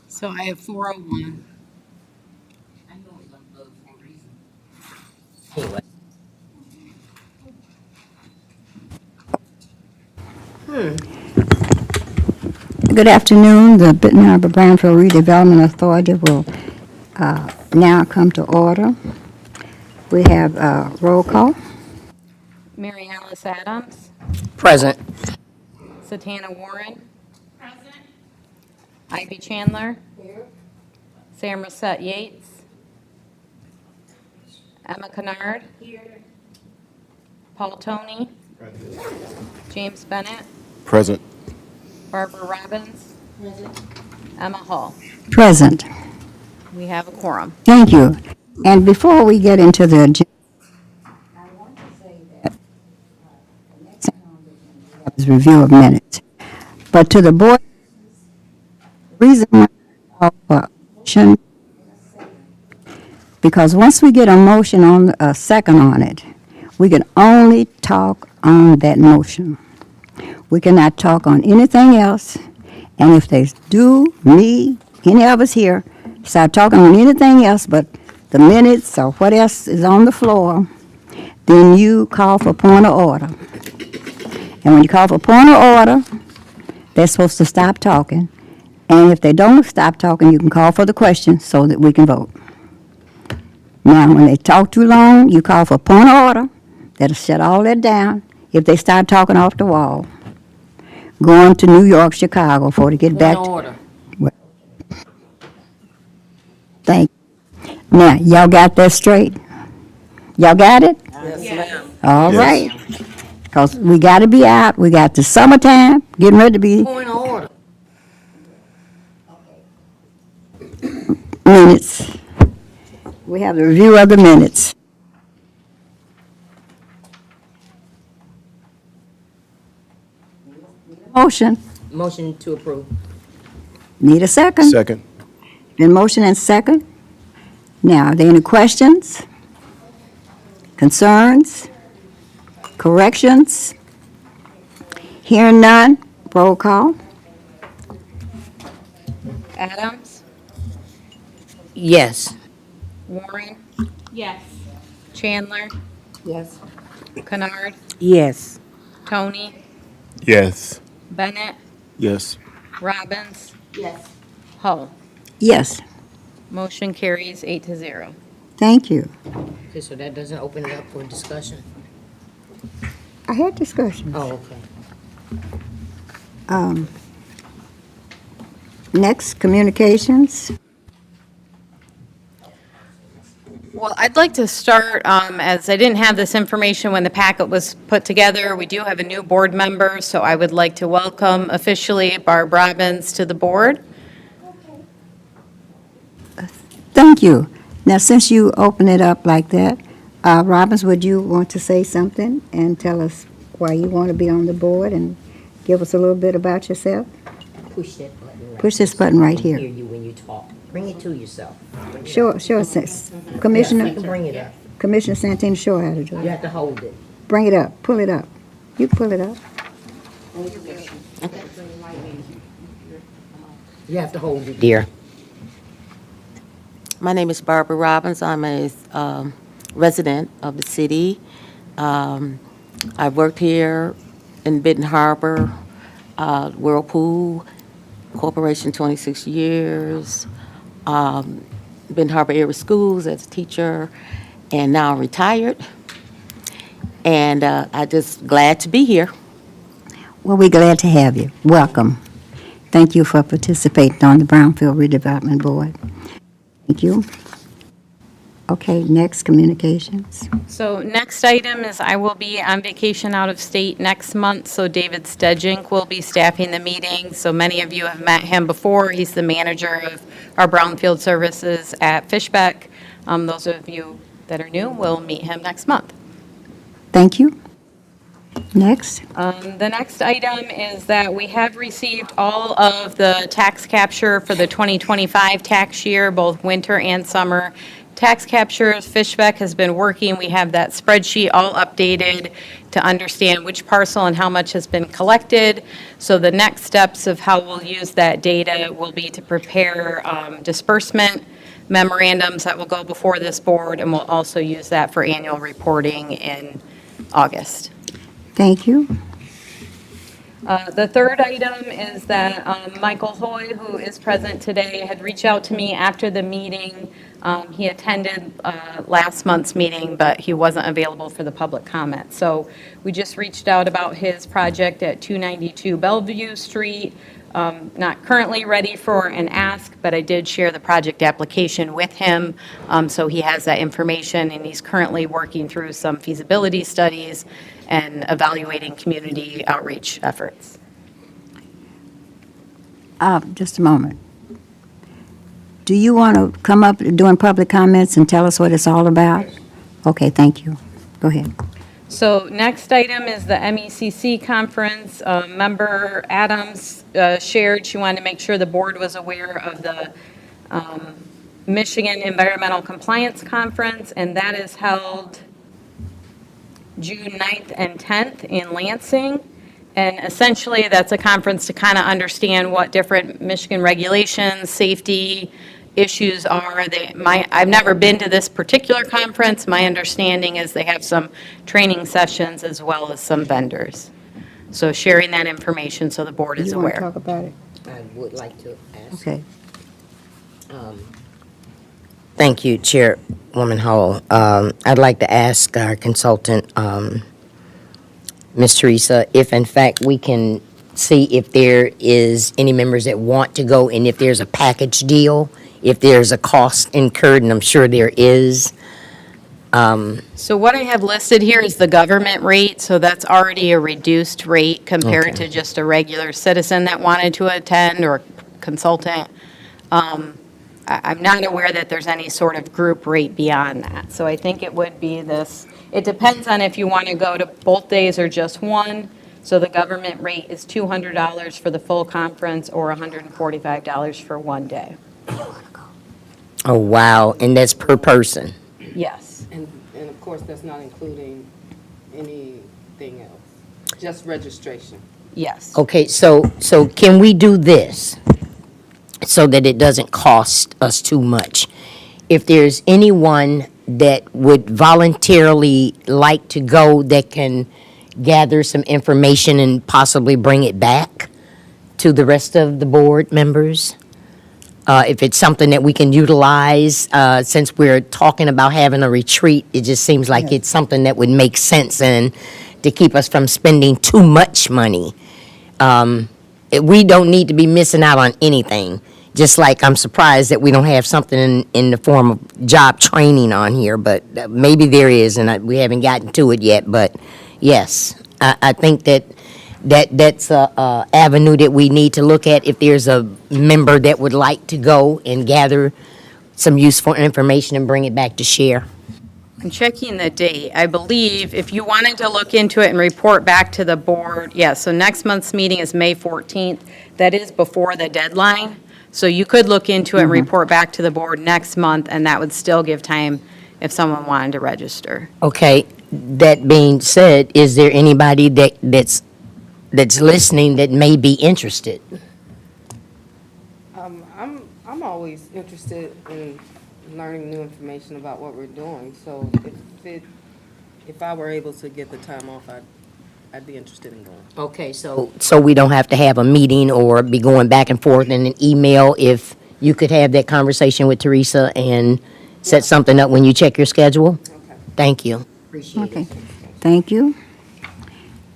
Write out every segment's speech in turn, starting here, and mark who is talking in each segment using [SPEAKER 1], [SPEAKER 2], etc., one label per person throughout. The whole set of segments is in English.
[SPEAKER 1] So I have 401.
[SPEAKER 2] Good afternoon. The Benton Harbor Brownfield Redevelopment Authority will now come to order. We have roll call.
[SPEAKER 1] Mary Alice Adams.
[SPEAKER 3] Present.
[SPEAKER 1] Satana Warren. Present. Ivy Chandler. Here. Sam Rosette Yates. Emma Kennard. Here. Paul Toney. James Bennett.
[SPEAKER 4] Present.
[SPEAKER 1] Barbara Robbins. Present. Emma Hall.
[SPEAKER 2] Present.
[SPEAKER 1] We have a quorum.
[SPEAKER 2] Thank you. And before we get into the agenda, I want to say that the next item on the agenda is review of minutes. But to the board, the reason why I call for a motion, because once we get a motion on a second on it, we can only talk on that motion. We cannot talk on anything else. And if they do, me, any of us here, start talking on anything else but the minutes or what else is on the floor, then you call for point of order. And when you call for point of order, they're supposed to stop talking. And if they don't stop talking, you can call for the question so that we can vote. Now, when they talk too long, you call for point of order. That'll shut all that down if they start talking off the wall. Going to New York, Chicago for to get back.
[SPEAKER 3] Point of order.
[SPEAKER 2] Thank you. Now, y'all got that straight? Y'all got it?
[SPEAKER 3] Yes, ma'am.
[SPEAKER 2] All
[SPEAKER 4] Yes.
[SPEAKER 2] right. Because we got to be out. We got the summertime, getting ready to be
[SPEAKER 3] Point of order.
[SPEAKER 2] minutes. We have the review of the minutes. Motion.
[SPEAKER 3] Motion to approve.
[SPEAKER 2] Need a second?
[SPEAKER 4] Second.
[SPEAKER 2] Been motion and second. Now, are there any questions? Concerns? Corrections? Hearing none, roll call.
[SPEAKER 1] Adams.
[SPEAKER 3] Yes.
[SPEAKER 1] Warren. Yes. Chandler.
[SPEAKER 3] Yes.
[SPEAKER 1] Kennard.
[SPEAKER 3] Yes.
[SPEAKER 1] Toney.
[SPEAKER 4] Yes.
[SPEAKER 1] Bennett.
[SPEAKER 4] Yes.
[SPEAKER 1] Robbins. Yes. Hull.
[SPEAKER 2] Yes,
[SPEAKER 1] Motion carries 8-0.
[SPEAKER 2] thank you.
[SPEAKER 3] Okay, so that doesn't open it up for discussion?
[SPEAKER 2] I had discussion.
[SPEAKER 3] Oh, okay.
[SPEAKER 2] Next, communications.
[SPEAKER 1] Well, I'd like to start, as I didn't have this information when the packet was put together. We do have a new board member, so I would like to welcome officially Barb Robbins to the board.
[SPEAKER 2] Thank you. Now, since you open it up like that, Robbins, would you want to say something and tell us why you want to be on the board and give us a little bit about yourself?
[SPEAKER 3] Push that button right
[SPEAKER 2] Push this button right
[SPEAKER 3] I can
[SPEAKER 2] here.
[SPEAKER 3] hear you when you talk. Bring it to yourself. Bring it
[SPEAKER 2] Sure,
[SPEAKER 3] up.
[SPEAKER 2] sure,
[SPEAKER 3] Yes, you
[SPEAKER 2] Commissioner,
[SPEAKER 3] can bring it up.
[SPEAKER 2] Commissioner Santini, sure how to do
[SPEAKER 3] You
[SPEAKER 2] it.
[SPEAKER 3] have to hold it.
[SPEAKER 2] Bring it up, pull it up. You pull it up.
[SPEAKER 3] You have to hold it, dear.
[SPEAKER 5] My name is Barbara Robbins. I'm a resident of the city. I've worked here in Benton Harbor, Whirlpool Corporation, 26 years. Benton Harbor Area Schools as a teacher, and now I'm retired. And I just glad to be here.
[SPEAKER 2] Well, we're glad to have you. Welcome. Thank you for participating on the Brownfield Redevelopment Board. Thank you. Okay, next, communications.
[SPEAKER 1] So next item is I will be on vacation out of state next month, so David Stedjink will be staffing the meeting. So many of you have met him before. He's the manager of our Brownfield services at Fishbeck. Those of you that are new will meet him next month.
[SPEAKER 2] Thank you. Next.
[SPEAKER 1] The next item is that we have received all of the tax capture for the 2025 tax year, both winter and summer tax captures, Fishbeck has been working. We have that spreadsheet all updated to understand which parcel and how much has been collected. So the next steps of how we'll use that data will be to prepare disbursement memorandums that will go before this board, and we'll also use that for annual reporting in August.
[SPEAKER 2] Thank you.
[SPEAKER 1] The third item is that Michael Hoy, who is present today, had reached out to me after the meeting. He attended last month's meeting, but he wasn't available for the public comment. So we just reached out about his project at 292 Bellevue Street. Not currently ready for an ask, but I did share the project application with him, so he has that information, and he's currently working through some feasibility studies and evaluating community outreach efforts.
[SPEAKER 2] Just a moment. Do you want to come up doing public comments and tell us what it's all about? Okay, thank you. Go ahead.
[SPEAKER 1] So next item is the MECC conference. Member Adams shared she wanted to make sure the board was aware of the Michigan Environmental Compliance Conference, and that is held June 9th and 10th in Lansing. And essentially, that's a conference to kind of understand what different Michigan regulations, safety issues are. I've never been to this particular conference. My understanding is they have some training sessions as well as some vendors. So sharing that information so the board is
[SPEAKER 2] You want to
[SPEAKER 1] aware.
[SPEAKER 2] talk about it?
[SPEAKER 3] I would like to ask.
[SPEAKER 2] Okay.
[SPEAKER 3] Thank you, Chairwoman Hall. I'd like to ask our consultant, Ms. Teresa, if in fact we can see if there is any members that want to go and if there's a package deal, if there's a cost incurred, and I'm sure there is.
[SPEAKER 1] So what I have listed here is the government rate, so that's already a reduced rate compared
[SPEAKER 3] Okay.
[SPEAKER 1] to just a regular citizen that wanted to attend or consultant. I'm not aware that there's any sort of group rate beyond that. So I think it would be this, it depends on if you want to go to both days or just one. So the government rate is $200 for the full conference or $145 for one day.
[SPEAKER 3] Oh, wow, and that's per person.
[SPEAKER 1] Yes.
[SPEAKER 6] And of course, that's not including anything else, just registration.
[SPEAKER 1] Yes.
[SPEAKER 3] Okay, so can we do this so that it doesn't cost us too much? If there's anyone that would voluntarily like to go that can gather some information and possibly bring it back to the rest of the board members, if it's something that we can utilize, since we're talking about having a retreat, it just seems like it's something that would make sense and to keep us from spending too much money. We don't need to be missing out on anything. Just like I'm surprised that we don't have something in the form of job training on here, but maybe there is, and we haven't gotten to it yet. But yes, I think that's a avenue that we need to look at if there's a member that would like to go and gather some useful information and bring it back to share.
[SPEAKER 1] I'm checking the date. I believe if you wanted to look into it and report back to the board, so next month's meeting is May 14th. That is before the deadline. So you could look into it and report back to the board next month, and that would still give time if someone wanted to register.
[SPEAKER 3] Okay, that being said, is there anybody that's listening that may be interested?
[SPEAKER 6] I'm always interested in learning new information about what we're doing. So if I were able to get the time off, I'd be interested in going.
[SPEAKER 3] Okay, so we don't have to have a meeting or be going back and forth in an email. If you could have that conversation with Teresa and set something up when you check your schedule?
[SPEAKER 6] Okay.
[SPEAKER 3] Thank you.
[SPEAKER 6] Appreciate
[SPEAKER 2] Okay.
[SPEAKER 6] it.
[SPEAKER 2] Thank you.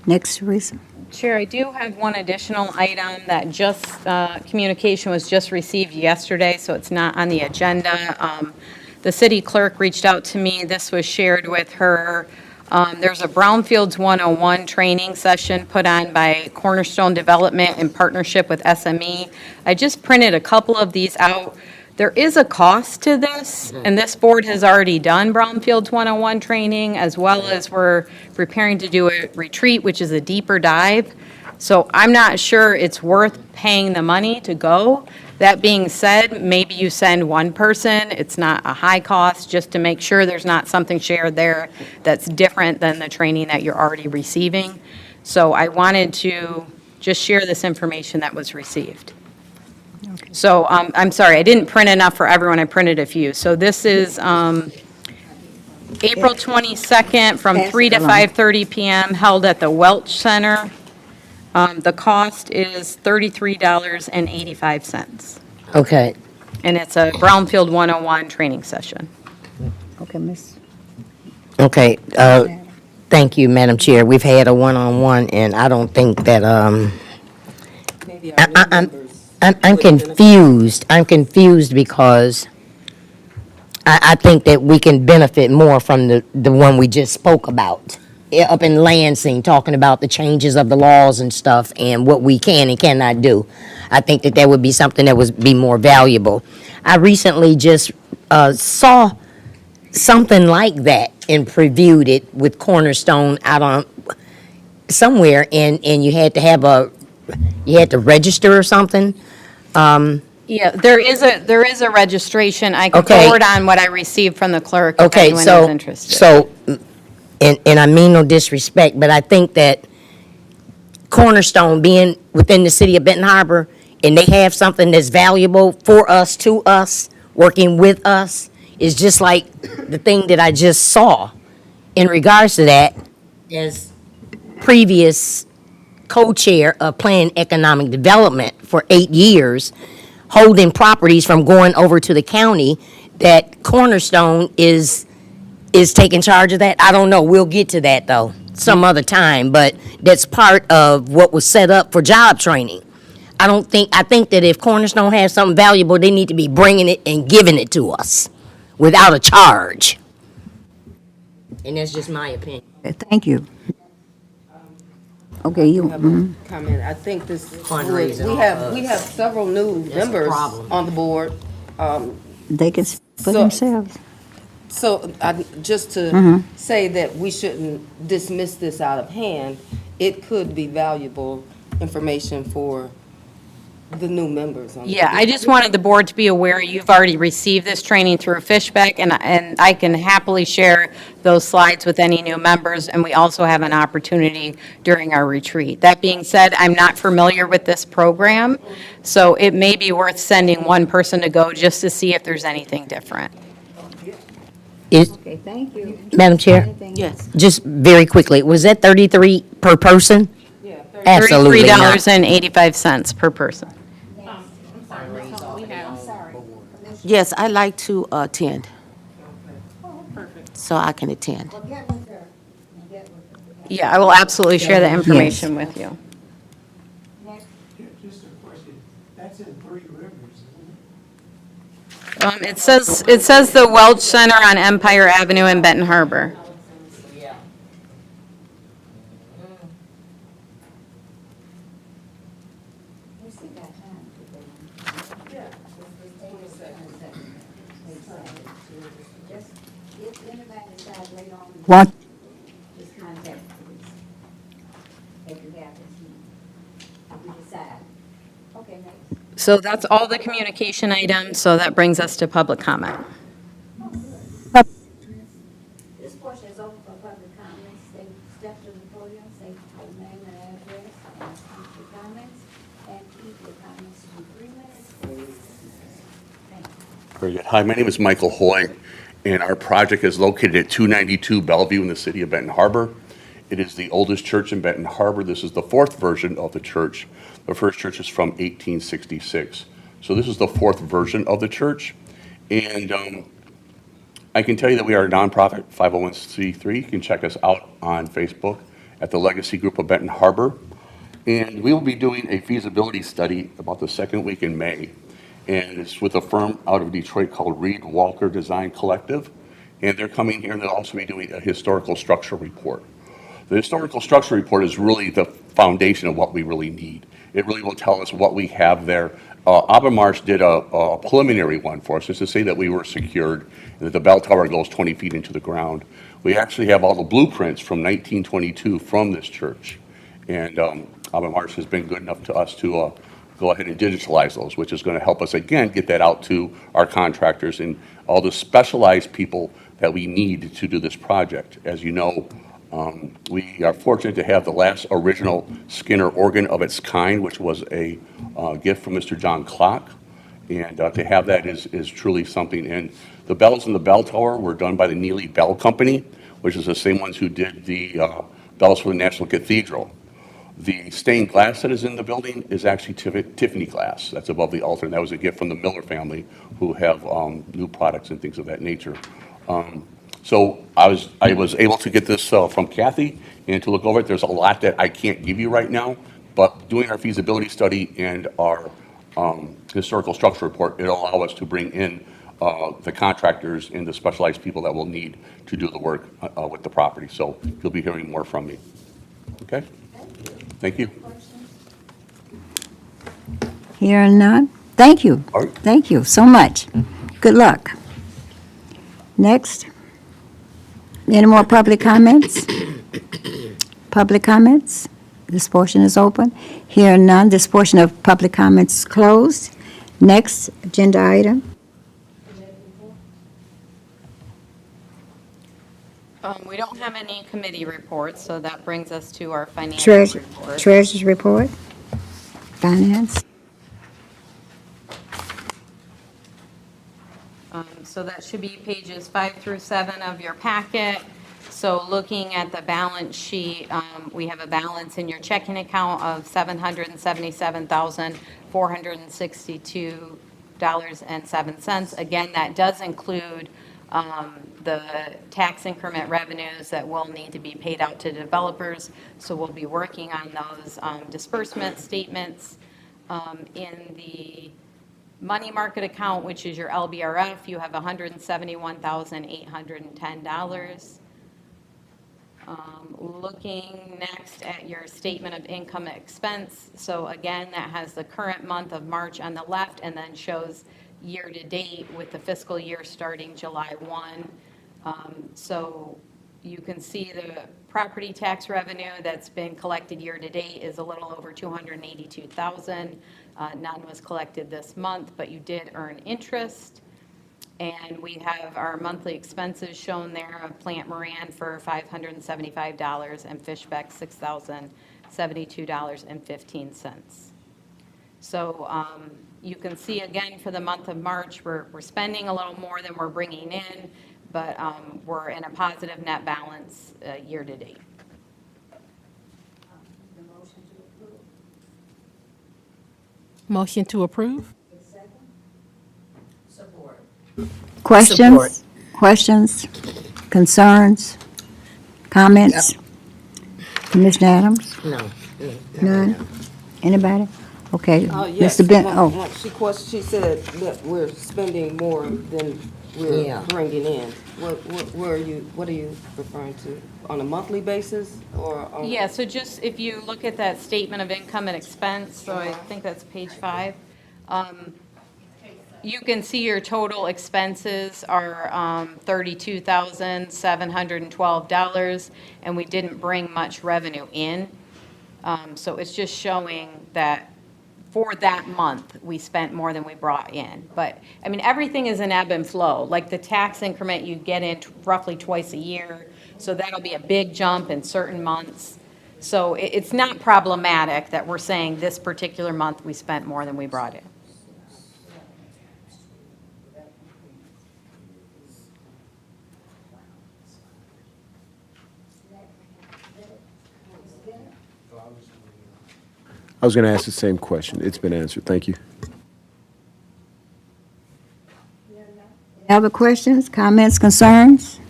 [SPEAKER 2] Next, Teresa.
[SPEAKER 1] Chair, I do have one additional item that just, communication was just received yesterday, so it's not on the agenda. The city clerk reached out to me. This was shared with her. There's a Brownfields 101 training session put on by Cornerstone Development in partnership with SME. I just printed a couple of these out. There is a cost to this, and this board has already done Brownfields 101 training, as well as we're preparing to do a retreat, which is a deeper dive. So I'm not sure it's worth paying the money to go. That being said, maybe you send one person, it's not a high cost, just to make sure there's not something shared there that's different than the training that you're already receiving. So I wanted to just share this information that was received. So I'm sorry, I didn't print enough for everyone, I printed a few. So this is April 22nd from 3 to 5:30 PM, held at the Welch Center. The cost is $33.85,
[SPEAKER 3] Okay,
[SPEAKER 1] and it's a Brownfield 101 training session.
[SPEAKER 2] Okay, Miss.
[SPEAKER 3] okay, thank you, Madam Chair. We've had a one-on-one, and I don't think that,
[SPEAKER 6] Maybe our new members.
[SPEAKER 3] I'm
[SPEAKER 6] would benefit.
[SPEAKER 3] confused. I'm confused because I think that we can benefit more from the one we just spoke about. Up in Lansing, talking about the changes of the laws and stuff and what we can and cannot do. I think that would be something that would be more valuable. I recently just saw something like that and previewed it with Cornerstone out on somewhere, and you had to have you had to register or something.
[SPEAKER 1] Yeah, there is a registration. I can
[SPEAKER 3] Okay.
[SPEAKER 1] forward on what I received from the clerk if
[SPEAKER 3] Okay,
[SPEAKER 1] anyone is
[SPEAKER 3] so,
[SPEAKER 1] interested.
[SPEAKER 3] and I mean no disrespect, but I think that Cornerstone being within the city of Benton Harbor, and they have something that's valuable for us, to us, working with us, is just like the thing that I just saw in regards to that, as previous co-chair of Planned Economic Development for 8 years, holding properties from going over to the county, that Cornerstone is taking charge of that. I don't know. We'll get to that, though, some other time, but that's part of what was set up for job training. I think that if Cornerstone has something valuable, they need to be bringing it and giving it to us without a charge. And that's just my opinion.
[SPEAKER 2] Thank you. Okay, you,
[SPEAKER 6] Have a comment. I think this,
[SPEAKER 3] Fundraising
[SPEAKER 6] we have several new members
[SPEAKER 3] problem.
[SPEAKER 6] on the board.
[SPEAKER 2] they can speak for
[SPEAKER 6] So-
[SPEAKER 2] themselves.
[SPEAKER 6] So just to say that we shouldn't dismiss this out of hand, it could be valuable information for the new members. On the
[SPEAKER 1] Yeah, I just wanted the board to be aware you've already received this training through Fishbeck, and I can happily share those slides with any new members, and we also have an opportunity during our retreat. That being said, I'm not familiar with this program, so it may be worth sending one person to go just to see if there's anything different.
[SPEAKER 2] Okay, thank you.
[SPEAKER 3] Madam Chair,
[SPEAKER 5] Yes.
[SPEAKER 3] just very quickly, was that 33 per person? Absolutely not.
[SPEAKER 1] $33.85 per person.
[SPEAKER 5] Yes, I like to attend. So I can attend.
[SPEAKER 1] Yeah, I will absolutely share the information with you.
[SPEAKER 7] Just a question, that's in Three Rivers, isn't it?
[SPEAKER 1] It says the Welch Center on Empire Avenue in Benton Harbor.
[SPEAKER 2] Want,
[SPEAKER 1] So that's all the communication items, so that brings us to public comment.
[SPEAKER 8] This portion is open for public comments. They step to the podium, say your name and address, and speak your comments, and keep your comments to 3 minutes, please. Thank you.
[SPEAKER 9] Very good. Hi, my name is Michael Hoy, and our project is located at 292 Bellevue in the city of Benton Harbor. It is the oldest church in Benton Harbor. This is the fourth version of the church. The first church is from 1866. So this is the fourth version of the church. And I can tell you that we are a nonprofit 501c3. You can check us out on Facebook at the Legacy Group of Benton Harbor. And we will be doing a feasibility study about the second week in May. And it's with a firm out of Detroit called Reed Walker Design Collective. And they're coming here and they'll also be doing a historical structure report. The historical structure report is really the foundation of what we really need. It really will tell us what we have there. Marsh did a preliminary one for us, just to say that we were secured and that the bell tower goes 20 feet into the ground. We actually have all the blueprints from 1922 from this church. And Marsh has been good enough to us to go ahead and digitalize those, which is going to help us, again, get that out to our contractors and all the specialized people that we need to do this project. As you know, we are fortunate to have the last original Skinner organ of its kind, which was a gift from Mr. John Clock. And to have that is truly something. And the bells in the bell tower were done by the Neely Bell Company, which is the same ones who did the bells for the National Cathedral. The stained glass that is in the building is actually Tiffany glass. That's above the altar. And that was a gift from the Miller family, who have new products and things of that nature. So I was able to get this from Kathy and to look over it. There's a lot that I can't give you right now, but doing our feasibility study and our historical structure report, it'll allow us to bring in the contractors and the specialized people that we'll need to do the work with the property. So you'll be hearing more from me. Okay? Thank you.
[SPEAKER 2] Hearing none? Thank you.
[SPEAKER 9] All right.
[SPEAKER 2] Thank you so much. Good luck. Next. Any more public comments? Public comments? This portion is open. Hearing none, this portion of public comments is closed. Next agenda item.
[SPEAKER 1] We don't have any committee reports, so that brings us to our financial
[SPEAKER 2] Treasure,
[SPEAKER 1] report.
[SPEAKER 2] Treasurer's report. Finance.
[SPEAKER 1] So that should be pages 5 through 7 of your packet. So looking at the balance sheet, we have a balance in your checking account of $777,462.07. Again, that does include the tax increment revenues that will need to be paid out to developers. So we'll be working on those disbursement statements. In the money market account, which is your LBRF, you have $171,810. Looking next at your statement of income and expense. So again, that has the current month of March on the left and then shows year-to-date with the fiscal year starting July 1. So you can see the property tax revenue that's been collected year-to-date is a little over $282,000. None was collected this month, but you did earn interest. And we have our monthly expenses shown there of Plant Moran for $575 and Fishbeck $6,072.15. So you can see again for the month of March, we're spending a little more than we're bringing in, but we're in a positive net balance year to date.
[SPEAKER 8] The motion to approve.
[SPEAKER 10] Motion to approve?
[SPEAKER 8] The second.
[SPEAKER 5] Support.
[SPEAKER 2] Questions? Questions? Concerns? Comments? Commissioner Adams?
[SPEAKER 3] No.
[SPEAKER 2] None? Anybody? Okay.
[SPEAKER 6] Yes.
[SPEAKER 2] Mr. Ben,
[SPEAKER 6] She said that we're spending more than we're
[SPEAKER 3] Yeah.
[SPEAKER 6] bringing in. What are you referring to? On a monthly basis or on?
[SPEAKER 1] Yeah, so just if you look at that statement of income and expense, so I think that's page 5. You can see your total expenses are $32,712, and we didn't bring much revenue in. So it's just showing that for that month, we spent more than we brought in. But, I mean, everything is an ebb and flow. Like the tax increment, you get in roughly twice a year, so that'll be a big jump in certain months. So it's not problematic that we're saying this particular month we spent more than we brought in.
[SPEAKER 4] I was going to ask the same question. It's been answered. Thank you.
[SPEAKER 2] other questions, comments, concerns?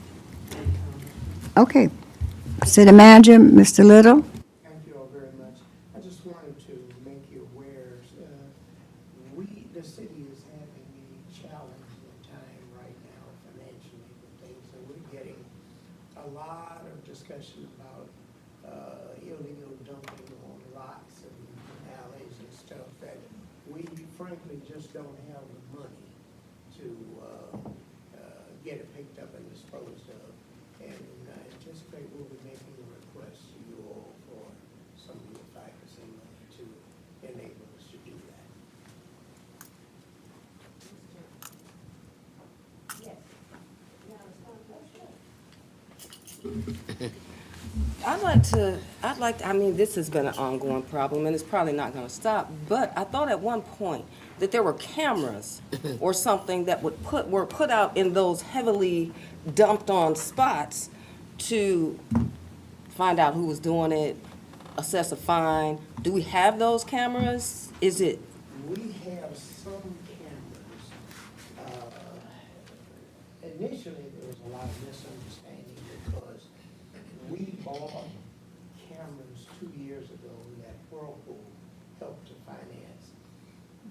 [SPEAKER 2] Okay. City Manager, Mr. Little?
[SPEAKER 7] Thank you all very much. I just wanted to make you aware, the city is having a challenging time right now financially with things, and we're getting a lot of discussion about illegal dumping on lots and alleys and stuff that we frankly just don't have the money to get it picked up and disposed of. And I anticipate we'll be making a request to you all for some of your 5% money to enable us to do that.
[SPEAKER 6] I mean, this has been an ongoing problem, and it's probably not gonna stop, but I thought at one point that there were cameras or something that were put out in those heavily dumped-on spots to find out who was doing it, assess a fine. Do we have those cameras? Is it,
[SPEAKER 7] We have some cameras. Initially, there was a lot of misunderstanding because we bought cameras 2 years ago that Whirlpool helped to finance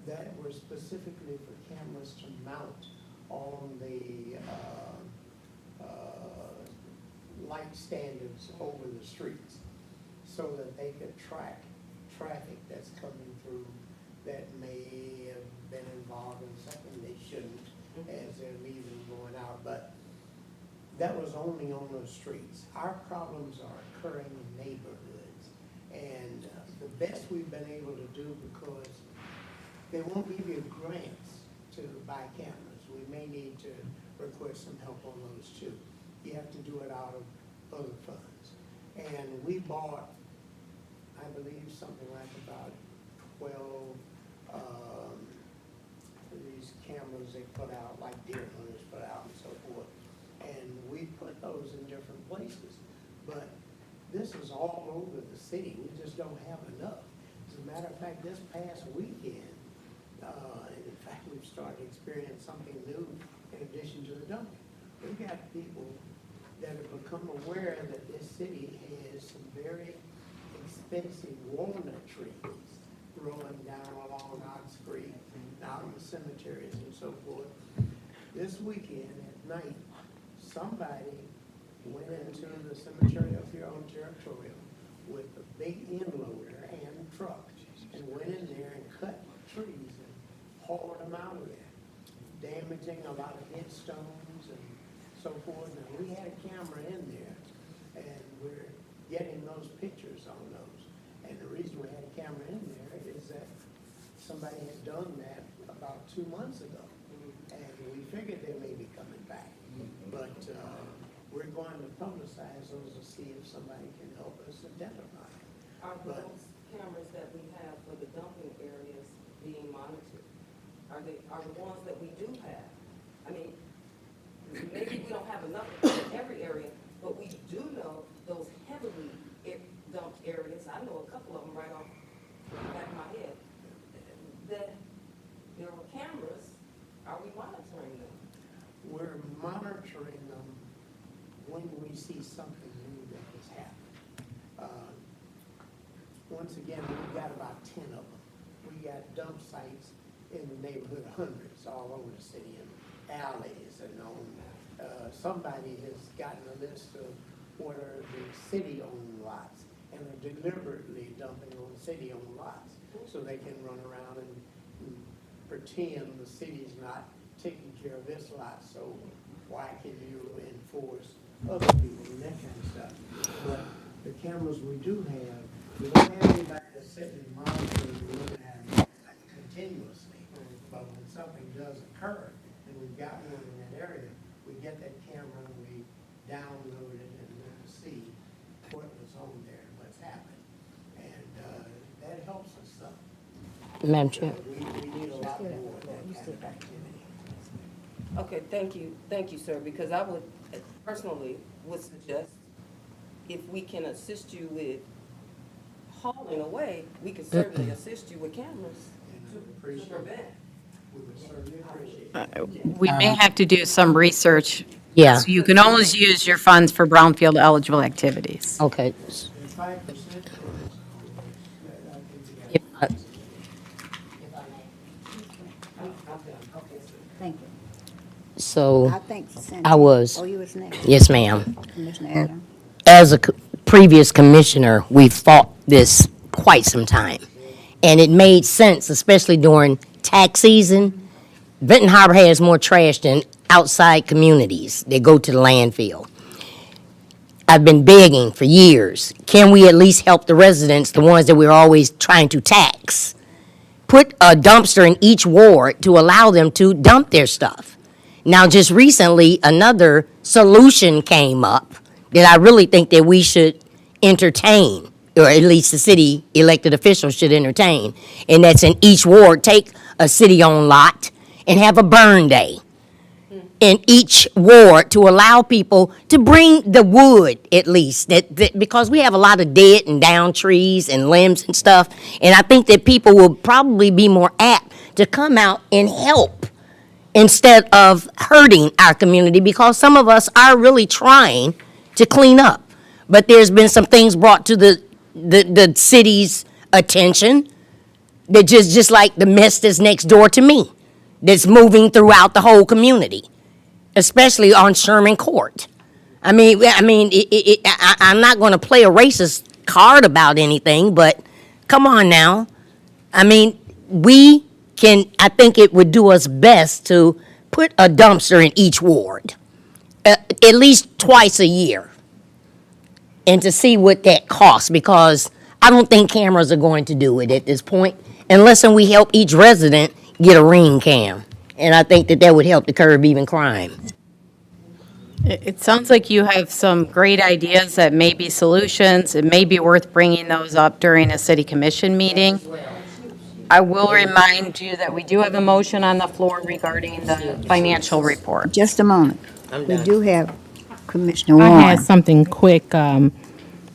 [SPEAKER 7] that were specifically for cameras to mount on the light standards over the streets so that they could track traffic that's coming through that may have been involved in something they shouldn't as they're leaving and going out. But that was only on those streets. Our problems are occurring in neighborhoods. And the best we've been able to do, because they won't give you grants to buy cameras. We may need to request some help on those too. You have to do it out of other funds. And we bought, I believe, something like about 12 these cameras they put out, like deer hunters put out and so forth. And we put those in different places. But this is all over the city. We just don't have enough. As a matter of fact, this past weekend, and in fact, we've started experiencing something new in addition to the dumping. We've got people that have become aware that this city has some very expensive walnut trees growing down along Ox Creek, out in the cemeteries and so forth. This weekend at night, somebody went into the cemetery up here on Territorial with a big end loader and truck and went in there and cut trees and hauled them out of there, damaging a lot of headstones and so forth. Now, we had a camera in there, and we're getting those pictures on those. And the reason we had a camera in there is that somebody had done that about 2 months ago. And we figured they may be coming back. But we're going to publicize those to see if somebody can help us identify.
[SPEAKER 6] are
[SPEAKER 7] But-
[SPEAKER 6] those cameras that we have for the dumping areas being monitored? Are the ones that we do have? I mean, maybe we don't have enough in every area, but we do know those heavily dumped areas. I know a couple of them right off the back of my head. That there were cameras. Are we monitoring them?
[SPEAKER 7] We're monitoring them when we see something new that has happened. Once again, we've got about 10 of them. We got dump sites in the neighborhood of hundreds all over the city, and alleys and on. Somebody has gotten a list of what are the city-owned lots and are deliberately dumping on city-owned lots so they can run around and pretend the city's not taking care of this lot, so why can you enforce other people and that kind of stuff. But the cameras we do have, we don't have anybody that's sitting and monitoring and looking at them continuously. But when something does occur, and we've got one in that area, we get that camera and we download it and look to see what was on there and what's happened. And that helps us some.
[SPEAKER 3] Madam Chair.
[SPEAKER 7] We need a lot more of that kind of activity.
[SPEAKER 6] Okay, thank you, sir, because I would personally would suggest if we can assist you with hauling away, we could certainly assist you with cameras to prevent.
[SPEAKER 7] We would certainly appreciate it.
[SPEAKER 1] We may have to do some research.
[SPEAKER 3] Yeah.
[SPEAKER 1] So you can always use your funds for brownfield eligible activities.
[SPEAKER 3] Okay.
[SPEAKER 7] And 5%.
[SPEAKER 3] If I-
[SPEAKER 2] Thank you.
[SPEAKER 3] So,
[SPEAKER 2] I think Cindy.
[SPEAKER 3] I was.
[SPEAKER 2] Oh, you was next.
[SPEAKER 3] yes, ma'am.
[SPEAKER 2] Commissioner Adams.
[SPEAKER 3] As a previous commissioner, we fought this quite some time. And it made sense, especially during tax season. Benton Harbor has more trash than outside communities that go to the landfill. I've been begging for years, can we at least help the residents, the ones that we're always trying to tax? Put a dumpster in each ward to allow them to dump their stuff. Now, just recently, another solution came up that I really think that we should entertain, or at least the city elected officials should entertain. And that's in each ward, take a city-owned lot and have a burn day in each ward to allow people to bring the wood at least because we have a lot of dead and down trees and limbs and stuff, and I think that people will probably be more apt to come out and help instead of hurting our community, because some of us are really trying to clean up, but there's been some things brought to the city's attention that just like the mess that's next door to me, that's moving throughout the whole community, especially on Sherman Court. I'm not going to play a racist card about anything, but come on now. I mean, I think it would do us best to put a dumpster in each ward, at least twice a year, and to see what that costs, because I don't think cameras are going to do it at this point, unless we help each resident get a Ring cam. And I think that would help to curb even crime.
[SPEAKER 1] It sounds like you have some great ideas that may be solutions. It may be worth bringing those up during a city commission meeting. I will remind you that we do have a motion on the floor regarding the financial report.
[SPEAKER 2] Just a moment. We do have Commissioner
[SPEAKER 10] I
[SPEAKER 2] Warren.
[SPEAKER 10] had something quick.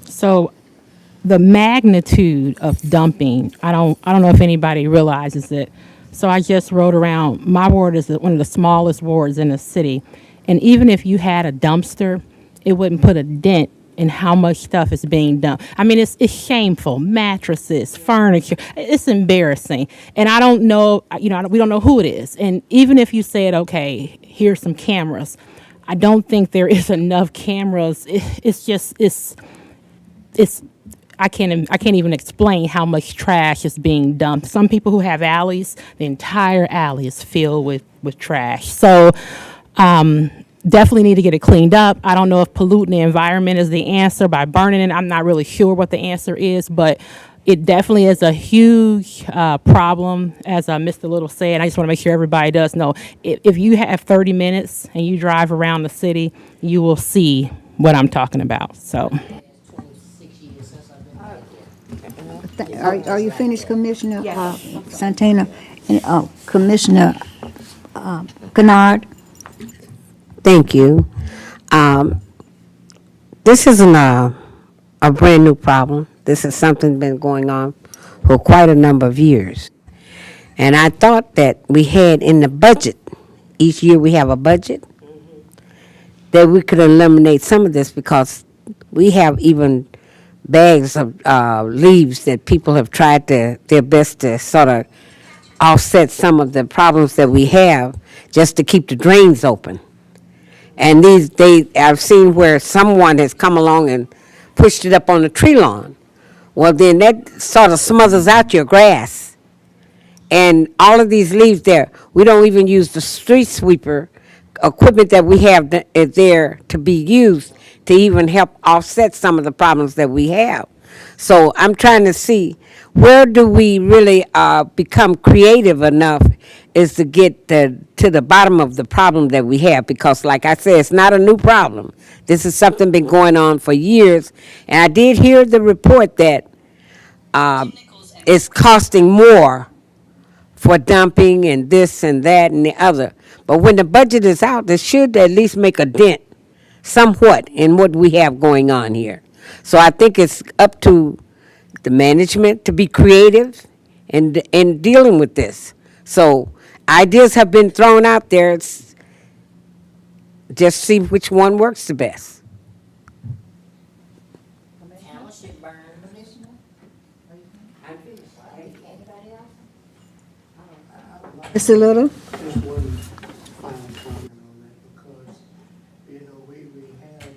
[SPEAKER 10] So the magnitude of dumping, I don't know if anybody realizes it. So I just rode around. My ward is one of the smallest wards in the city. And even if you had a dumpster, it wouldn't put a dent in how much stuff is being dumped. I mean, it's shameful. Mattresses, furniture. It's embarrassing. And I don't know, we don't know who it is. And even if you said, okay, here's some cameras, I don't think there is enough cameras. I can't even explain how much trash is being dumped. Some people who have alleys, the entire alley is filled with trash. So definitely need to get it cleaned up. I don't know if polluting the environment is the answer by burning it. I'm not really sure what the answer is, but it definitely is a huge problem, as Mr. Little said. I just want to make sure everybody does know. If you have 30 minutes and you drive around the city, you will see what I'm talking about. So.
[SPEAKER 2] Are you finished, Commissioner Santana? And, Commissioner Kennard?
[SPEAKER 11] Thank you. This isn't a brand new problem. This is something been going on for quite a number of years. And I thought that we had in the budget, each year we have a budget, that we could eliminate some of this, because we have even bags of leaves that people have tried their best to sort of offset some of the problems that we have, just to keep the drains open. And I've seen where someone has come along and pushed it up on the tree lawn. Well, then that sort of smothers out your grass. And all of these leaves there, we don't even use the street sweeper equipment that we have there to be used to even help offset some of the problems that we have. So I'm trying to see, where do we really become creative enough is to get to the bottom of the problem that we have, because like I said, it's not a new problem. This is something been going on for years, and I did hear the report that it's costing more for dumping and this and that and the other. But when the budget is out, it should at least make a dent somewhat in what we have going on here. So I think it's up to the management to be creative in dealing with this. So ideas have been thrown out there. It's just see which one works the best.
[SPEAKER 2] Mr. Little?
[SPEAKER 7] Just one final comment on that, because, we have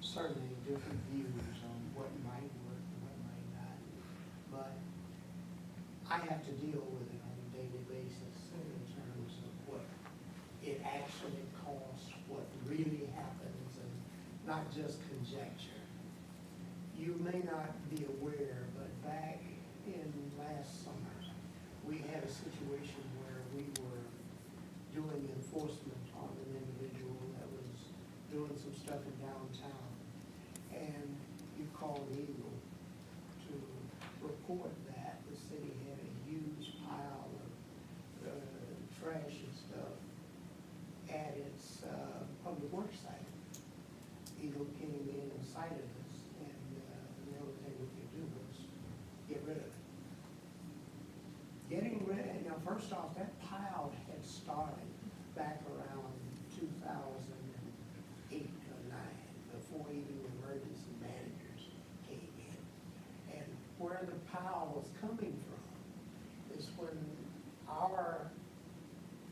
[SPEAKER 7] certainly different views on what might work and what might not. But I have to deal with it on a daily basis in terms of what it actually costs, what really happens, and not just conjecture. You may not be aware, but back in last summer, we had a situation where we were doing enforcement on an individual that was doing some stuff in downtown, and you called Eagle to report that the city had a huge pile of trash and stuff at its public works site. Eagle came in and cited us, and the only thing we could do was get rid of it. Getting rid, first off, that pile had started back around 2008 or 9, before even the emergency managers came in. And where the pile was coming from is when our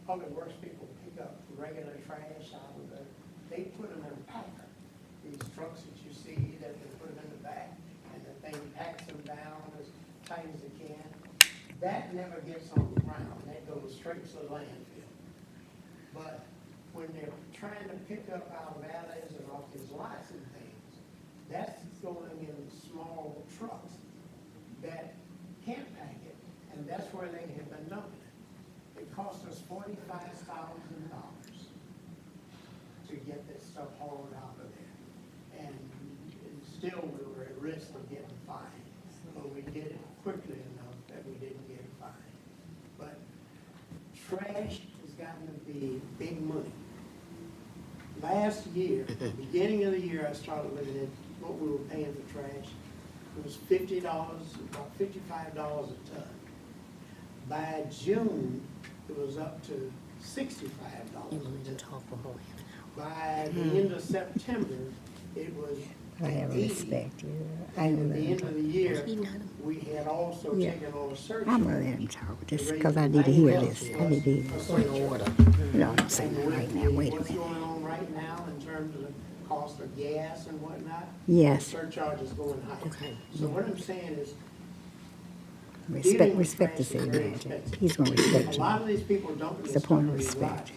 [SPEAKER 7] public works people pick up regular trash out of they put them in a packer. These trucks that you see, that they put them in the back, and the thing packs them down as tight as it can. That never gets on the ground, that goes straight to the landfill. But when they're trying to pick up out of alleys and off these lots and things, that's going in small trucks that can't pack it, and that's where they have been dumping it. It cost us $45,000 to get this stuff hauled out of there. And still we were at risk of getting fined, but we did it quickly enough that we didn't get fined. But trash has gotten to be big money. Last year, beginning of the year, I started looking at what we were paying for trash. It was $50, about $55 a ton. By June, it was up to $65 a ton. By the end of September, it was
[SPEAKER 2] I have
[SPEAKER 7] 80.
[SPEAKER 2] respect.
[SPEAKER 7] And at the end of the year, we had also taken on a surcharge.
[SPEAKER 2] I'm gonna let him talk, just because I need to hear this. I need to hear this. You know what I'm saying right now, wait a
[SPEAKER 7] What's
[SPEAKER 2] minute.
[SPEAKER 7] going on right now in terms of the cost of gas and whatnot?
[SPEAKER 2] Yes.
[SPEAKER 7] The surcharge is going high.
[SPEAKER 3] Okay.
[SPEAKER 7] So what I'm saying is,
[SPEAKER 2] Respect the city manager. He's gonna respect
[SPEAKER 7] a
[SPEAKER 2] you.
[SPEAKER 7] lot of these people dumping
[SPEAKER 2] It's
[SPEAKER 7] this
[SPEAKER 2] a
[SPEAKER 7] stuff
[SPEAKER 2] point
[SPEAKER 7] in
[SPEAKER 2] of
[SPEAKER 7] these
[SPEAKER 2] respect.
[SPEAKER 7] lots.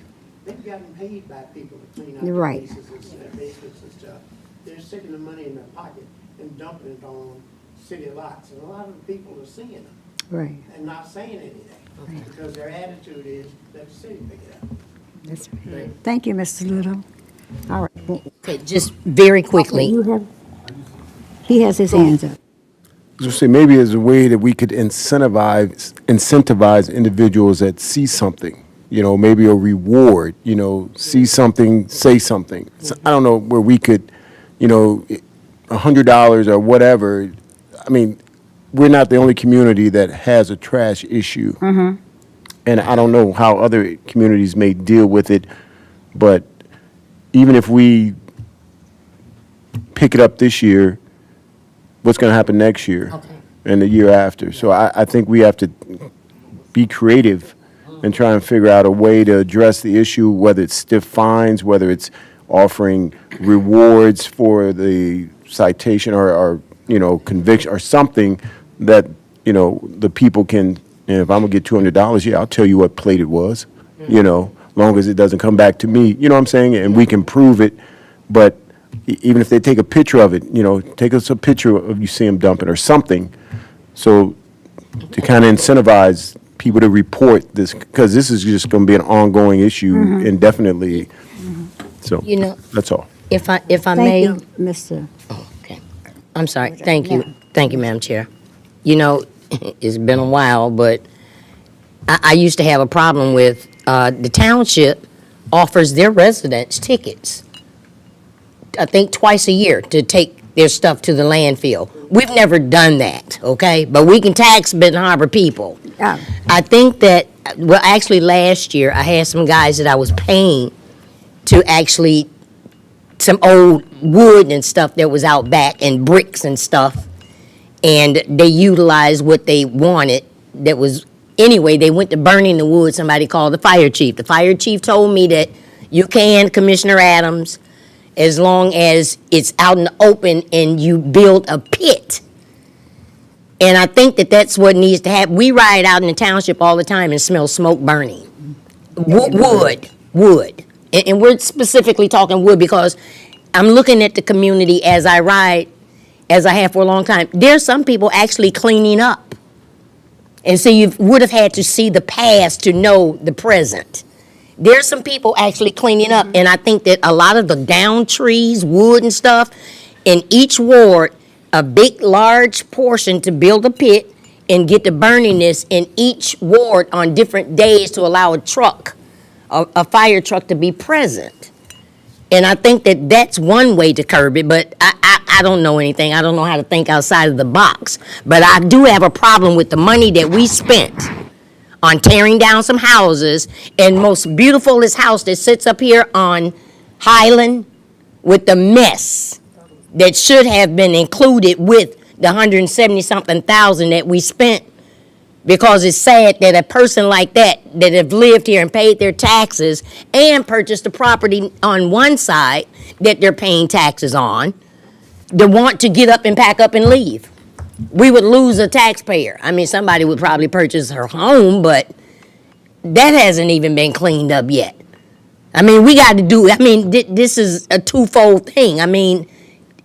[SPEAKER 7] They've gotten paid by people to clean out
[SPEAKER 2] You're
[SPEAKER 7] their
[SPEAKER 2] right.
[SPEAKER 7] bases and their basements and stuff. They're sticking the money in their pocket and dumping it on city lots. And a lot of the people are seeing them
[SPEAKER 2] Right,
[SPEAKER 7] and not saying anything. Because their attitude is, let the city pick it up.
[SPEAKER 2] that's right. Thank you, Mr. Little. All right.
[SPEAKER 3] Okay, just very quickly.
[SPEAKER 2] You have, he has his hands up.
[SPEAKER 4] I was gonna say, maybe as a way that we could incentivize individuals that see something, maybe a reward, see something, say something. So, I don't know where we could, $100 or whatever. I mean, we're not the only community that has a trash issue. And I don't know how other communities may deal with it, but even if we pick it up this year, what's going to happen next year and the year after? So I think we have to be creative and try and figure out a way to address the issue, whether it's stiff fines, whether it's offering rewards for the citation or conviction or something that, the people can, if I'm going to get $200, yeah, I'll tell you what plate it was, long as it doesn't come back to me, you know what I'm saying? And we can prove it, but even if they take a picture of it, take us a picture of you see them dumping or something, so to kind of incentivize people to report this, because this is just going to be an ongoing issue indefinitely. So, that's all.
[SPEAKER 3] If I
[SPEAKER 2] Thank
[SPEAKER 3] may.
[SPEAKER 2] you, Mr.
[SPEAKER 3] Okay. I'm sorry. Thank you. Thank you, Madam Chair. It's been a while, but I used to have a problem with, the township offers their residents tickets, I think twice a year, to take their stuff to the landfill. We've never done that, okay? But we can tax Benton Harbor people.
[SPEAKER 2] Yeah.
[SPEAKER 3] I think that, well, actually last year, I had some guys that I was paying to actually, some old wood and stuff that was out back and bricks and stuff. And they utilized what they wanted that was, anyway, they went to burning the wood. Somebody called the fire chief. The fire chief told me that you can, Commissioner Adams, as long as it's out in the open and you build a pit. And I think that that's what needs to happen. We ride out in the township all the time and smell smoke burning. Wood. And we're specifically talking wood because I'm looking at the community as I ride, as I have for a long time. There's some people actually cleaning up. And so you would have had to see the past to know the present. There's some people actually cleaning up, and I think that a lot of the down trees, wood and stuff, in each ward, a big, large portion to build a pit and get to burning this in each ward on different days to allow a truck, a fire truck to be present. And I think that that's one way to curb it, but I don't know anything. I don't know how to think outside of the box. But I do have a problem with the money that we spent on tearing down some houses, and most beautifulest house that sits up here on Highland with the mess that should have been included with the 170-something thousand that we spent, because it's sad that a person like that have lived here and paid their taxes and purchased the property on one side that they're paying taxes on, to want to get up and pack up and leave. We would lose a taxpayer. I mean, somebody would probably purchase her home, but that hasn't even been cleaned up yet. I mean, we got to do, I mean, this is a twofold thing. I mean,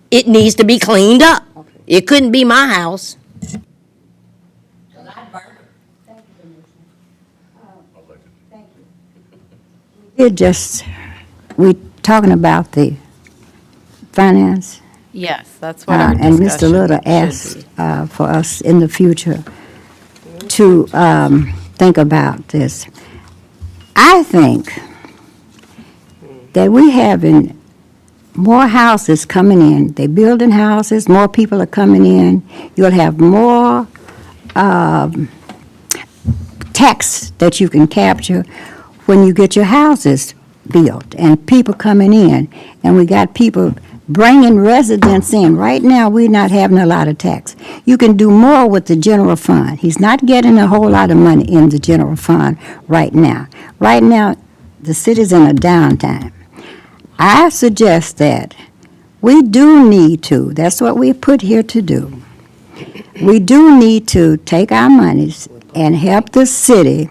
[SPEAKER 3] it needs to be cleaned up. It couldn't be my house.
[SPEAKER 8] Thank you, Commissioner. Thank you.
[SPEAKER 2] We talking about the finance.
[SPEAKER 1] Yes, that's what our
[SPEAKER 2] And Mr.
[SPEAKER 1] discussion
[SPEAKER 2] Little
[SPEAKER 1] should
[SPEAKER 2] asked
[SPEAKER 1] be.
[SPEAKER 2] for us in the future to think about this. I think that we having more houses coming in. They're building houses, more people are coming in. You'll have more tax that you can capture when you get your houses built and people coming in. And we got people bringing residents in. Right now, we're not having a lot of tax. You can do more with the general fund. He's not getting a whole lot of money in the general fund right now. Right now, the city's in a downtime. I suggest that we do need to, that's what we're put here to do. We do need to take our monies and help the city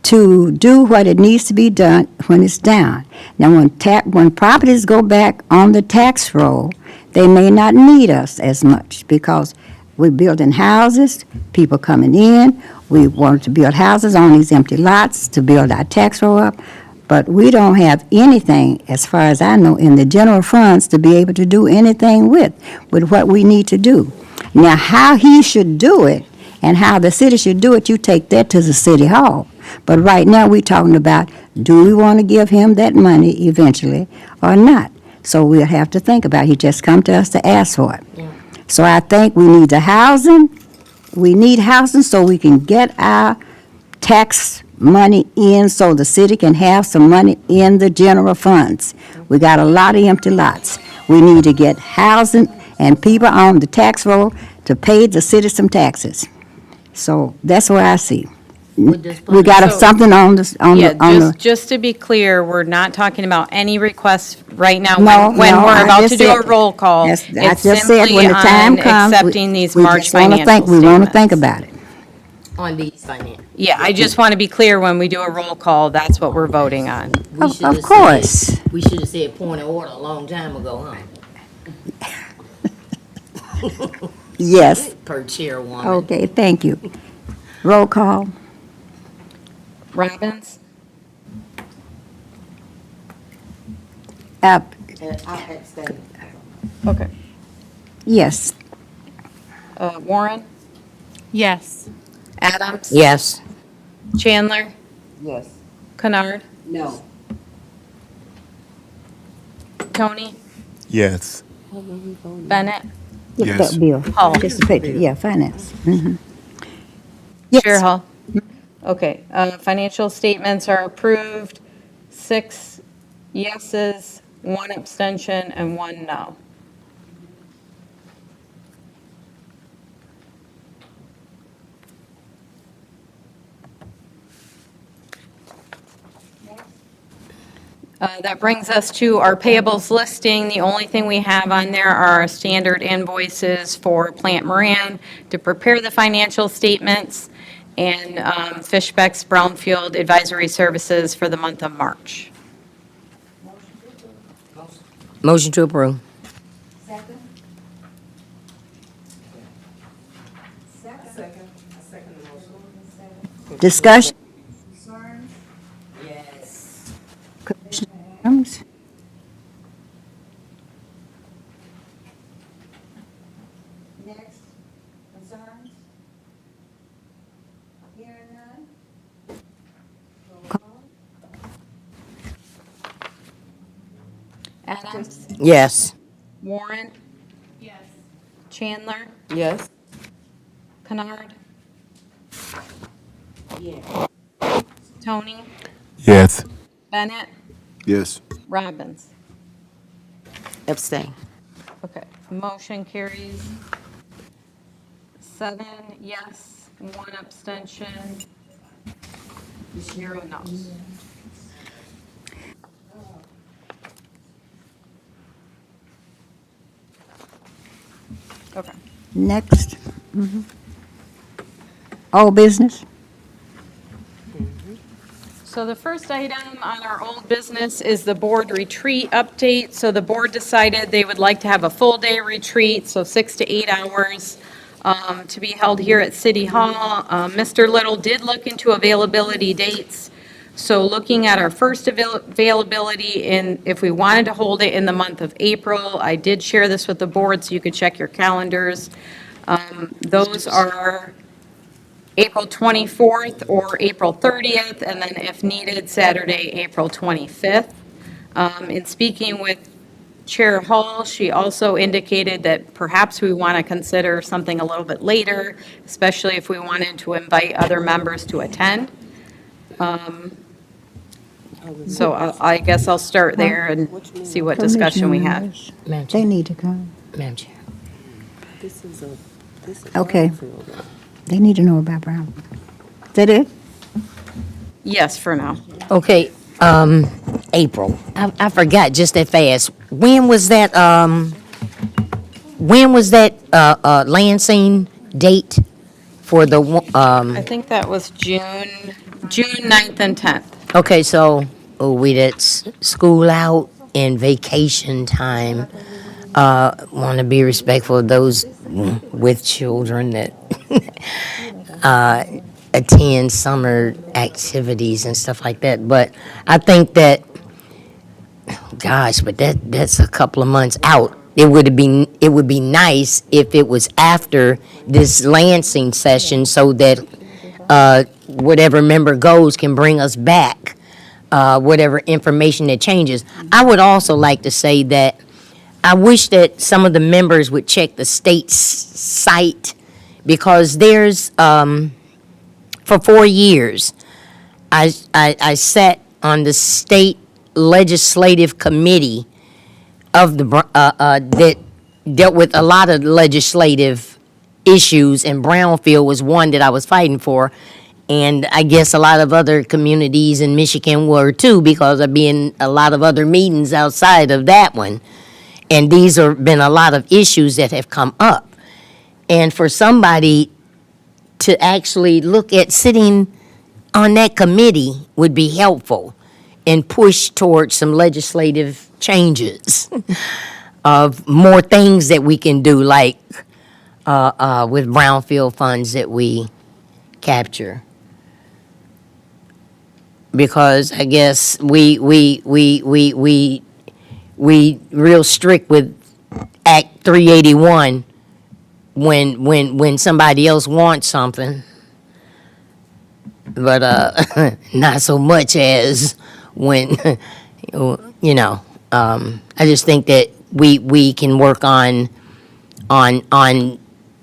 [SPEAKER 2] to do what it needs to be done when it's down. Now, when properties go back on the tax roll, they may not need us as much because we're building houses, people coming in, we want to build houses on these empty lots to build our tax roll up, but we don't have anything, as far as I know, in the general funds to be able to do anything with what we need to do. Now, how he should do it and how the city should do it, you take that to the city hall. But right now, we're talking about, do we want to give him that money eventually or not? So we'll have to think about it. He just come to us to ask for it.
[SPEAKER 3] Yeah.
[SPEAKER 2] So I think we need the housing. We need housing so we can get our tax money in so the city can have some money in the general funds. We got a lot of empty lots. We need to get housing and people on the tax roll to pay the city some taxes. So that's what I see. We got
[SPEAKER 1] So-
[SPEAKER 2] something on this, on
[SPEAKER 1] Yeah,
[SPEAKER 2] the,
[SPEAKER 1] just to be clear, we're not talking about any requests right now
[SPEAKER 2] No,
[SPEAKER 1] when
[SPEAKER 2] no,
[SPEAKER 1] we're
[SPEAKER 2] I
[SPEAKER 1] about
[SPEAKER 2] just
[SPEAKER 1] to do a
[SPEAKER 2] said-
[SPEAKER 1] roll call.
[SPEAKER 2] Yes, I
[SPEAKER 1] It's
[SPEAKER 2] just said when the
[SPEAKER 1] simply
[SPEAKER 2] time
[SPEAKER 1] on
[SPEAKER 2] comes.
[SPEAKER 1] accepting these
[SPEAKER 2] we
[SPEAKER 1] March
[SPEAKER 2] just wanna
[SPEAKER 1] financial
[SPEAKER 2] think- We want to think
[SPEAKER 1] statements.
[SPEAKER 2] about it.
[SPEAKER 3] On these finance.
[SPEAKER 1] Yeah, I just want to be clear, when we do a roll call, that's what we're voting on.
[SPEAKER 2] Of course.
[SPEAKER 3] We should have said point of order a long time ago, huh?
[SPEAKER 2] Yes.
[SPEAKER 3] Per chairwoman.
[SPEAKER 2] Okay, thank you. Roll call.
[SPEAKER 1] Robbins? Okay.
[SPEAKER 2] Yes.
[SPEAKER 1] Warren?
[SPEAKER 10] Yes.
[SPEAKER 1] Adams?
[SPEAKER 3] Yes.
[SPEAKER 1] Chandler?
[SPEAKER 6] Yes.
[SPEAKER 1] Kennard?
[SPEAKER 11] No.
[SPEAKER 1] Tony?
[SPEAKER 4] Yes.
[SPEAKER 1] Bennett?
[SPEAKER 4] Yes.
[SPEAKER 2] Bill.
[SPEAKER 1] Hall?
[SPEAKER 2] Just a picture, yeah, finance.
[SPEAKER 1] Chair Hall? Okay, financial statements are approved, 6 yeses, 1 abstention, and 1 no. That brings us to our payables listing. The only thing we have on there are our standard invoices for Plant Moran to prepare the financial statements, and Fishbeck's Brownfield Advisory Services for the month of March.
[SPEAKER 3] Motion to approve.
[SPEAKER 8] Second?
[SPEAKER 6] Second the motion.
[SPEAKER 2] Discussion.
[SPEAKER 8] Concerns? Next, concerns? Hearing none? Roll call.
[SPEAKER 1] Adams?
[SPEAKER 3] Yes.
[SPEAKER 1] Warren? Yes. Chandler?
[SPEAKER 6] Yes.
[SPEAKER 1] Kennard?
[SPEAKER 5] Yeah.
[SPEAKER 1] Tony?
[SPEAKER 4] Yes.
[SPEAKER 1] Bennett?
[SPEAKER 4] Yes.
[SPEAKER 1] Robbins?
[SPEAKER 5] Abstain.
[SPEAKER 1] Okay, motion carries 7 yes, 1 abstention, 0 no's. Okay.
[SPEAKER 2] Next. All business?
[SPEAKER 1] So the first item on our old business is the board retreat update. So the board decided they would like to have a full-day retreat, so 6 to 8 hours, to be held here at City Hall. Mr. Little did look into availability dates. So looking at our first availability in, if we wanted to hold it in the month of April, I did share this with the board so you could check your calendars. Those are April 24th or April 30th, and then if needed, Saturday, April 25th. In speaking with Chair Hall, she also indicated that perhaps we want to consider something a little bit later, especially if we wanted to invite other members to attend. So I guess I'll start there and see what discussion we have.
[SPEAKER 2] Commissioner
[SPEAKER 3] Madam
[SPEAKER 2] members,
[SPEAKER 3] Chair.
[SPEAKER 2] they need to come.
[SPEAKER 3] Madam Chair.
[SPEAKER 5] This is
[SPEAKER 2] Okay. They need to know about Brown. Is that it?
[SPEAKER 1] Yes, for now.
[SPEAKER 3] Okay, April. I forgot just that fast. When was that, Lansing date for the,
[SPEAKER 1] I think that was June 9th and 10th.
[SPEAKER 3] okay, so, that's school out and vacation time. Want to be respectful of those with children that attend summer activities and stuff like that. But I think that, gosh, but that's a couple of months out. It would be nice if it was after this Lansing session so that whatever member goes can bring us back whatever information that changes. I would also like to say that I wish that some of the members would check the state's site because there's, for 4 years, I sat on the state legislative committee of the, that dealt with a lot of legislative issues, and Brownfield was one that I was fighting for. And I guess a lot of other communities in Michigan were too, because I've been a lot of other meetings outside of that one. And these have been a lot of issues that have come up. And for somebody to actually look at sitting on that committee would be helpful and push towards some legislative changes of more things that we can do, like with Brownfield funds that we capture. Because I guess we real strict with Act 381 when somebody else wants something, but not so much as when I just think that we can work on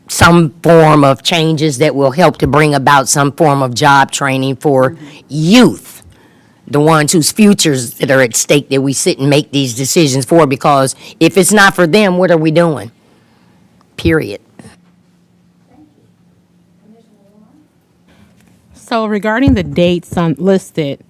[SPEAKER 3] some form of changes that will help to bring about some form of job training for youth, the ones whose futures that are at stake that we sit and make these decisions for, because if it's not for them, what are we doing? Period.
[SPEAKER 10] So regarding the dates listed,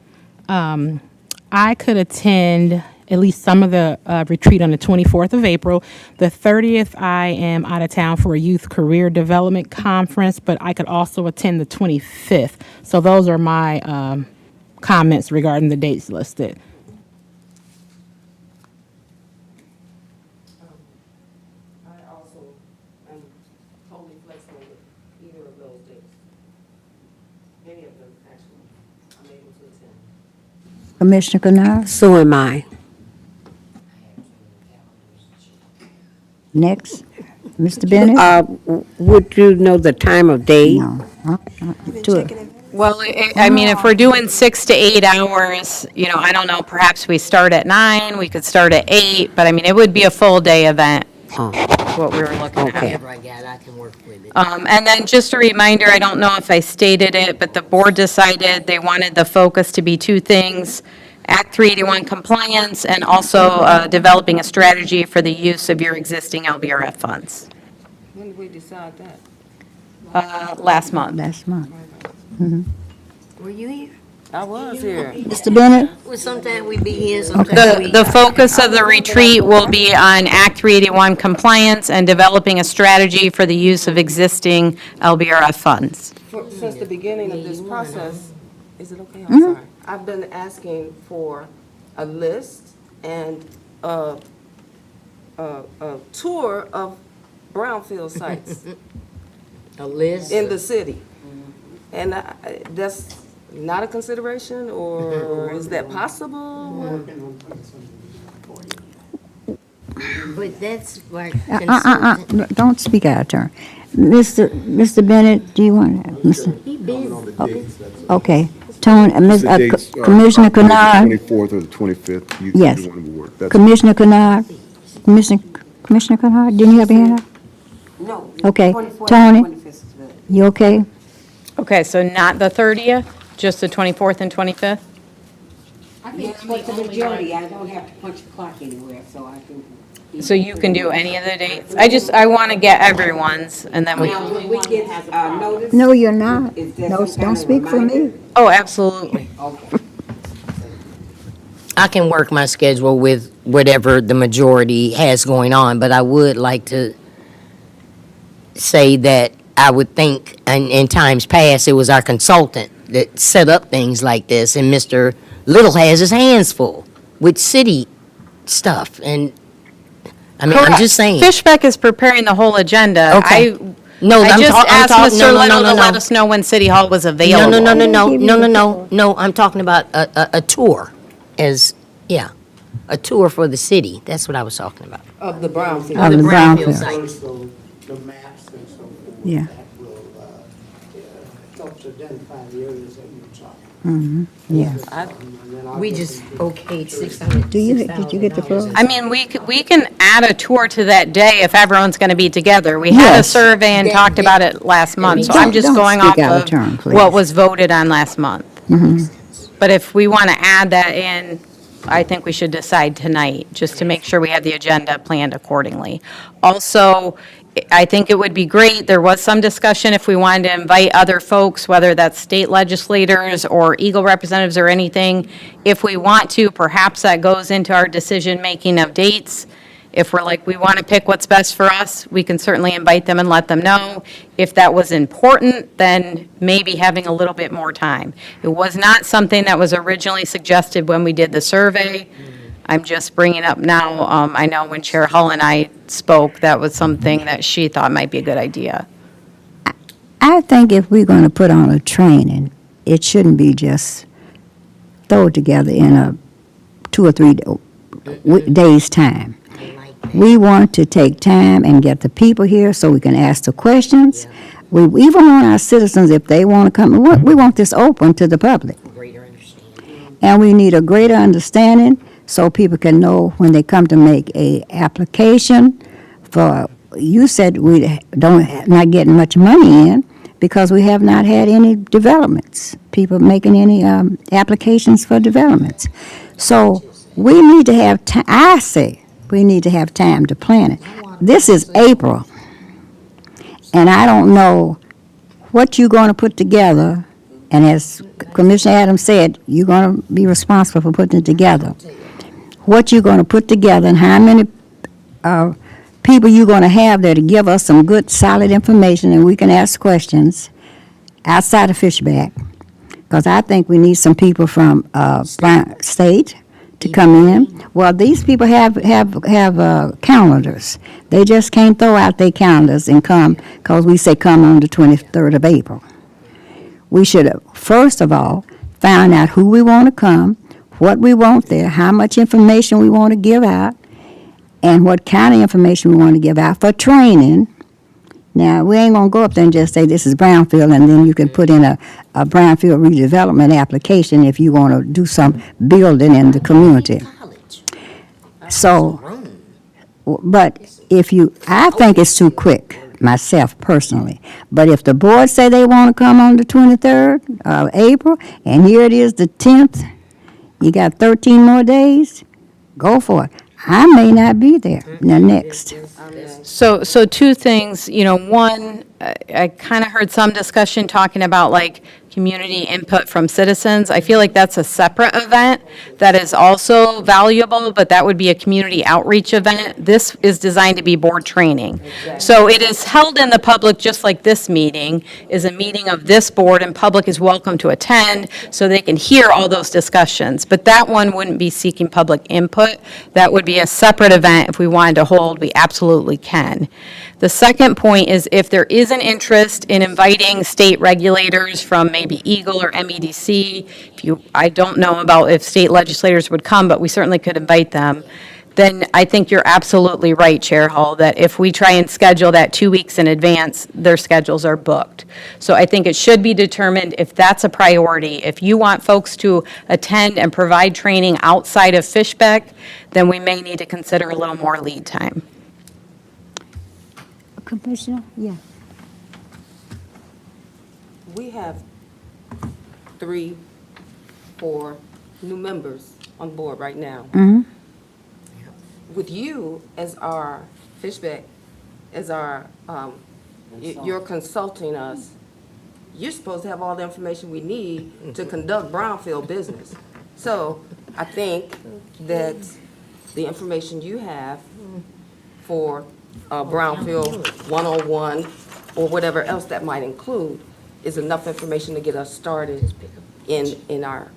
[SPEAKER 10] I could attend at least some of the retreat on the 24th of April. The 30th, I am out of town for a youth career development conference, but I could also attend the 25th. So those are my comments regarding the dates listed.
[SPEAKER 6] I also am totally flexible with either of those dates. Any of them, actually, I'm able to attend.
[SPEAKER 2] Commissioner Kennard,
[SPEAKER 11] So am I.
[SPEAKER 2] next. Mr. Bennett?
[SPEAKER 11] Would you know the time of day?
[SPEAKER 2] No. To it.
[SPEAKER 1] Well, I mean, if we're doing 6 to 8 hours, I don't know, perhaps we start at 9, we could start at 8, but I mean, it would be a full day event,
[SPEAKER 11] Oh,
[SPEAKER 1] what we were looking at.
[SPEAKER 11] okay.
[SPEAKER 3] I got, I can work with it.
[SPEAKER 1] And then just a reminder, I don't know if I stated it, but the board decided they wanted the focus to be two things: Act 381 compliance and also developing a strategy for the use of your existing LBRF funds.
[SPEAKER 6] When did we decide that?
[SPEAKER 1] Last month.
[SPEAKER 2] Last month.
[SPEAKER 3] Were you here?
[SPEAKER 6] I was here.
[SPEAKER 2] Mr. Bennett?
[SPEAKER 3] Well, sometime we be here, sometime we.
[SPEAKER 1] The focus of the retreat will be on Act 381 compliance and developing a strategy for the use of existing LBRF funds.
[SPEAKER 6] Since the beginning of this process, is it okay? I'm sorry. I've been asking for a list and a tour of brownfield sites
[SPEAKER 3] A list.
[SPEAKER 6] in the city. And that's not a consideration, or is that possible?
[SPEAKER 3] But that's where
[SPEAKER 2] Don't speak out of turn. Mr. Bennett, do you want, Mr.?
[SPEAKER 3] he busy.
[SPEAKER 2] Okay. Tony, Commissioner Kennard?
[SPEAKER 4] 24th or the 25th.
[SPEAKER 2] Yes.
[SPEAKER 4] Either one will work. That's-
[SPEAKER 2] Commissioner Kennard? Commissioner Kennard, didn't you have your hand up?
[SPEAKER 11] No.
[SPEAKER 2] Okay. Tony, you okay?
[SPEAKER 1] Okay, so not the 30th, just the 24th and 25th?
[SPEAKER 11] Yes, but the majority, I don't have to punch the clock anywhere, so I can.
[SPEAKER 1] So you can do any of the dates? I want to get everyone's, and then we,
[SPEAKER 11] Now, when we get notice?
[SPEAKER 2] No, you're not.
[SPEAKER 11] Is there
[SPEAKER 2] No,
[SPEAKER 11] some kind
[SPEAKER 2] don't
[SPEAKER 11] of
[SPEAKER 2] speak for me.
[SPEAKER 11] reminder?
[SPEAKER 1] oh, absolutely.
[SPEAKER 11] Okay.
[SPEAKER 3] I can work my schedule with whatever the majority has going on, but I would like to say that I would think, in times past, it was our consultant that set up things like this, and Mr. Little has his hands full with city stuff, and, I mean, I'm
[SPEAKER 1] Correct.
[SPEAKER 3] just saying.
[SPEAKER 1] Fishbeck is preparing the whole agenda.
[SPEAKER 3] Okay. No,
[SPEAKER 1] I
[SPEAKER 3] I'm
[SPEAKER 1] just
[SPEAKER 3] talk- I'm
[SPEAKER 1] asked
[SPEAKER 3] talk-
[SPEAKER 1] Mr.
[SPEAKER 3] no, no,
[SPEAKER 1] Little
[SPEAKER 3] no,
[SPEAKER 1] to
[SPEAKER 3] no,
[SPEAKER 1] let
[SPEAKER 3] no.
[SPEAKER 1] us know when City Hall was
[SPEAKER 3] No,
[SPEAKER 1] available.
[SPEAKER 3] no, no, I'm talking about a tour a tour for the city. That's what I was talking about.
[SPEAKER 6] Of the brownfield.
[SPEAKER 2] Of the
[SPEAKER 3] Brownfield
[SPEAKER 2] brownfield.
[SPEAKER 3] site.
[SPEAKER 7] Also, the maps and so forth.
[SPEAKER 2] Yeah.
[SPEAKER 7] That will help to identify the areas that you're talking.
[SPEAKER 2] Yeah.
[SPEAKER 7] And then I'll
[SPEAKER 3] We
[SPEAKER 7] get
[SPEAKER 3] just
[SPEAKER 7] them to-
[SPEAKER 3] okayed 600.
[SPEAKER 2] Did you get the floor?
[SPEAKER 1] I mean, we can add a tour to that day if everyone's going to be together. We had a
[SPEAKER 2] Yes.
[SPEAKER 1] survey and talked about it last month, so I'm just
[SPEAKER 2] Don't
[SPEAKER 1] going
[SPEAKER 2] speak
[SPEAKER 1] off
[SPEAKER 2] out of
[SPEAKER 1] of
[SPEAKER 2] turn, please.
[SPEAKER 1] what was voted on last month. But if we want to add that in, I think we should decide tonight, just to make sure we have the agenda planned accordingly. Also, I think it would be great, there was some discussion if we wanted to invite other folks, whether that's state legislators or Eagle representatives or anything. If we want to, perhaps that goes into our decision-making of dates. If we're like, we want to pick what's best for us, we can certainly invite them and let them know. If that was important, then maybe having a little bit more time. It was not something that was originally suggested when we did the survey. I'm just bringing up now, I know when Chair Hull and I spoke, that was something that she thought might be a good idea.
[SPEAKER 2] I think if we're going to put on a training, it shouldn't be just thrown together in a 2 or 3 days' time. We want to take time and get the people here so we can ask the questions. We even want our citizens, if they want to come, we want this open to the public.
[SPEAKER 3] Greater understanding.
[SPEAKER 2] And we need a greater understanding so people can know when they come to make a application for, you said we not getting much money in because we have not had any developments, people making any applications for developments. So we need to have, I say, we need to have time to plan it. This is April, and I don't know what you're going to put together, and as Commissioner Adams said, you're going to be responsible for putting it together. What you're going to put together and how many people you're going to have there to give us some good, solid information, and we can ask questions outside of Fishback, because I think we need some people from state to come in. Well, these people have calendars. They just can't throw out their calendars and come, because we say come on the 23rd of April. We should, first of all, find out who we want to come, what we want there, how much information we want to give out, and what kind of information we want to give out for training. Now, we ain't gonna go up there and just say this is Brownfield, and then you can put in a Brownfield redevelopment application if you want to do some building in the community. So, but if you, I think it's too quick, myself personally. But if the board say they want to come on the 23rd of April, and here it is the 10th, you got 13 more days, go for it. I may not be there the next.
[SPEAKER 1] So two things, one, I kind of heard some discussion talking about like community input from citizens. I feel like that's a separate event that is also valuable, but that would be a community outreach event. This is designed to be board training. So it is held in the public, just like this meeting is a meeting of this board, and public is welcome to attend so they can hear all those discussions. But that one wouldn't be seeking public input. That would be a separate event. If we wanted to hold, we absolutely can. The second point is if there is an interest in inviting state regulators from maybe Eagle or MEDC, I don't know about if state legislators would come, but we certainly could invite them, then I think you're absolutely right, Chair Hall, that if we try and schedule that 2 weeks in advance, their schedules are booked. So I think it should be determined if that's a priority. If you want folks to attend and provide training outside of Fishbeck, then we may need to consider a little more lead time.
[SPEAKER 2] Commissioner? Yeah.
[SPEAKER 6] We have 3, 4 new members on board right now. With you as our Fishbeck, as our, you're consulting us, you're supposed to have all the information we need to conduct Brownfield business. So I think that the information you have for Brownfield 101 or whatever else that might include is enough information to get us started in our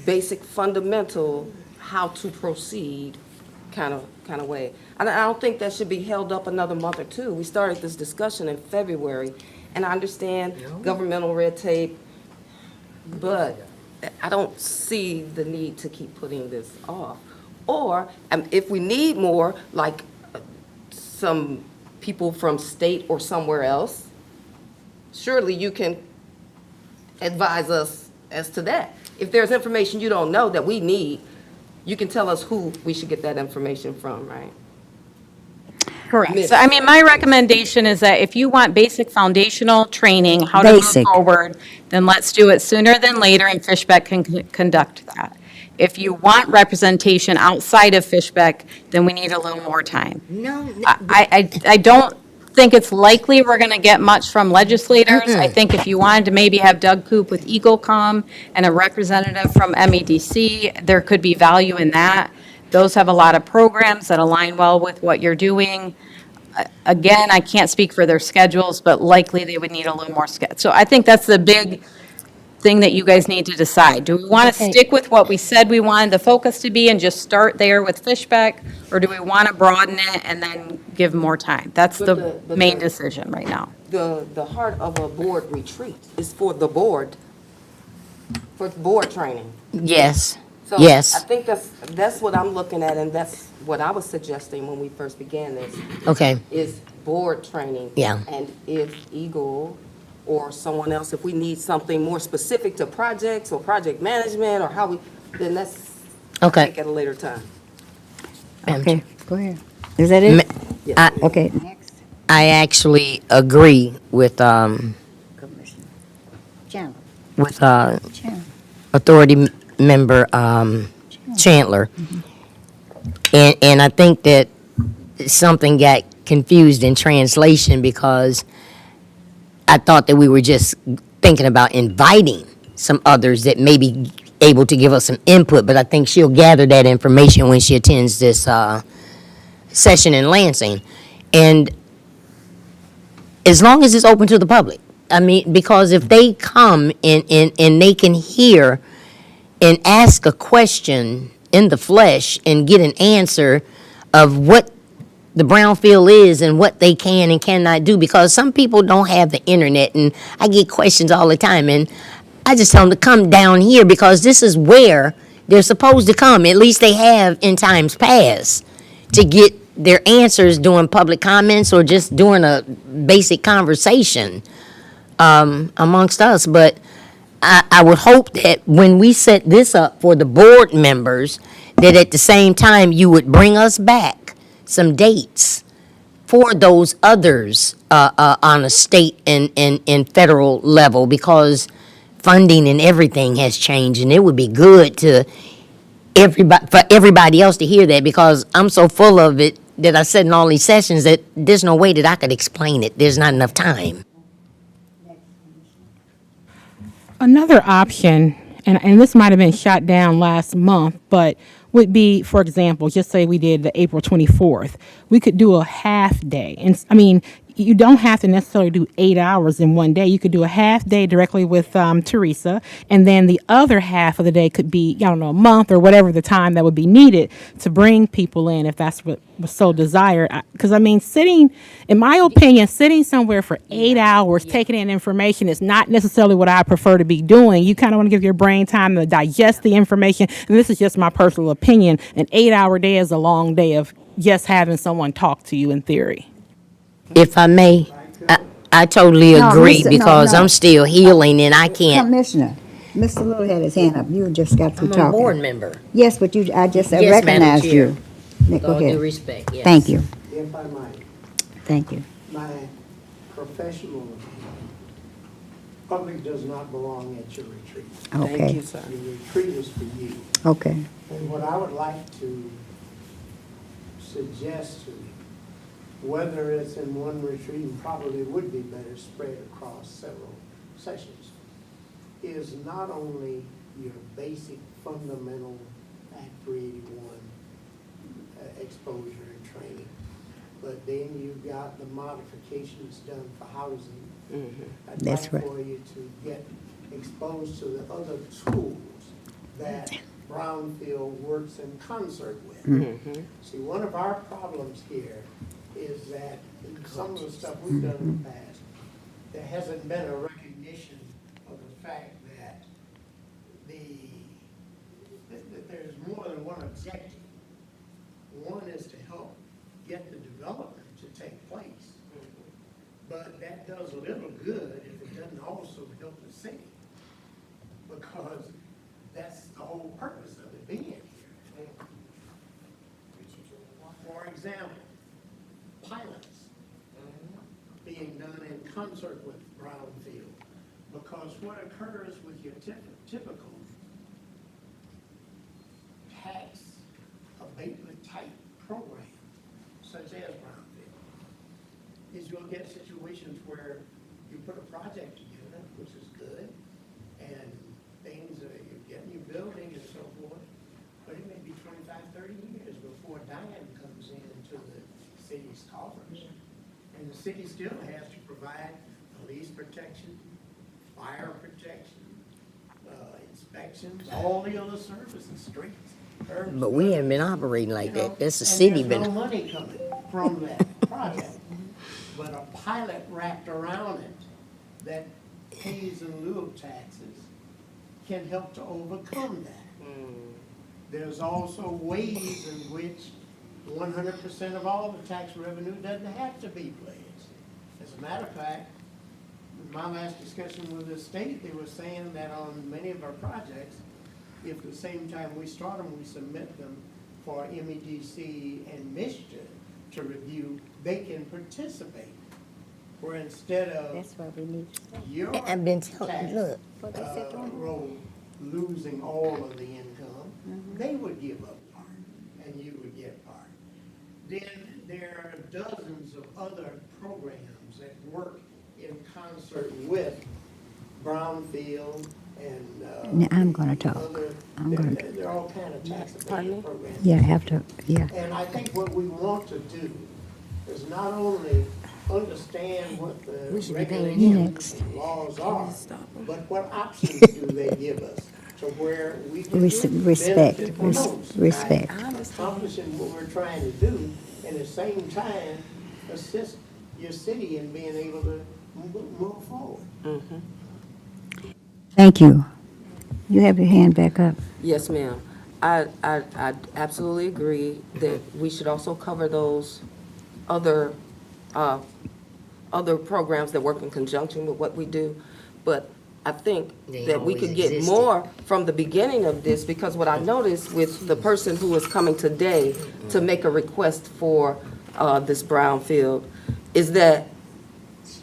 [SPEAKER 6] basic fundamental how to proceed kind of way. And I don't think that should be held up another month or two. We started this discussion in February, and I understand governmental red tape, but I don't see the need to keep putting this off. Or if we need more, like some people from state or somewhere else, surely you can advise us as to that. If there's information you don't know that we need, you can tell us who we should get that information from, right?
[SPEAKER 1] Correct. So, I mean, my recommendation is that if you want basic foundational training, how to move
[SPEAKER 2] Basic.
[SPEAKER 1] forward, then let's do it sooner than later, and Fishbeck can conduct that. If you want representation outside of Fishbeck, then we need a little more time.
[SPEAKER 3] No,
[SPEAKER 1] I don't think it's likely we're going to get much from legislators. I think if you wanted to maybe have Doug Coop with Eagle come and a representative from MEDC, there could be value in that. Those have a lot of programs that align well with what you're doing. Again, I can't speak for their schedules, but likely they would need a little more schedule. So I think that's the big thing that you guys need to decide. Do we want to stick with what we said we wanted the focus to be and just start there with Fishbeck? Or do we want to broaden it and then give more time? That's the main decision right now.
[SPEAKER 6] The heart of a board retreat is for the board, for board training.
[SPEAKER 3] yes,
[SPEAKER 6] So
[SPEAKER 3] yes.
[SPEAKER 6] I think that's what I'm looking at, and that's what I was suggesting when we first began this,
[SPEAKER 3] Okay,
[SPEAKER 6] is board training.
[SPEAKER 3] Yeah.
[SPEAKER 6] And if Eagle or someone else, if we need something more specific to projects or project management or how we, then that's, I
[SPEAKER 3] okay.
[SPEAKER 6] think, at a later time.
[SPEAKER 2] Okay, go ahead. Is that it?
[SPEAKER 3] I,
[SPEAKER 2] Okay, next.
[SPEAKER 3] I actually agree with,
[SPEAKER 2] Commissioner. Chandler.
[SPEAKER 3] Authority Member Chandler. And I think that something got confused in translation because I thought that we were just thinking about inviting some others that may be able to give us some input, but I think she'll gather that information when she attends this session in Lansing. And as long as it's open to the public. I mean, because if they come and they can hear and ask a question in the flesh and get an answer of what the Brownfield is and what they can and cannot do, because some people don't have the internet, and I get questions all the time, and I just tell them to come down here because this is where they're supposed to come. At least they have in times past to get their answers during public comments or just during a basic conversation amongst us. But I would hope that when we set this up for the board members, that at the same time you would bring us back some dates for those others on a state and federal level, because funding and everything has changed, and it would be good to for everybody else to hear that, because I'm so full of it that I said in all these sessions that there's no way that I could explain it. There's not enough time.
[SPEAKER 10] Another option, and this might have been shot down last month, but would be, for example, just say we did the April 24th. We could do a half day. And I mean, you don't have to necessarily do 8 hours in one day. You could do a half day directly with Teresa, and then the other half of the day could be, I don't know, a month or whatever the time that would be needed to bring people in if that's what was so desired. Because, I mean, in my opinion, sitting somewhere for 8 hours taking in information is not necessarily what I prefer to be doing. You kind of want to give your brain time to digest the information, and this is just my personal opinion. An 8-hour day is a long day of just having someone talk to you in theory.
[SPEAKER 3] If I may, I totally
[SPEAKER 2] No,
[SPEAKER 3] agree,
[SPEAKER 2] Mr.
[SPEAKER 3] because
[SPEAKER 2] no.
[SPEAKER 3] I'm still healing and I can't.
[SPEAKER 2] Commissioner, Mr. Little had his hand up. You just got through
[SPEAKER 3] I'm a
[SPEAKER 2] talking.
[SPEAKER 3] board member.
[SPEAKER 2] Yes, but I just
[SPEAKER 3] Yes, Madam
[SPEAKER 2] recognized
[SPEAKER 3] Chair.
[SPEAKER 2] you. Nick,
[SPEAKER 3] With
[SPEAKER 2] go
[SPEAKER 3] all due
[SPEAKER 2] ahead.
[SPEAKER 3] respect, yes.
[SPEAKER 2] Thank you.
[SPEAKER 7] If I might,
[SPEAKER 2] Thank you.
[SPEAKER 7] my professional opinion, public does not belong at your retreat.
[SPEAKER 2] Okay.
[SPEAKER 6] Thank you, sir.
[SPEAKER 7] Your retreat is for you.
[SPEAKER 2] Okay.
[SPEAKER 7] And what I would like to suggest to you, whether it's in one retreat, and probably would be better spread across several sessions, is not only your basic fundamental Act 381 exposure and training, but then you've got the modifications done for housing. I'd
[SPEAKER 2] That's
[SPEAKER 7] like
[SPEAKER 2] right.
[SPEAKER 7] for you to get exposed to the other tools that Brownfield works in concert with. See, one of our problems here is that in some of the stuff we've done in the past, there hasn't been a recognition of the fact that that there's more than one objective. One is to help get the development to take place. But that does a little good if it doesn't also help the city, because that's the whole purpose of it being here. For example, pilots being done in concert with Brownfield, because what occurs with your typical tax abatement type program, such as Brownfield, is you'll get situations where you put a project together, which is good, and things, you're getting your building and so forth, but it may be 25, 30 years before Diane comes into the city's coffers. And the city still has to provide police protection, fire protection, inspections, all the other services, streets, curbs.
[SPEAKER 3] But we haven't been operating like
[SPEAKER 7] You know,
[SPEAKER 3] that. That's the
[SPEAKER 7] and
[SPEAKER 3] city
[SPEAKER 7] there's no
[SPEAKER 3] been.
[SPEAKER 7] money coming from that project, but a pilot wrapped around it that pays in lieu of taxes can help to overcome that. There's also ways in which 100% of all the tax revenue doesn't have to be pledged. As a matter of fact, in my last discussion with the state, they were saying that on many of our projects, if at the same time we start them, we submit them for MEDC and MISTA to review, they can participate. Where instead of
[SPEAKER 2] That's why we need.
[SPEAKER 7] your
[SPEAKER 3] I've been telling,
[SPEAKER 7] tax
[SPEAKER 3] look,
[SPEAKER 7] roll losing all of the income, they would give up part, and you would get part. Then there are dozens of other programs that work in concert with Brownfield and.
[SPEAKER 2] Now, I'm gonna talk.
[SPEAKER 7] other-
[SPEAKER 2] I'm gonna-
[SPEAKER 7] They're all kind of tax abatement programs.
[SPEAKER 2] Yeah, after, yeah.
[SPEAKER 7] And I think what we want to do is not only understand what the regulations and laws are, but what options do they give us to where we can
[SPEAKER 2] Respect,
[SPEAKER 7] benefit the most by
[SPEAKER 2] respect.
[SPEAKER 7] accomplishing what we're trying to do, and at the same time, assist your city in being able to move forward.
[SPEAKER 2] Thank you. You have your hand back up.
[SPEAKER 6] Yes, ma'am. I absolutely agree that we should also cover those other, other programs that work in conjunction with what we do. But I think
[SPEAKER 3] They
[SPEAKER 6] that we
[SPEAKER 3] always
[SPEAKER 6] could get
[SPEAKER 3] existed.
[SPEAKER 6] more from the beginning of this, because what I noticed with the person who is coming today to make a request for this brownfield is that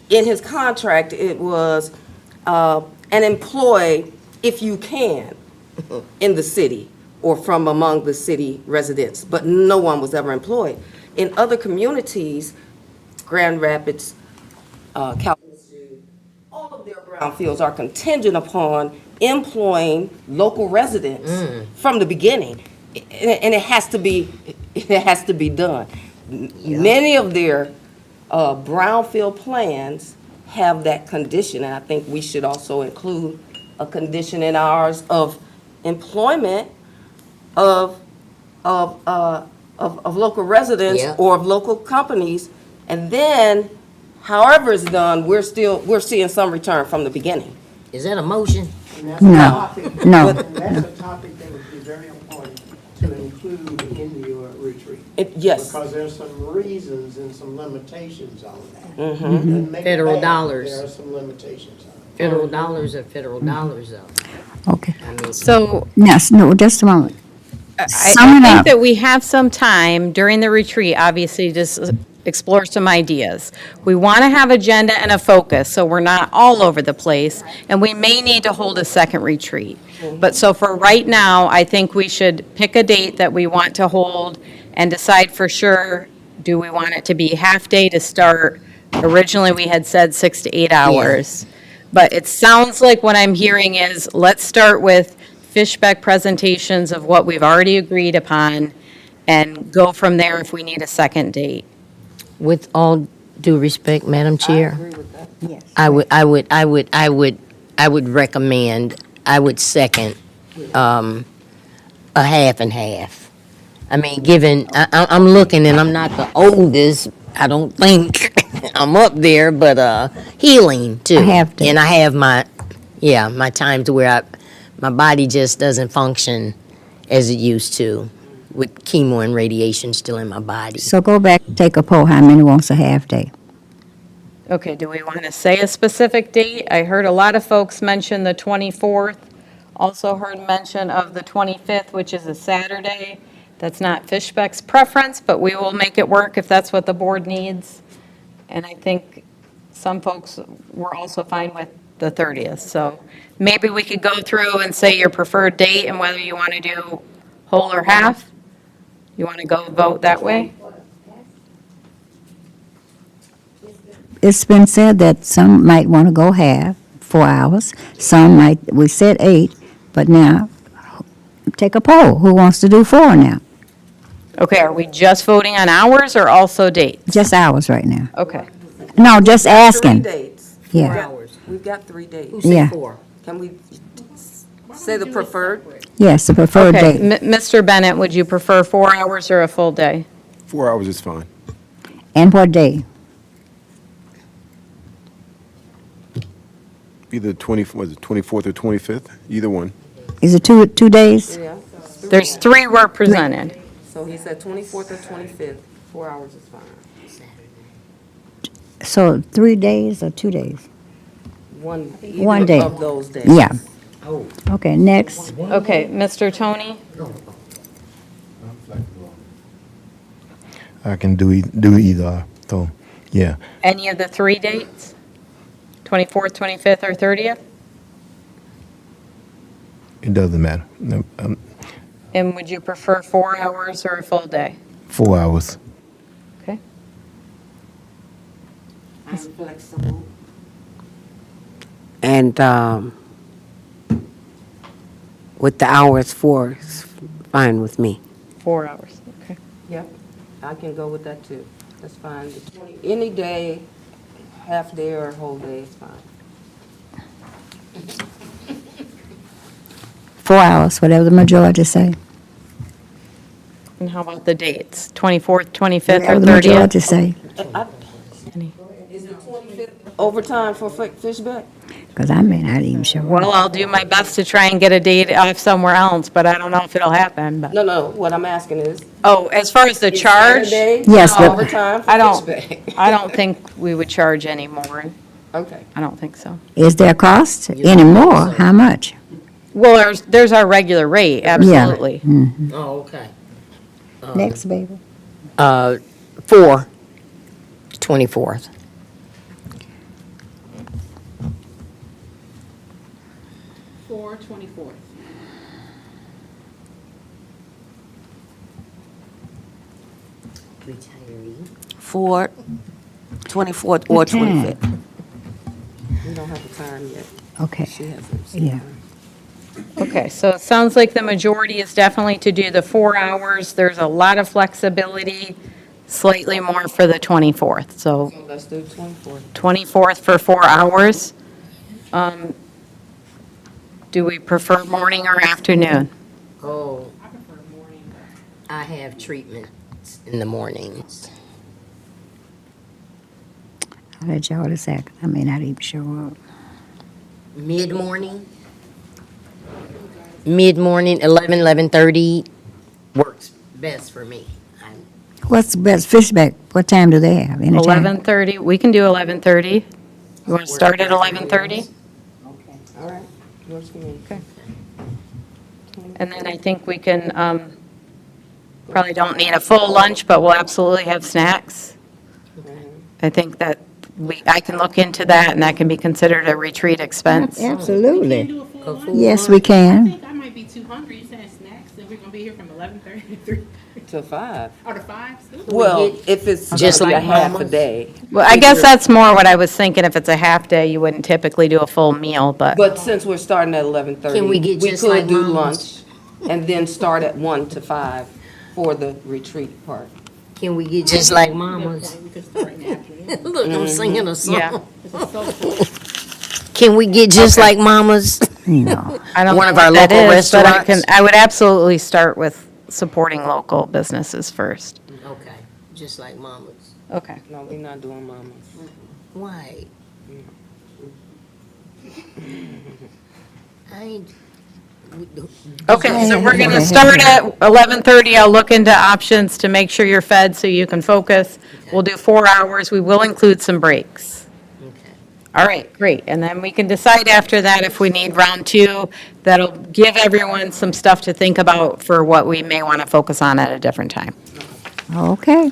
[SPEAKER 6] in his contract, it was an employ if you can in the city or from among the city residents, but no one was ever employed. In other communities, Grand Rapids, Kalamazoo, all of their brownfields are contingent upon employing local residents from the beginning. And it has to be done. Many of their brownfield plans have that condition, and I think we should also include a condition in ours of employment of local residents
[SPEAKER 3] Yeah.
[SPEAKER 6] or of local companies, and then however it's done, we're seeing some return from the beginning.
[SPEAKER 3] Is that a motion?
[SPEAKER 7] And that's a
[SPEAKER 2] No.
[SPEAKER 7] topic-
[SPEAKER 2] No.
[SPEAKER 7] And that's a topic that would be very important to include in your retreat.
[SPEAKER 6] Yes.
[SPEAKER 7] Because there's some reasons and some limitations on that.
[SPEAKER 6] Mm-hmm.
[SPEAKER 7] And make it
[SPEAKER 3] Federal
[SPEAKER 7] bad,
[SPEAKER 3] dollars.
[SPEAKER 7] There are some limitations on it.
[SPEAKER 3] Federal dollars are federal dollars, though.
[SPEAKER 2] Okay.
[SPEAKER 3] I mean,
[SPEAKER 1] So
[SPEAKER 2] Yes, no, just a moment.
[SPEAKER 1] I
[SPEAKER 2] Sum it
[SPEAKER 1] think
[SPEAKER 2] up.
[SPEAKER 1] that we have some time during the retreat, obviously, to explore some ideas. We want to have agenda and a focus, so we're not all over the place, and we may need to hold a second retreat. But so for right now, I think we should pick a date that we want to hold and decide for sure, do we want it to be half-day to start? Originally, we had said 6 to 8 hours. But it sounds like what I'm hearing is, let's start with Fishbeck presentations of what we've already agreed upon and go from there if we need a second date.
[SPEAKER 3] with all due respect, Madam Chair,
[SPEAKER 2] Yes.
[SPEAKER 3] I would recommend, I would second, a half and half. I mean, given, I'm looking and I'm not the oldest, I don't think I'm up there, but, healing too.
[SPEAKER 2] A half day.
[SPEAKER 3] And I have my times where my body just doesn't function as it used to, with chemo and radiation still in my body.
[SPEAKER 2] So go back, take a poll, how many wants a half day?
[SPEAKER 1] Okay, do we want to say a specific date? I heard a lot of folks mention the 24th. Also heard mention of the 25th, which is a Saturday. That's not Fishbeck's preference, but we will make it work if that's what the board needs. And I think some folks were also fine with the 30th. So maybe we could go through and say your preferred date and whether you want to do whole or half. You want to go vote that way?
[SPEAKER 2] It's been said that some might want to go half, 4 hours. Some might, we said 8, but now, take a poll. Who wants to do 4 now?
[SPEAKER 1] Okay, are we just voting on hours or also dates?
[SPEAKER 2] Just hours right now.
[SPEAKER 1] Okay.
[SPEAKER 2] No, just
[SPEAKER 6] 3
[SPEAKER 2] asking.
[SPEAKER 6] dates.
[SPEAKER 2] Yeah.
[SPEAKER 6] We've got 3 dates.
[SPEAKER 2] Yeah.
[SPEAKER 6] Can we say the preferred?
[SPEAKER 2] Yes, the preferred
[SPEAKER 1] Okay,
[SPEAKER 2] date.
[SPEAKER 1] Mr. Bennett, would you prefer 4 hours or a full day?
[SPEAKER 4] 4 hours is fine.
[SPEAKER 2] And what day?
[SPEAKER 4] Either 24th or 25th, either one.
[SPEAKER 2] Is it 2 days?
[SPEAKER 6] Yeah.
[SPEAKER 1] There's 3 were presented.
[SPEAKER 6] So he said 24th or 25th, 4 hours is fine.
[SPEAKER 2] So 3 days or 2 days?
[SPEAKER 6] One
[SPEAKER 2] One day.
[SPEAKER 6] of those days.
[SPEAKER 2] Yeah. Okay, next.
[SPEAKER 1] Okay, Mr. Tony?
[SPEAKER 12] I can do either. So, yeah.
[SPEAKER 1] Any of the 3 dates? 24th, 25th, or 30th?
[SPEAKER 12] It doesn't matter. No,
[SPEAKER 1] And would you prefer 4 hours or a full day?
[SPEAKER 12] 4 hours.
[SPEAKER 1] Okay.
[SPEAKER 5] I'm flexible.
[SPEAKER 11] And with the hours 4 is fine with me.
[SPEAKER 1] 4 hours, okay.
[SPEAKER 6] Yep, I can go with that too. That's fine. Any day, half day or whole day is fine.
[SPEAKER 2] 4 hours, whatever the majority say.
[SPEAKER 1] And how about the dates? 24th, 25th, or
[SPEAKER 2] Whatever the majority
[SPEAKER 1] 30th?
[SPEAKER 2] say.
[SPEAKER 6] Is the 25th overtime for Fishback?
[SPEAKER 2] Because I may not even show
[SPEAKER 1] Well,
[SPEAKER 2] up.
[SPEAKER 1] I'll do my best to try and get a date off somewhere else, but I don't know if it'll happen, but.
[SPEAKER 6] No, what I'm asking is.
[SPEAKER 1] Oh, as far as the
[SPEAKER 6] is
[SPEAKER 1] charge?
[SPEAKER 6] Saturday
[SPEAKER 2] Yes, but-
[SPEAKER 6] overtime for
[SPEAKER 1] I don't,
[SPEAKER 6] Fishback?
[SPEAKER 1] I don't think we would charge any more.
[SPEAKER 6] Okay.
[SPEAKER 1] I don't think so.
[SPEAKER 2] Is there a cost anymore? How much?
[SPEAKER 1] Well, there's our regular rate, absolutely.
[SPEAKER 3] Oh, okay.
[SPEAKER 2] Next, baby.
[SPEAKER 3] 24th.
[SPEAKER 10] For 24th.
[SPEAKER 3] Retiree.
[SPEAKER 5] For 24th or
[SPEAKER 2] What time?
[SPEAKER 5] 25th.
[SPEAKER 6] We don't have the time yet.
[SPEAKER 2] Okay,
[SPEAKER 6] She hasn't.
[SPEAKER 2] yeah.
[SPEAKER 1] Okay, so it sounds like the majority is definitely to do the 4 hours. There's a lot of flexibility, slightly more for the 24th. So
[SPEAKER 6] So let's do 24th.
[SPEAKER 1] 24th for 4 hours. Do we prefer morning or afternoon?
[SPEAKER 3] Oh,
[SPEAKER 10] I prefer morning.
[SPEAKER 3] I have treatments in the mornings.
[SPEAKER 2] I'll let y'all decide, 'cause I may not even show up.
[SPEAKER 3] Mid-morning? Mid-morning, 11:30 works best for me.
[SPEAKER 2] What's the best Fishback? What time do they have? Any time?
[SPEAKER 1] 11:30, we can do 11:30. You want to start at 11:30?
[SPEAKER 6] All right. Works for me.
[SPEAKER 1] Okay. And then I think we can, probably don't need a full lunch, but we'll absolutely have snacks. I think that I can look into that, and that can be considered a retreat expense.
[SPEAKER 10] Can
[SPEAKER 2] Absolutely.
[SPEAKER 10] do a full lunch?
[SPEAKER 2] Yes, we
[SPEAKER 10] I
[SPEAKER 2] can.
[SPEAKER 10] think I might be too hungry. You said snacks, and we're gonna be here from 11:30 to 3,
[SPEAKER 6] Till 5.
[SPEAKER 10] or to 5 still?
[SPEAKER 6] Well, if it's
[SPEAKER 3] Just
[SPEAKER 6] just like a
[SPEAKER 3] like
[SPEAKER 6] half a
[SPEAKER 3] Mama's?
[SPEAKER 6] day.
[SPEAKER 1] Well, I guess that's more what I was thinking. If it's a half day, you wouldn't typically do a full meal, but.
[SPEAKER 6] But since we're starting at 11:30.
[SPEAKER 3] Can we get just
[SPEAKER 6] could
[SPEAKER 3] like
[SPEAKER 6] do
[SPEAKER 3] Mama's?
[SPEAKER 6] lunch and then start at 1 to 5 for the retreat part.
[SPEAKER 3] Can we get just like Mama's?
[SPEAKER 10] We could start in the afternoon.
[SPEAKER 3] Look, I'm singing a song.
[SPEAKER 1] Yeah.
[SPEAKER 10] It's a social.
[SPEAKER 3] Can we get just like Mama's?
[SPEAKER 2] No.
[SPEAKER 1] I don't
[SPEAKER 3] One
[SPEAKER 1] know
[SPEAKER 3] of our
[SPEAKER 1] what that
[SPEAKER 3] local
[SPEAKER 1] is, but
[SPEAKER 3] restaurants?
[SPEAKER 1] I would absolutely start with supporting local businesses first.
[SPEAKER 3] Okay, just like Mama's.
[SPEAKER 1] Okay.
[SPEAKER 6] No, we're not doing Mama's.
[SPEAKER 3] Why? I ain't.
[SPEAKER 1] Okay, so we're going to start at 11:30. I'll look into options to make sure you're fed so you can focus. We'll do 4 hours. We will include some breaks.
[SPEAKER 3] Okay.
[SPEAKER 1] All right, great. And then we can decide after that if we need round 2. That'll give everyone some stuff to think about for what we may want to focus on at a different time.
[SPEAKER 2] Okay.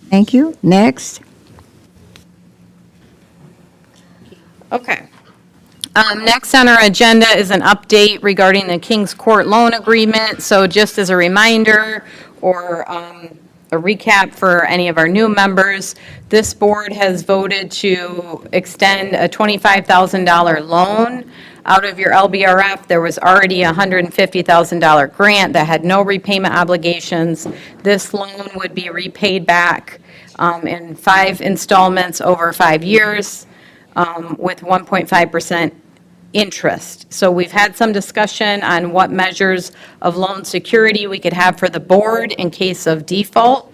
[SPEAKER 2] Thank you. Next.
[SPEAKER 1] Okay. Next on our agenda is an update regarding the Kings Court loan agreement. So just as a reminder or a recap for any of our new members, this board has voted to extend a $25,000 loan out of your LBRF. There was already a $150,000 grant that had no repayment obligations. This loan would be repaid back in 5 installments over 5 years with 1.5% interest. So we've had some discussion on what measures of loan security we could have for the board in case of default.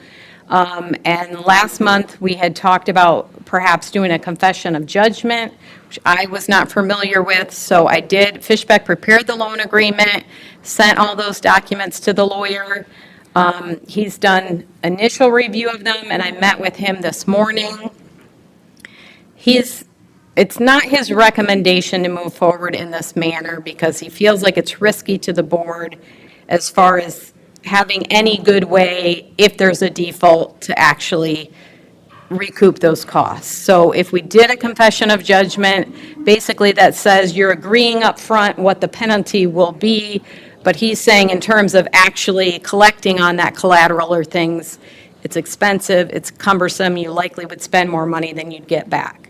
[SPEAKER 1] And last month, we had talked about perhaps doing a confession of judgment, which I was not familiar with. So I did, Fishbeck prepared the loan agreement, sent all those documents to the lawyer. He's done initial review of them, and I met with him this morning. It's not his recommendation to move forward in this manner because he feels like it's risky to the board as far as having any good way, if there's a default, to actually recoup those costs. So if we did a confession of judgment, basically that says you're agreeing up front what the penalty will be, but he's saying in terms of actually collecting on that collateral or things, it's expensive, it's cumbersome, you likely would spend more money than you'd get back.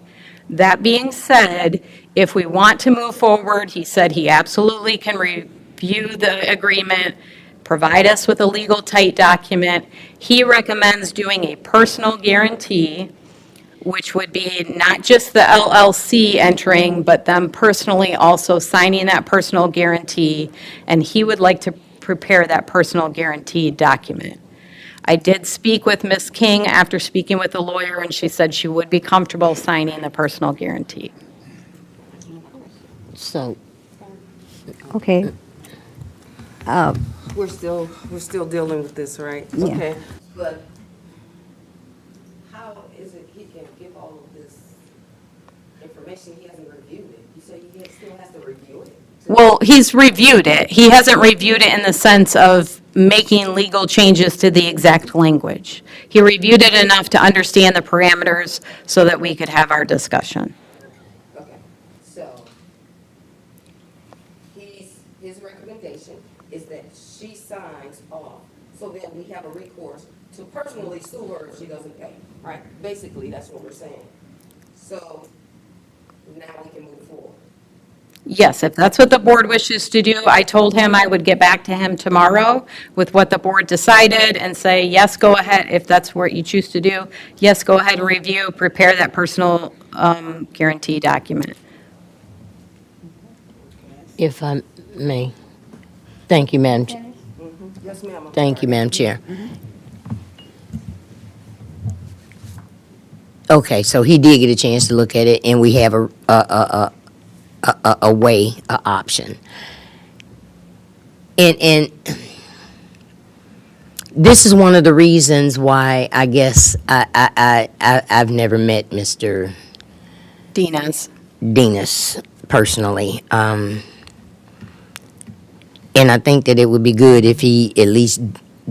[SPEAKER 1] That being said, if we want to move forward, he said he absolutely can review the agreement, provide us with a legal tight document. He recommends doing a personal guarantee, which would be not just the LLC entering, but them personally also signing that personal guarantee, and he would like to prepare that personal guarantee document. I did speak with Ms. King after speaking with the lawyer, and she said she would be comfortable signing the personal guarantee.
[SPEAKER 3] So,
[SPEAKER 2] Okay.
[SPEAKER 6] We're still dealing with this, right?
[SPEAKER 2] Yeah.
[SPEAKER 6] Okay. But how is it he can give all of this information? He hasn't reviewed it. You say still has to review it?
[SPEAKER 1] Well, he's reviewed it. He hasn't reviewed it in the sense of making legal changes to the exact language. He reviewed it enough to understand the parameters so that we could have our discussion.
[SPEAKER 6] Okay, so his recommendation is that she signs off, so then we have a recourse to personally sue her if she doesn't pay, right? Basically, that's what we're saying. So now we can move forward.
[SPEAKER 1] Yes, if that's what the board wishes to do, I told him I would get back to him tomorrow with what the board decided and say, yes, go ahead, if that's what you choose to do. Yes, go ahead and review, prepare that personal guarantee document.
[SPEAKER 3] if I may. Thank you, Madam.
[SPEAKER 6] Yes, ma'am.
[SPEAKER 3] Thank you, Madam Chair. Okay, so he did get a chance to look at it, and we have a way, a option. And this is one of the reasons why I guess I've never met Mr.
[SPEAKER 1] Dinas.
[SPEAKER 3] Dinas personally. And I think that it would be good if he at least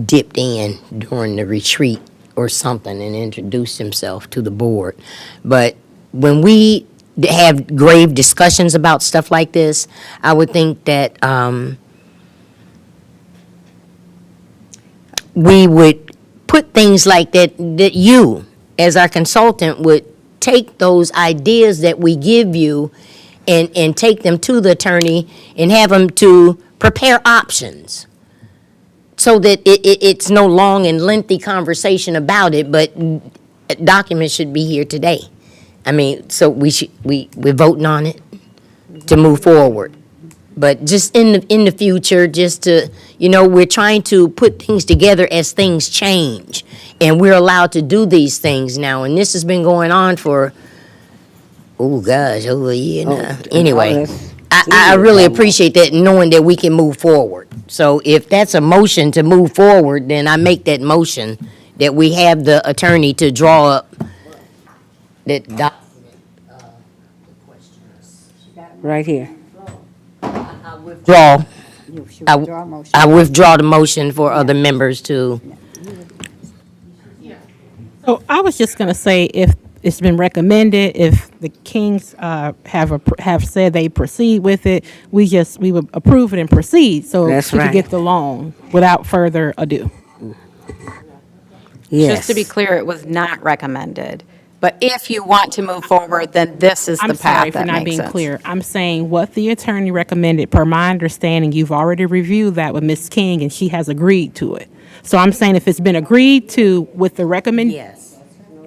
[SPEAKER 3] dipped in during the retreat or something and introduced himself to the board. But when we have grave discussions about stuff like this, I would think that we would put things like that, that you, as our consultant, would take those ideas that we give you and take them to the attorney and have them to prepare options so that it's no long and lengthy conversation about it, but documents should be here today. I mean, so we're voting on it to move forward. But just in the future, just to, we're trying to put things together as things change. And we're allowed to do these things now. And this has been going on for, over a year now. Anyway, I really appreciate that, knowing that we can move forward. So if that's a motion to move forward, then I make that motion that we have the attorney to draw up that document.
[SPEAKER 11] Right here.
[SPEAKER 3] Draw.
[SPEAKER 2] You should
[SPEAKER 3] I
[SPEAKER 2] withdraw a motion.
[SPEAKER 3] I withdraw the motion for other members to.
[SPEAKER 10] So I was just going to say, if it's been recommended, if the Kings have said they proceed with it, we would approve it and proceed. So
[SPEAKER 11] That's
[SPEAKER 10] she
[SPEAKER 11] right.
[SPEAKER 10] could get the loan without further ado.
[SPEAKER 11] Yes.
[SPEAKER 1] Just to be clear, it was not recommended. But if you want to move forward, then this is the
[SPEAKER 10] I'm
[SPEAKER 1] path
[SPEAKER 10] sorry for
[SPEAKER 1] that
[SPEAKER 10] not
[SPEAKER 1] makes
[SPEAKER 10] being
[SPEAKER 1] sense.
[SPEAKER 10] clear. I'm saying what the attorney recommended, per my understanding, you've already reviewed that with Ms. King, and she has agreed to it. So I'm saying if it's been agreed to with the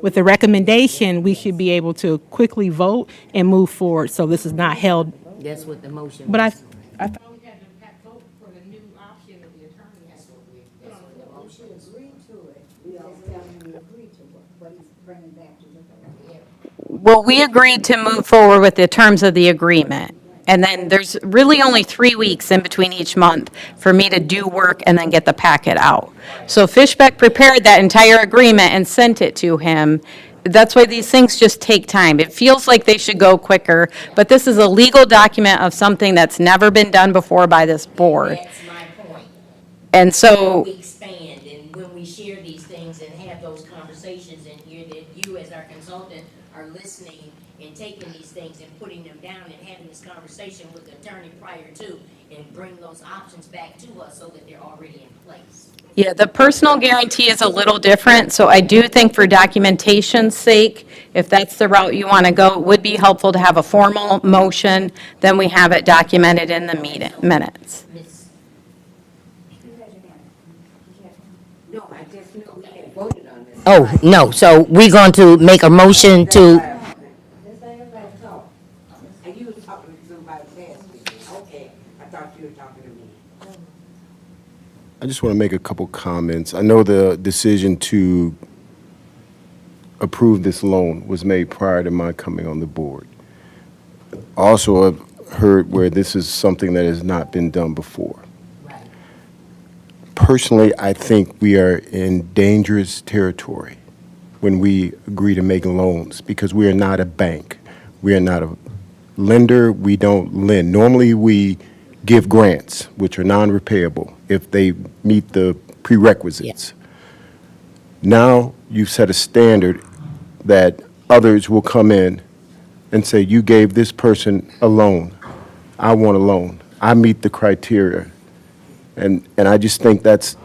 [SPEAKER 10] with the recommendation, we should be able to quickly vote and move forward, so this is not held.
[SPEAKER 3] That's what the motion.
[SPEAKER 10] But I thought we had to vote for the new option that the attorney has.
[SPEAKER 8] We should agree to it. We just tell him we agree to what he's bringing back to the board.
[SPEAKER 1] Well, we agreed to move forward with the terms of the agreement. And then there's really only 3 weeks in between each month for me to do work and then get the packet out. So Fishbeck prepared that entire agreement and sent it to him. That's why these things just take time. It feels like they should go quicker, but this is a legal document of something that's never been done before by this board.
[SPEAKER 3] That's my point.
[SPEAKER 1] And so,
[SPEAKER 3] We expand, and when we share these things and have those conversations in here, that you as our consultant are listening and taking these things and putting them down and having this conversation with the attorney prior to, and bring those options back to us so that they're already in place.
[SPEAKER 1] yeah, the personal guarantee is a little different, so I do think for documentation's sake, if that's the route you want to go, it would be helpful to have a formal motion, then we have it documented in the minutes.
[SPEAKER 3] Miss,
[SPEAKER 5] No, I just know we had voted on this.
[SPEAKER 3] oh, no, so we're going to make a motion to,
[SPEAKER 8] Just let everybody talk.
[SPEAKER 5] And you was talking to somebody past me. Okay, I thought you were talking to me.
[SPEAKER 4] I just want to make a couple comments. I know the decision to approve this loan was made prior to my coming on the board. Also, I've heard where this is something that has not been done before. Personally, I think we are in dangerous territory when we agree to make loans because we are not a bank. We are not a lender. We don't lend. Normally, we give grants, which are non-repayable if they meet the prerequisites. Now, you've set a standard that others will come in and say, you gave this person a loan. I want a loan. I meet the criteria. And I just think that's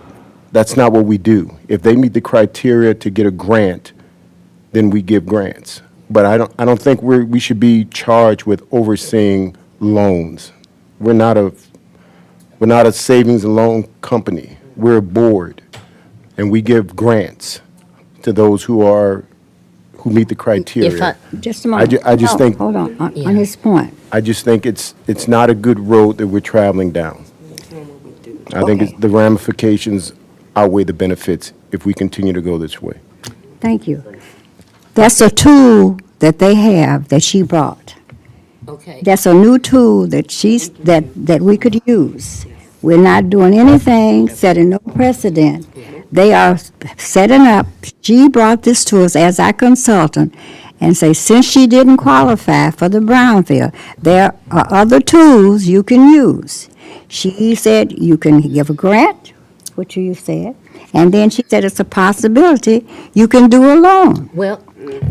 [SPEAKER 4] not what we do. If they meet the criteria to get a grant, then we give grants. But I don't think we should be charged with overseeing loans. We're not a savings and loan company. We're a board, and we give grants to those who meet the criteria.
[SPEAKER 2] Just a moment.
[SPEAKER 4] I just think
[SPEAKER 2] Hold on his point.
[SPEAKER 4] I just think it's not a good road that we're traveling down. I think
[SPEAKER 2] Okay.
[SPEAKER 4] the ramifications outweigh the benefits if we continue to go this way.
[SPEAKER 2] Thank you. That's a tool that they have that she brought.
[SPEAKER 3] Okay.
[SPEAKER 2] That's a new tool that we could use. We're not doing anything, setting no precedent. They are setting up, she brought this to us as our consultant and say, since she didn't qualify for the Brownfield, there are other tools you can use. She said you can give a grant, which you said, and then she said it's a possibility you can do a loan.
[SPEAKER 3] Well,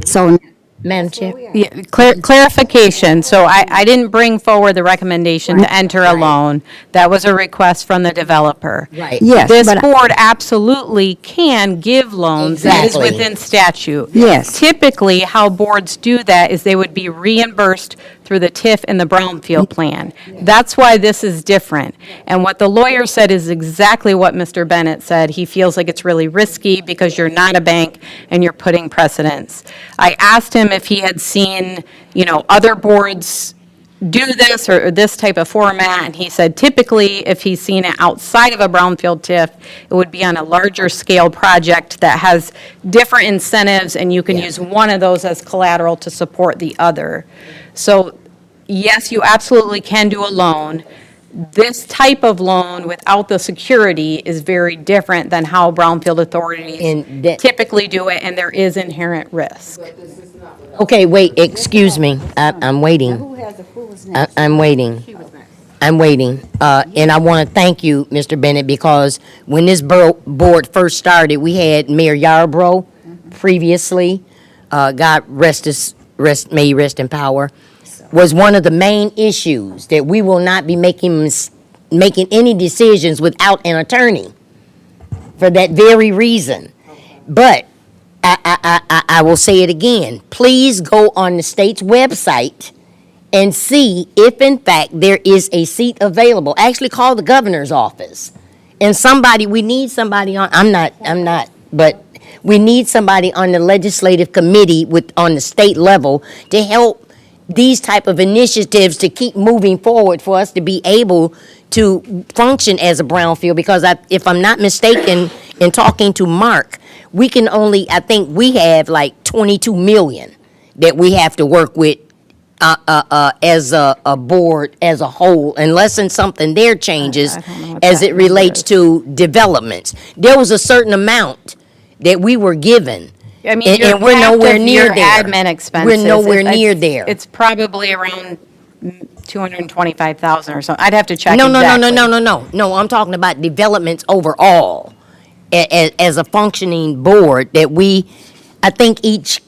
[SPEAKER 2] So
[SPEAKER 3] Madam Chair.
[SPEAKER 1] Yeah, clarification, so I didn't bring forward the recommendation to enter a loan. That was a request from the developer.
[SPEAKER 3] Right.
[SPEAKER 2] Yes,
[SPEAKER 1] This
[SPEAKER 2] but
[SPEAKER 1] board absolutely can give loans. That is
[SPEAKER 3] Exactly.
[SPEAKER 1] within statute.
[SPEAKER 2] Yes.
[SPEAKER 1] Typically, how boards do that is they would be reimbursed through the TIF and the Brownfield plan. That's why this is different. And what the lawyer said is exactly what Mr. Bennett said. He feels like it's really risky because you're not a bank and you're putting precedents. I asked him if he had seen, other boards do this or this type of format, and he said typically, if he's seen it outside of a Brownfield TIF, it would be on a larger scale project that has different incentives, and you can use one of those as collateral to support the other. So, yes, you absolutely can do a loan. This type of loan without the security is very different than how Brownfield authorities
[SPEAKER 3] And that-
[SPEAKER 1] typically do it, and there is inherent risk.
[SPEAKER 3] Okay, wait, excuse me. I'm waiting. I'm waiting. I'm waiting. And I want to thank you, Mr. Bennett, because when this board first started, we had Mayor Yarbrough previously. God may he rest in power. Was one of the main issues that we will not be making any decisions without an attorney for that very reason. But I will say it again. Please go on the state's website and see if in fact there is a seat available. Actually call the governor's office. And we need somebody on, I'm not, but we need somebody on the legislative committee on the state level to help these type of initiatives to keep moving forward for us to be able to function as a brownfield. Because if I'm not mistaken, in talking to Mark, I think we have like 22 million that we have to work with as a board as a whole, unless something there changes
[SPEAKER 1] I don't know what
[SPEAKER 3] as
[SPEAKER 1] that
[SPEAKER 3] it relates
[SPEAKER 1] is.
[SPEAKER 3] to developments. There was a certain amount that we were given.
[SPEAKER 1] I mean,
[SPEAKER 3] And
[SPEAKER 1] your
[SPEAKER 3] we're
[SPEAKER 1] half
[SPEAKER 3] nowhere
[SPEAKER 1] of
[SPEAKER 3] near
[SPEAKER 1] your
[SPEAKER 3] there.
[SPEAKER 1] admin expenses.
[SPEAKER 3] We're nowhere
[SPEAKER 1] it's-
[SPEAKER 3] near there.
[SPEAKER 1] It's probably around 225,000 or something. I'd have to check
[SPEAKER 3] No,
[SPEAKER 1] exactly.
[SPEAKER 3] no, I'm talking about developments overall as a functioning board that I think each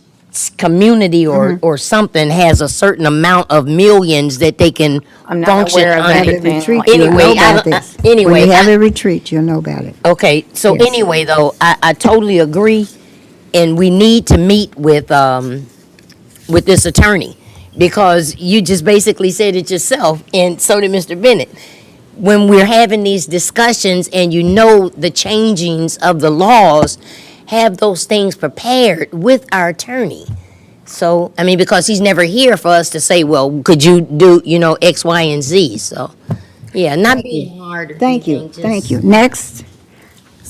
[SPEAKER 3] community or something has a certain amount of millions that they can
[SPEAKER 1] I'm not
[SPEAKER 3] function
[SPEAKER 1] aware of
[SPEAKER 3] under.
[SPEAKER 2] At the
[SPEAKER 1] anything
[SPEAKER 2] retreat,
[SPEAKER 1] like
[SPEAKER 2] you'll
[SPEAKER 3] Anyway,
[SPEAKER 2] know about this. When
[SPEAKER 3] anyway,
[SPEAKER 2] you have a retreat, you'll know about it.
[SPEAKER 3] Okay, so
[SPEAKER 2] Yes.
[SPEAKER 3] anyway, though, I totally agree, and we need to meet with this attorney, because you just basically said it yourself, and so did Mr. Bennett. When we're having these discussions and you know the changings of the laws, have those things prepared with our attorney. So, I mean, because he's never here for us to say, well, could you do, X, Y, and Z, so, yeah, not being hard or
[SPEAKER 2] Thank you,
[SPEAKER 3] anything,
[SPEAKER 2] thank
[SPEAKER 3] just-
[SPEAKER 2] you. Next,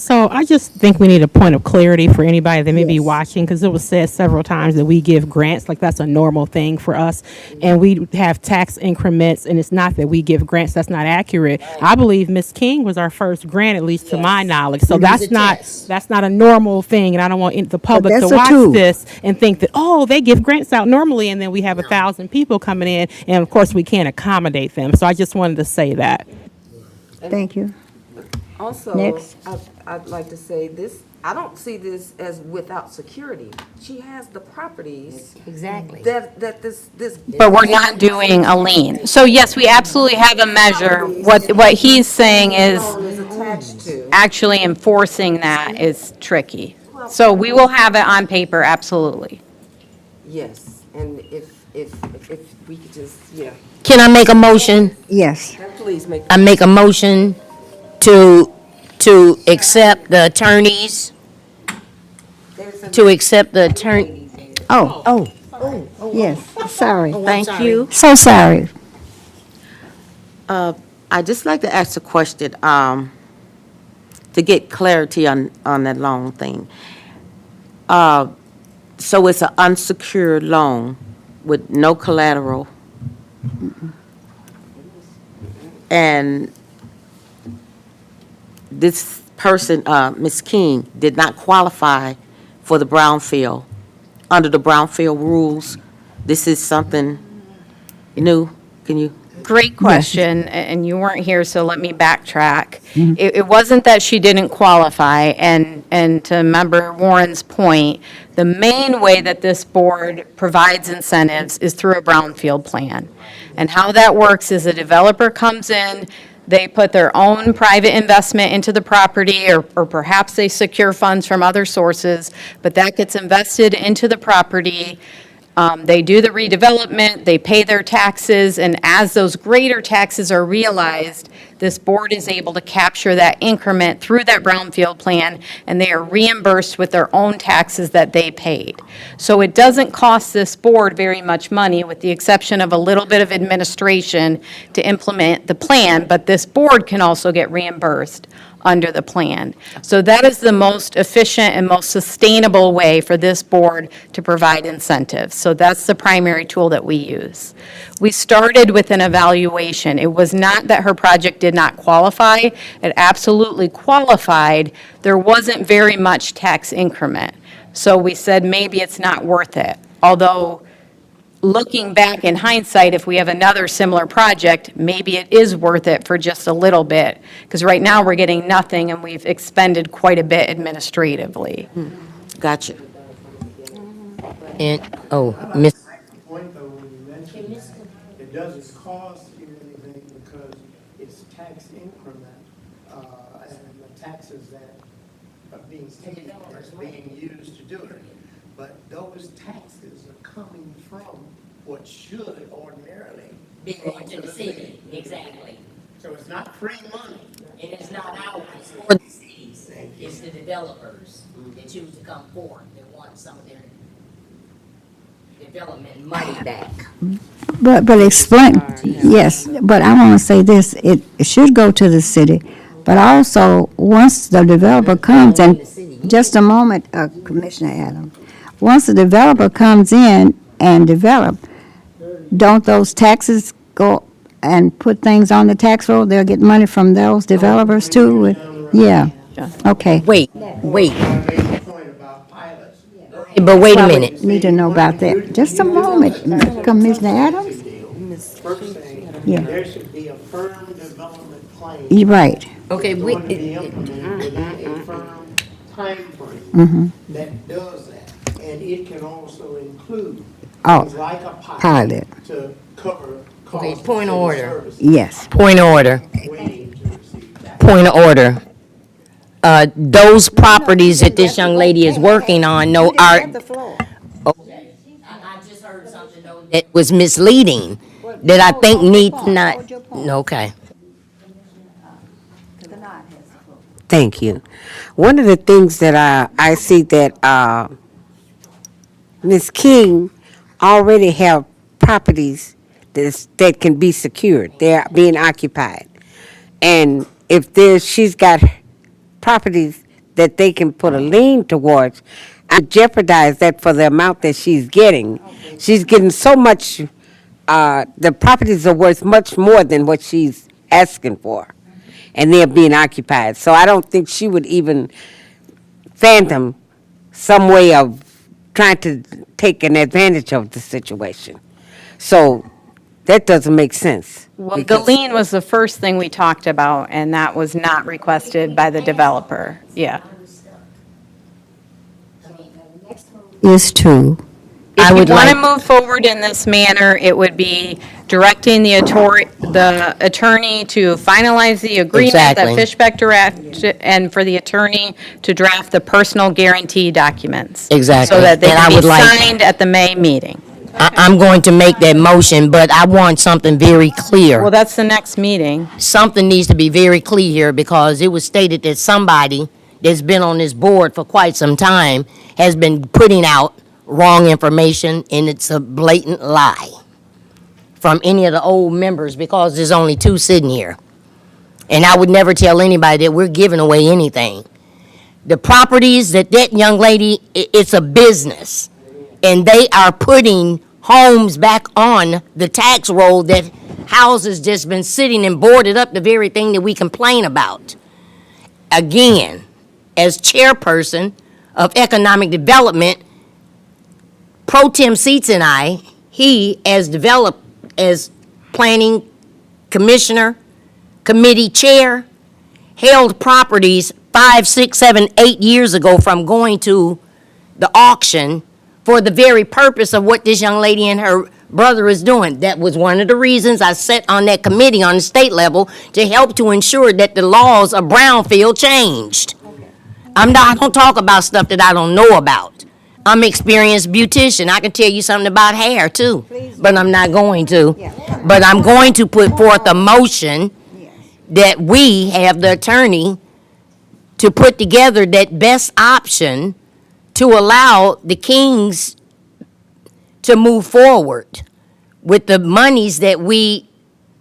[SPEAKER 10] So I just think we need a point of clarity for anybody that may be watching, because it was said several times that we give grants, like that's a normal thing for us. And we have tax increments, and it's not that we give grants, that's not accurate. I believe Miss King was our first grant, at least to my knowledge. So that's not a normal thing, and I don't want the public to
[SPEAKER 2] that's a
[SPEAKER 10] watch
[SPEAKER 2] tool.
[SPEAKER 10] this and think that, oh, they give grants out normally, and then we have 1,000 people coming in, and of course, we can't accommodate them. So I just wanted to say that.
[SPEAKER 2] Thank you.
[SPEAKER 6] Also,
[SPEAKER 2] Next.
[SPEAKER 6] I'd like to say this, I don't see this as without security. She has the properties.
[SPEAKER 3] Exactly.
[SPEAKER 6] That this.
[SPEAKER 1] But we're not doing a lien. So yes, we absolutely have a measure. What he's saying is
[SPEAKER 6] Loan is attached to.
[SPEAKER 1] actually enforcing that is tricky. So we will have it on paper, absolutely.
[SPEAKER 6] Yes, and if we could just, yeah,
[SPEAKER 3] Can I make a motion?
[SPEAKER 2] Yes.
[SPEAKER 6] please make.
[SPEAKER 3] I make a motion to accept the attorneys, to accept the attorney.
[SPEAKER 2] Oh, yes, sorry.
[SPEAKER 3] Thank you.
[SPEAKER 2] So sorry.
[SPEAKER 5] I'd just like to ask a question, to get clarity on that loan thing. So it's an unsecured loan with no collateral? And this person, Ms. King, did not qualify for the Brownfield, under the Brownfield rules? This is something new? Can you?
[SPEAKER 1] Great question, and you weren't here, so let me backtrack. It wasn't that she didn't qualify, and to Member Warren's point, the main way that this board provides incentives is through a brownfield plan. And how that works is a developer comes in, they put their own private investment into the property, or perhaps they secure funds from other sources, but that gets invested into the property. They do the redevelopment, they pay their taxes, and as those greater taxes are realized, this board is able to capture that increment through that brownfield plan, and they are reimbursed with their own taxes that they paid. So it doesn't cost this board very much money, with the exception of a little bit of administration to implement the plan, but this board can also get reimbursed under the plan. So that is the most efficient and most sustainable way for this board to provide incentives. So that's the primary tool that we use. We started with an evaluation. It was not that her project did not qualify. It absolutely qualified. There wasn't very much tax increment. So we said maybe it's not worth it. Although, looking back in hindsight, if we have another similar project, maybe it is worth it for just a little bit. Because right now, we're getting nothing, and we've expended quite a bit administratively.
[SPEAKER 5] Gotcha.
[SPEAKER 3] And, Miss,
[SPEAKER 7] Point though, when you mentioned that, it doesn't cost you anything because it's tax increment, and the taxes that are being paid is being used to do it. But those taxes are coming from what should ordinarily
[SPEAKER 3] be going to the city, exactly.
[SPEAKER 7] So it's not free money.
[SPEAKER 3] And it's not ours or the cities, it's the developers that choose to come forward, that want some of their development money back.
[SPEAKER 2] But explain, yes, but I want to say this, it should go to the city, but also, once the developer comes, and just a moment, Commissioner Adams, once the developer comes in and develop, don't those taxes go and put things on the tax roll? They'll get money from those developers too? Yeah, okay.
[SPEAKER 3] Wait,
[SPEAKER 7] I made a point about pilots.
[SPEAKER 3] but wait a minute.
[SPEAKER 2] Need to know about that. Just a moment, Commissioner Adams.
[SPEAKER 7] First thing,
[SPEAKER 2] Yeah.
[SPEAKER 7] there should be a firm development plan.
[SPEAKER 2] You're right.
[SPEAKER 3] Okay,
[SPEAKER 7] It's
[SPEAKER 3] we,
[SPEAKER 7] going to be implemented within a firm timeframe that does that. And it can also include
[SPEAKER 2] Oh,
[SPEAKER 7] things like a
[SPEAKER 2] pilot.
[SPEAKER 7] to cover
[SPEAKER 3] Okay,
[SPEAKER 7] costs of
[SPEAKER 3] point of
[SPEAKER 7] city
[SPEAKER 3] order.
[SPEAKER 7] services
[SPEAKER 2] Yes.
[SPEAKER 3] point of order,
[SPEAKER 7] waiting to receive that.
[SPEAKER 3] point of order. Those properties that this young lady is working on, no, are. I just heard something though that was misleading, that I think needs not, okay.
[SPEAKER 11] Thank you. One of the things that I see that Ms. King already have properties that can be secured. They're being occupied. And if she's got properties that they can put a lien towards, I jeopardize that for the amount that she's getting. She's getting so much, the properties are worth much more than what she's asking for, and they're being occupied. So I don't think she would even fathom some way of trying to take an advantage of the situation. So that doesn't make sense.
[SPEAKER 1] Well, the
[SPEAKER 11] because-
[SPEAKER 1] lien was the first thing we talked about, and that was not requested by the developer. Yeah.
[SPEAKER 2] Is to,
[SPEAKER 1] If you
[SPEAKER 3] would
[SPEAKER 1] want to
[SPEAKER 3] like-
[SPEAKER 1] move forward in this manner, it would be directing the attorney to finalize the agreement that
[SPEAKER 3] Exactly.
[SPEAKER 1] Fishbeck drafted, and for the attorney to draft the personal guarantee documents.
[SPEAKER 3] Exactly.
[SPEAKER 1] So that they
[SPEAKER 3] And I
[SPEAKER 1] can
[SPEAKER 3] would
[SPEAKER 1] be
[SPEAKER 3] like-
[SPEAKER 1] signed at the May meeting.
[SPEAKER 3] I'm going to make that motion, but I want something very clear.
[SPEAKER 1] Well, that's the next meeting.
[SPEAKER 3] Something needs to be very clear here, because it was stated that somebody that's been on this board for quite some time has been putting out wrong information, and it's a blatant lie from any of the old members, because there's only two sitting here. And I would never tell anybody that we're giving away anything. The properties that young lady, it's a business, and they are putting homes back on the tax roll that houses just been sitting and boarded up, the very thing that we complain about. Again, as chairperson of economic development, Pro Tem Seats and I, he as planning commissioner, committee chair, held properties 5, 6, 7, 8 years ago from going to the auction for the very purpose of what this young lady and her brother is doing. That was one of the reasons I sat on that committee on the state level, to help to ensure that the laws of Brownfield changed. I don't talk about stuff that I don't know about. I'm an experienced beautician. I can tell you something about hair too, but I'm not going to. But I'm going to put forth a motion that we have the attorney to put together that best option to allow the Kings to move forward with the monies that we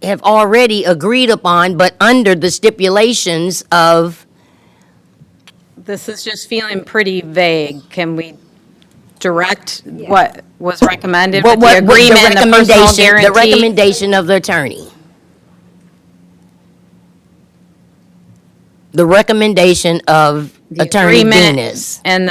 [SPEAKER 3] have already agreed upon, but under the stipulations of,
[SPEAKER 1] This is just feeling pretty vague. Can we direct what was recommended with the agreement and the personal guarantee?
[SPEAKER 3] the recommendation of the attorney. The recommendation of
[SPEAKER 1] The
[SPEAKER 3] Attorney
[SPEAKER 1] agreement
[SPEAKER 3] Venus
[SPEAKER 1] And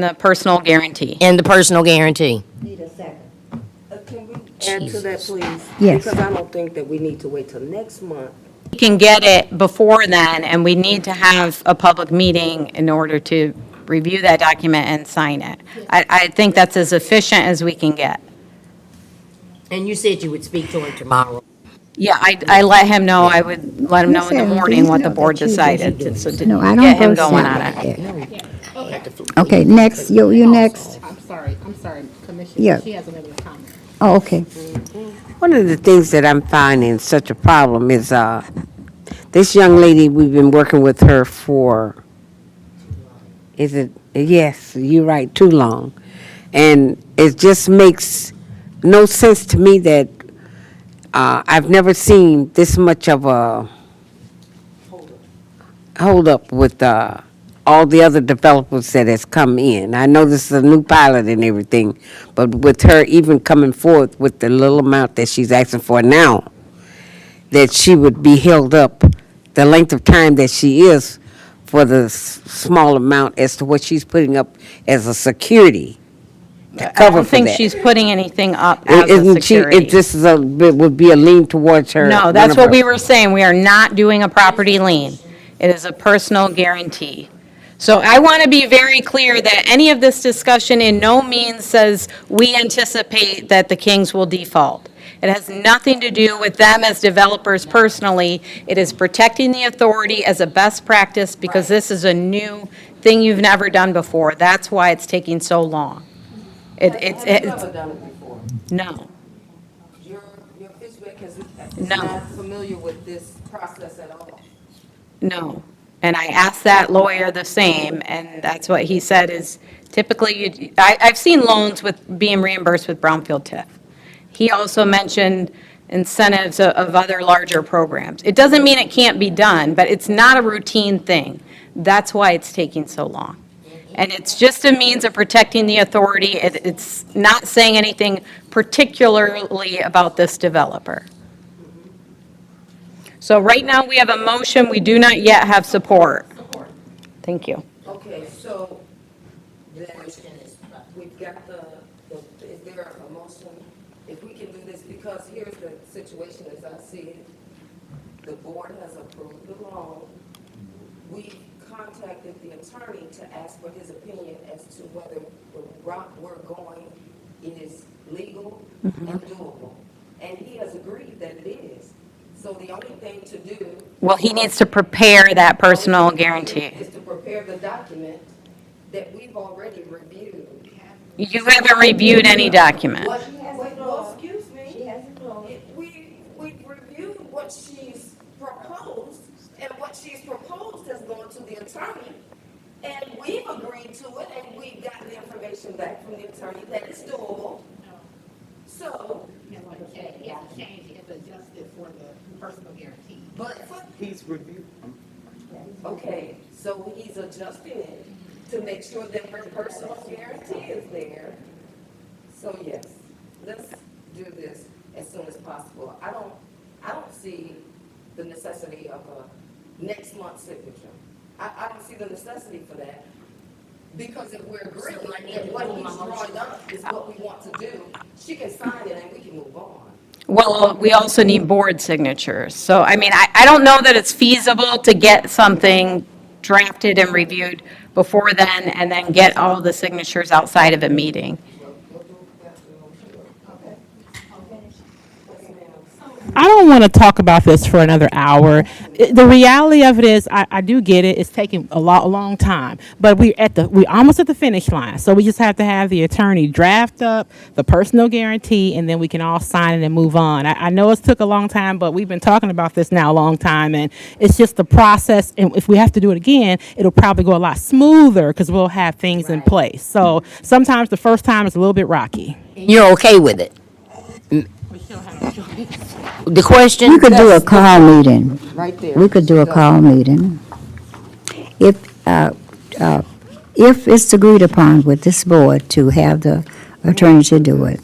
[SPEAKER 1] the personal guarantee.
[SPEAKER 3] and the personal guarantee.
[SPEAKER 6] Can we add to that, please?
[SPEAKER 2] Yes.
[SPEAKER 6] Because I don't think that we need to wait till next month.
[SPEAKER 1] We can get it before then, and we need to have a public meeting in order to review that document and sign it. I think that's as efficient as we can get.
[SPEAKER 3] And you said you would speak to him tomorrow.
[SPEAKER 1] Yeah, I let him know, I would let him know in the morning what the board decided, so to
[SPEAKER 2] no, I don't
[SPEAKER 1] get him
[SPEAKER 2] vote
[SPEAKER 1] going
[SPEAKER 2] second.
[SPEAKER 1] on it.
[SPEAKER 2] Yeah. Okay, next, you next.
[SPEAKER 10] I'm sorry, Commissioner.
[SPEAKER 2] Yeah.
[SPEAKER 10] She has another comment.
[SPEAKER 2] Oh, okay.
[SPEAKER 11] One of the things that I'm finding such a problem is this young lady, we've been working with her for, yes, you're right, too long. And it just makes no sense to me that I've never seen this much of a hold up with all the other developers that has come in. I know this is a new pilot and everything, but with her even coming forth with the little amount that she's asking for now, that she would be held up the length of time that she is for the small amount as to what she's putting up as a security to
[SPEAKER 1] I
[SPEAKER 11] cover
[SPEAKER 1] don't
[SPEAKER 11] for
[SPEAKER 1] think
[SPEAKER 11] that.
[SPEAKER 1] she's putting anything up as a
[SPEAKER 11] Isn't she,
[SPEAKER 1] security.
[SPEAKER 11] this is it would be a lien towards her.
[SPEAKER 1] No,
[SPEAKER 11] one
[SPEAKER 1] that's
[SPEAKER 11] of
[SPEAKER 1] what
[SPEAKER 11] her-
[SPEAKER 1] we were saying. We are not doing a property lien. It is a personal guarantee. So I want to be very clear that any of this discussion in no means says we anticipate that the Kings will default. It has nothing to do with them as developers personally. It is protecting the authority as a best practice because this is a new thing you've never done before. That's why it's taking so long. It's
[SPEAKER 6] Never done it before.
[SPEAKER 1] no.
[SPEAKER 6] Your Fishbeck is
[SPEAKER 1] No.
[SPEAKER 6] not familiar with this process at all.
[SPEAKER 1] No. And I asked that lawyer the same, and that's what he said is typically, I've seen loans with being reimbursed with Brownfield TIF. He also mentioned incentives of other larger programs. It doesn't mean it can't be done, but it's not a routine thing. That's why it's taking so long. And it's just a means of protecting the authority. It's not saying anything particularly about this developer. So right now, we have a motion, we do not yet have support. Thank you.
[SPEAKER 6] Okay, so then we've got is there a motion? If we can do this, because here's the situation as I see it. The board has approved the loan. We contacted the attorney to ask for his opinion as to whether the route we're going is legal and doable. And he has agreed that it is. So the only thing to do.
[SPEAKER 1] Well, he needs to prepare that personal guarantee.
[SPEAKER 6] Is to prepare the document that we've already reviewed.
[SPEAKER 1] You haven't reviewed any document.
[SPEAKER 6] Well, excuse me.
[SPEAKER 8] She hasn't closed.
[SPEAKER 6] We reviewed what she's proposed, and what she's proposed has gone to the attorney, and we've agreed to it, and we've gotten the information back from the attorney that it's doable. So,
[SPEAKER 13] Yeah, change it, adjust it for the personal guarantee.
[SPEAKER 6] but,
[SPEAKER 4] He's reviewed.
[SPEAKER 6] okay, so he's adjusting it to make sure that her personal guarantee is there. So yes, let's do this as soon as possible. I don't see the necessity of a next month's signature. I don't see the necessity for that. Because if we're agreeing that what he's drawing up is what we want to do, she can sign it and we can move on.
[SPEAKER 1] Well, we also need board signatures. So, I mean, I don't know that it's feasible to get something drafted and reviewed before then, and then get all the signatures outside of a meeting.
[SPEAKER 10] I don't want to talk about this for another hour. The reality of it is, I do get it. It's taking a long time, but we're almost at the finish line. So we just have to have the attorney draft up the personal guarantee, and then we can all sign it and move on. I know it's took a long time, but we've been talking about this now a long time, and it's just the process. And if we have to do it again, it'll probably go a lot smoother because we'll have things in place. So sometimes the first time is a little bit rocky.
[SPEAKER 3] You're okay with it? The question?
[SPEAKER 2] We could do a call meeting.
[SPEAKER 6] Right there.
[SPEAKER 2] We could do a call meeting. If it's agreed upon with this board to have the attorney to do it,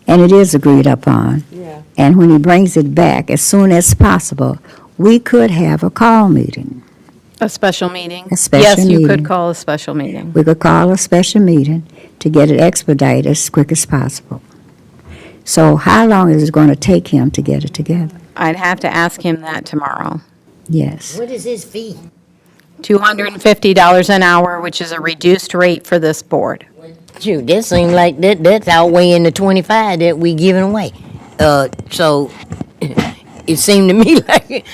[SPEAKER 2] and it is agreed upon, and when he brings it back as soon as possible, we could have a call meeting.
[SPEAKER 1] A special meeting?
[SPEAKER 2] A special
[SPEAKER 1] Yes, you could
[SPEAKER 2] meeting.
[SPEAKER 1] call a special meeting.
[SPEAKER 2] We could call a special meeting to get it expedited as quick as possible. So how long is it going to take him to get it together?
[SPEAKER 1] I'd have to ask him that tomorrow.
[SPEAKER 2] Yes.
[SPEAKER 3] What is his fee?
[SPEAKER 1] $250 an hour, which is a reduced rate for this board.
[SPEAKER 3] Shoot, that seems like that's outweighing the 25 that we giving away. So it seemed to me like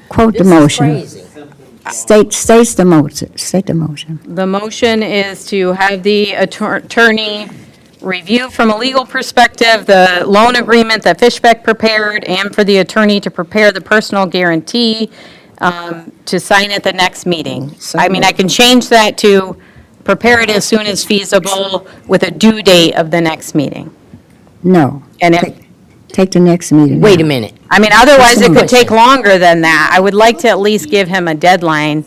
[SPEAKER 2] Quote the
[SPEAKER 3] this is
[SPEAKER 2] motion.
[SPEAKER 3] crazy.
[SPEAKER 2] States the motion. State the motion.
[SPEAKER 1] The motion is to have the attorney review from a legal perspective the loan agreement that Fishbeck prepared, and for the attorney to prepare the personal guarantee to sign at the next meeting. I mean, I can change that to prepare it as soon as feasible with a due date of the next meeting.
[SPEAKER 2] No.
[SPEAKER 1] And if,
[SPEAKER 2] Take the next meeting.
[SPEAKER 3] Wait a minute.
[SPEAKER 1] I mean, otherwise it could
[SPEAKER 3] Question.
[SPEAKER 1] take longer than that. I would like to at least give him a deadline.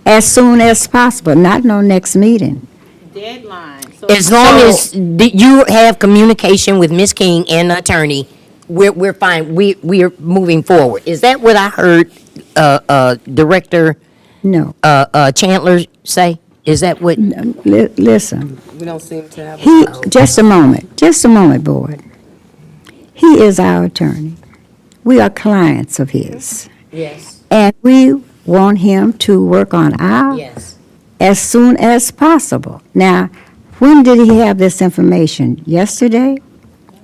[SPEAKER 2] As soon as possible, not no next meeting.
[SPEAKER 10] Deadline.
[SPEAKER 3] As long as you have communication with Ms. King and the attorney, we're fine. We're moving forward. Is that what I heard Director
[SPEAKER 2] No.
[SPEAKER 3] Chandler say? Is that what?
[SPEAKER 2] Listen.
[SPEAKER 6] We don't seem to have.
[SPEAKER 2] Just a moment, board. He is our attorney. We are clients of his.
[SPEAKER 3] Yes.
[SPEAKER 2] And we want him to work on our
[SPEAKER 3] Yes.
[SPEAKER 2] as soon as possible. Now, when did he have this information? Yesterday?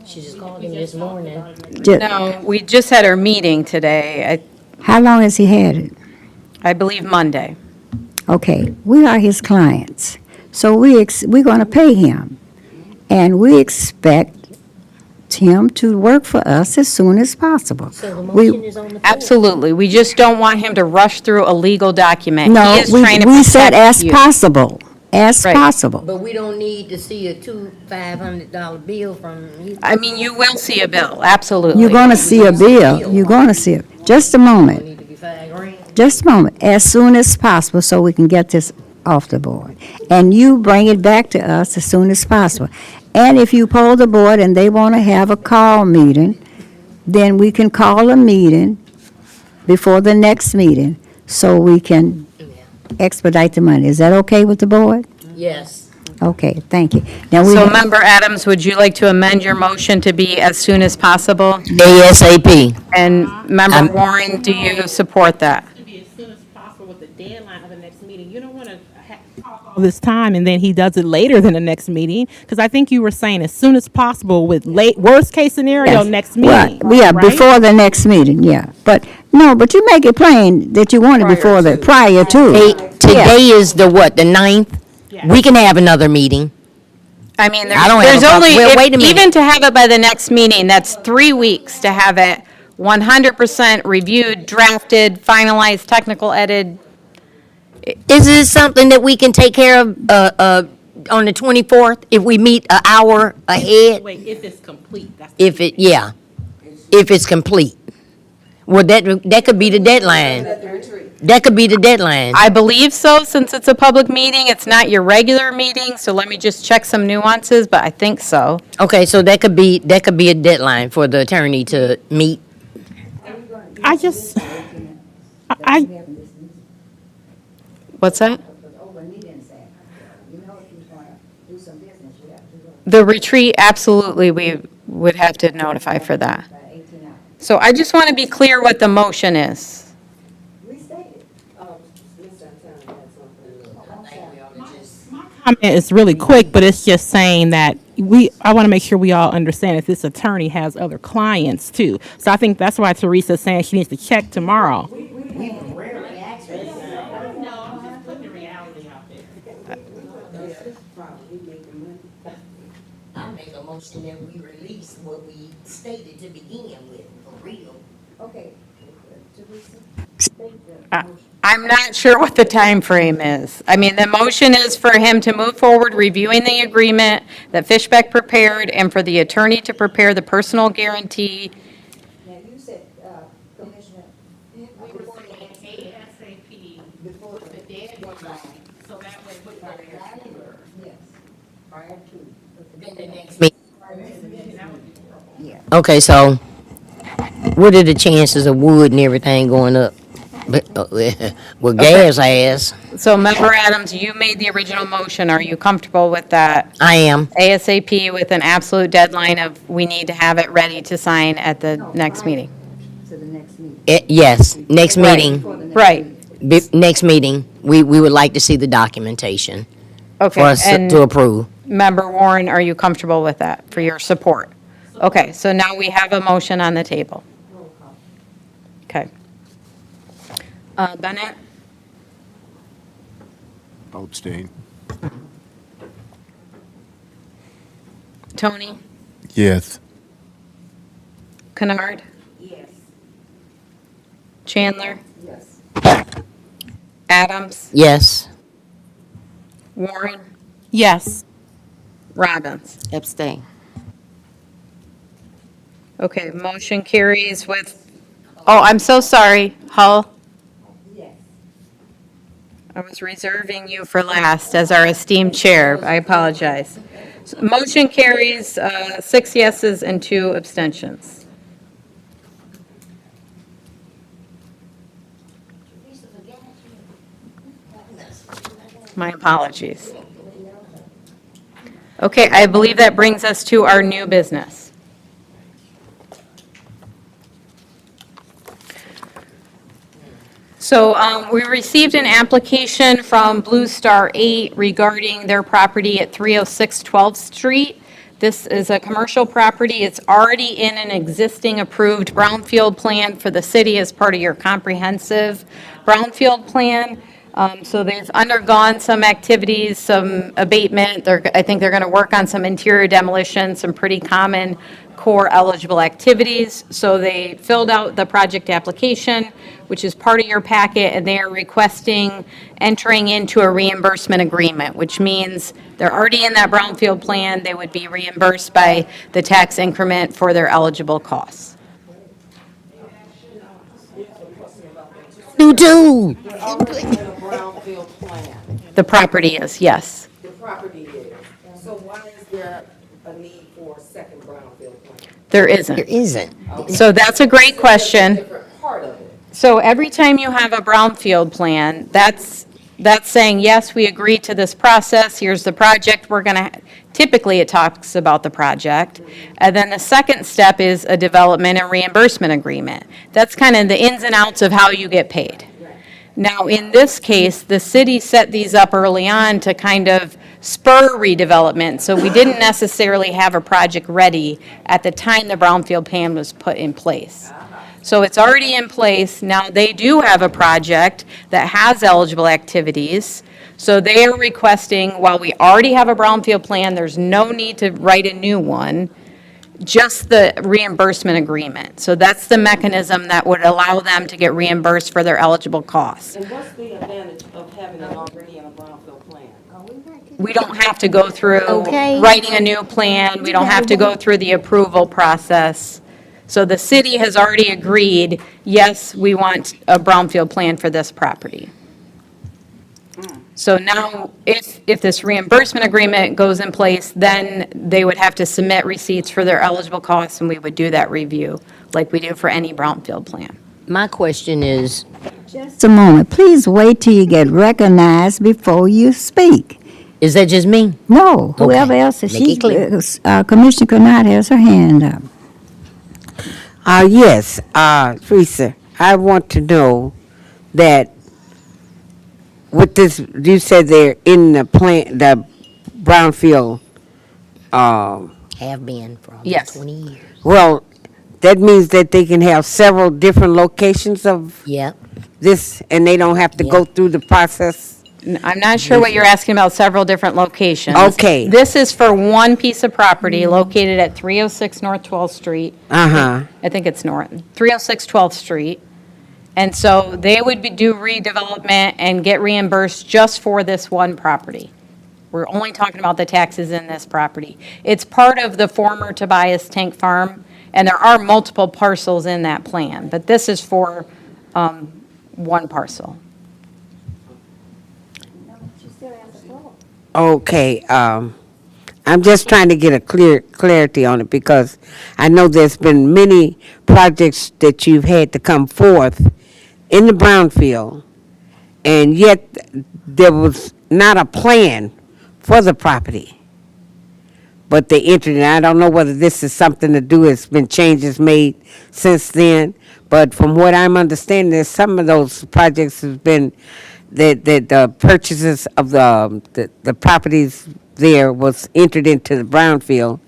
[SPEAKER 3] She just called him this morning.
[SPEAKER 1] No, we just had our meeting today,
[SPEAKER 2] How long has he had it?
[SPEAKER 1] I believe Monday.
[SPEAKER 2] Okay, we are his clients, so we're going to pay him, and we expect him to work for us as soon as possible.
[SPEAKER 3] So the
[SPEAKER 2] We-
[SPEAKER 3] motion is on the floor.
[SPEAKER 1] Absolutely. We just don't want him to rush through a legal document.
[SPEAKER 2] No,
[SPEAKER 1] He is trying to
[SPEAKER 2] we said
[SPEAKER 1] protect
[SPEAKER 2] as
[SPEAKER 1] you.
[SPEAKER 2] possible, as
[SPEAKER 1] Right.
[SPEAKER 2] possible.
[SPEAKER 3] But we don't need to see a $500 bill from you.
[SPEAKER 1] I mean, you will see a bill, absolutely.
[SPEAKER 2] You're going to see a bill. You're going to see it. Just a moment.
[SPEAKER 3] Need to be $5 grand.
[SPEAKER 2] just a moment, as soon as possible so we can get this off the board. And you bring it back to us as soon as possible. And if you poll the board and they want to have a call meeting, then we can call a meeting before the next meeting so we can expedite the money. Is that okay with the board?
[SPEAKER 3] Yes.
[SPEAKER 2] Okay, thank you. Now, we
[SPEAKER 1] So Member Adams, would you like to amend your motion to be as soon as possible?
[SPEAKER 3] ASAP.
[SPEAKER 1] And Member Warren, do you support that?
[SPEAKER 10] To be as soon as possible with the deadline of the next meeting. You don't want to talk all this time and then he does it later than the next meeting. Because I think you were saying as soon as possible with worst case scenario,
[SPEAKER 2] Yes.
[SPEAKER 10] next
[SPEAKER 2] Well,
[SPEAKER 10] meeting.
[SPEAKER 2] yeah,
[SPEAKER 10] right?
[SPEAKER 2] before the next meeting, yeah. But you make it plain that you want it before the, prior to.
[SPEAKER 3] Today is the what, the 9th? We can have another meeting.
[SPEAKER 1] I mean,
[SPEAKER 3] I don't have
[SPEAKER 1] there's
[SPEAKER 3] a problem.
[SPEAKER 1] only,
[SPEAKER 3] Well, wait a minute.
[SPEAKER 1] even to have it by the next meeting, that's 3 weeks to have it 100% reviewed, drafted, finalized, technical edited.
[SPEAKER 3] Is this something that we can take care of on the 24th if we meet an hour ahead?
[SPEAKER 10] Wait, if it's complete, that's.
[SPEAKER 3] If it's complete. Well, that could be the deadline. That could be the deadline.
[SPEAKER 1] I believe so, since it's a public meeting, it's not your regular meeting, so let me just check some nuances, but I think so.
[SPEAKER 3] Okay, so that could be a deadline for the attorney to meet.
[SPEAKER 1] What's that? The retreat, absolutely, we would have to notify for that. So I just want to be clear what the motion is.
[SPEAKER 10] Comment is really quick, but it's just saying that I want to make sure we all understand that this attorney has other clients too. So I think that's why Teresa's saying she needs to check tomorrow.
[SPEAKER 3] I make a motion that we release what we stated to begin with, for real.
[SPEAKER 2] Okay.
[SPEAKER 1] I'm not sure what the time frame is. I mean, the motion is for him to move forward reviewing the agreement that Fishbeck prepared and for the attorney to prepare the personal guarantee.
[SPEAKER 2] Now, you said, Commissioner.
[SPEAKER 10] ASAP before the deadline, so that way
[SPEAKER 2] Yes, prior to.
[SPEAKER 3] Okay, so what are the chances of wood and everything going up? With gas ass,
[SPEAKER 1] So Member Adams, you made the original motion. Are you comfortable with that?
[SPEAKER 3] I am.
[SPEAKER 1] ASAP with an absolute deadline of we need to have it ready to sign at the next meeting.
[SPEAKER 2] To the next meeting.
[SPEAKER 3] Yes, next
[SPEAKER 1] Right.
[SPEAKER 3] meeting,
[SPEAKER 1] Right,
[SPEAKER 3] next meeting, we would like to see the documentation for
[SPEAKER 1] okay.
[SPEAKER 3] us to
[SPEAKER 1] And
[SPEAKER 3] approve.
[SPEAKER 1] Member Warren, are you comfortable with that, for your support? Okay, so now we have a motion on the table. Okay. Bennett?
[SPEAKER 4] I'll abstain.
[SPEAKER 1] Tony?
[SPEAKER 12] Yes.
[SPEAKER 1] Kennard?
[SPEAKER 8] Yes.
[SPEAKER 1] Chandler? Yes. Adams?
[SPEAKER 3] Yes.
[SPEAKER 1] Warren?
[SPEAKER 10] Yes.
[SPEAKER 1] Robbins?
[SPEAKER 5] Abstain.
[SPEAKER 1] Okay, motion carries with, oh, I'm so sorry, Hull?
[SPEAKER 8] Yes.
[SPEAKER 1] I was reserving you for last as our esteemed chair. I apologize. So, motion carries 6 yeses and 2 abstentions. My apologies. Okay, I believe that brings us to our new business. So we received an application from Blue Star 8 regarding their property at 306 12th Street. This is a commercial property. It's already in an existing approved brownfield plan for the city as part of your comprehensive brownfield plan. So they've undergone some activities, some abatement. I think they're going to work on some interior demolition, some pretty common core eligible activities. So they filled out the project application, which is part of your packet, and they are requesting entering into a reimbursement agreement, which means they're already in that brownfield plan. They would be reimbursed by the tax increment for their eligible costs.
[SPEAKER 3] do too.
[SPEAKER 6] We're already in a brownfield plan.
[SPEAKER 1] The property is, yes.
[SPEAKER 6] The property is. So why is there a need for a second brownfield plan?
[SPEAKER 1] There isn't.
[SPEAKER 3] There isn't.
[SPEAKER 1] So that's a great question.
[SPEAKER 6] Different part of it.
[SPEAKER 1] So every time you have a brownfield plan, that's saying, yes, we agree to this process, here's the project, we're going to, typically it talks about the project. And then the second step is a development and reimbursement agreement. That's kind of the ins and outs of how you get paid. Now, in this case, the city set these up early on to kind of spur redevelopment, so we didn't necessarily have a project ready at the time the brownfield plan was put in place. So it's already in place. Now, they do have a project that has eligible activities. So they are requesting, while we already have a brownfield plan, there's no need to write a new one, just the reimbursement agreement. So that's the mechanism that would allow them to get reimbursed for their eligible costs.
[SPEAKER 6] And what's the advantage of having it already in a brownfield plan?
[SPEAKER 1] We don't have to go through
[SPEAKER 3] Okay.
[SPEAKER 1] writing a new plan. We don't have to go through the approval process. So the city has already agreed, yes, we want a brownfield plan for this property. So now, if this reimbursement agreement goes in place, then they would have to submit receipts for their eligible costs, and we would do that review, like we do for any brownfield plan.
[SPEAKER 3] My question is,
[SPEAKER 2] Just a moment. Please wait till you get recognized before you speak.
[SPEAKER 3] is that just me?
[SPEAKER 2] No, whoever else,
[SPEAKER 3] Make it clear.
[SPEAKER 2] Commissioner Knight has her hand up.
[SPEAKER 11] Yes, Teresa, I want to know that with this, you said they're in the plant, the brownfield,
[SPEAKER 3] Have been for almost
[SPEAKER 1] Yes.
[SPEAKER 3] 20 years.
[SPEAKER 11] well, that means that they can have several different locations of
[SPEAKER 3] Yep.
[SPEAKER 11] this, and they don't have to go
[SPEAKER 3] Yeah.
[SPEAKER 11] through the process?
[SPEAKER 1] I'm not sure what you're asking about several different locations.
[SPEAKER 11] Okay.
[SPEAKER 1] This is for one piece of property located at 306 North 12th Street.
[SPEAKER 11] Uh-huh.
[SPEAKER 1] I think it's north, 306 12th Street. And so they would do redevelopment and get reimbursed just for this one property. We're only talking about the taxes in this property. It's part of the former Tobias Tank Farm, and there are multiple parcels in that plan, but this is for one parcel.
[SPEAKER 8] She still has the floor.
[SPEAKER 11] Okay, I'm just trying to get a clarity on it because I know there's been many projects that you've had to come forth in the brownfield, and yet there was not a plan for the property. But they entered it. I don't know whether this is something to do, it's been changes made since then, but from what I'm understanding, there's some of those projects has been, that the purchases of the properties there was entered into the brownfield,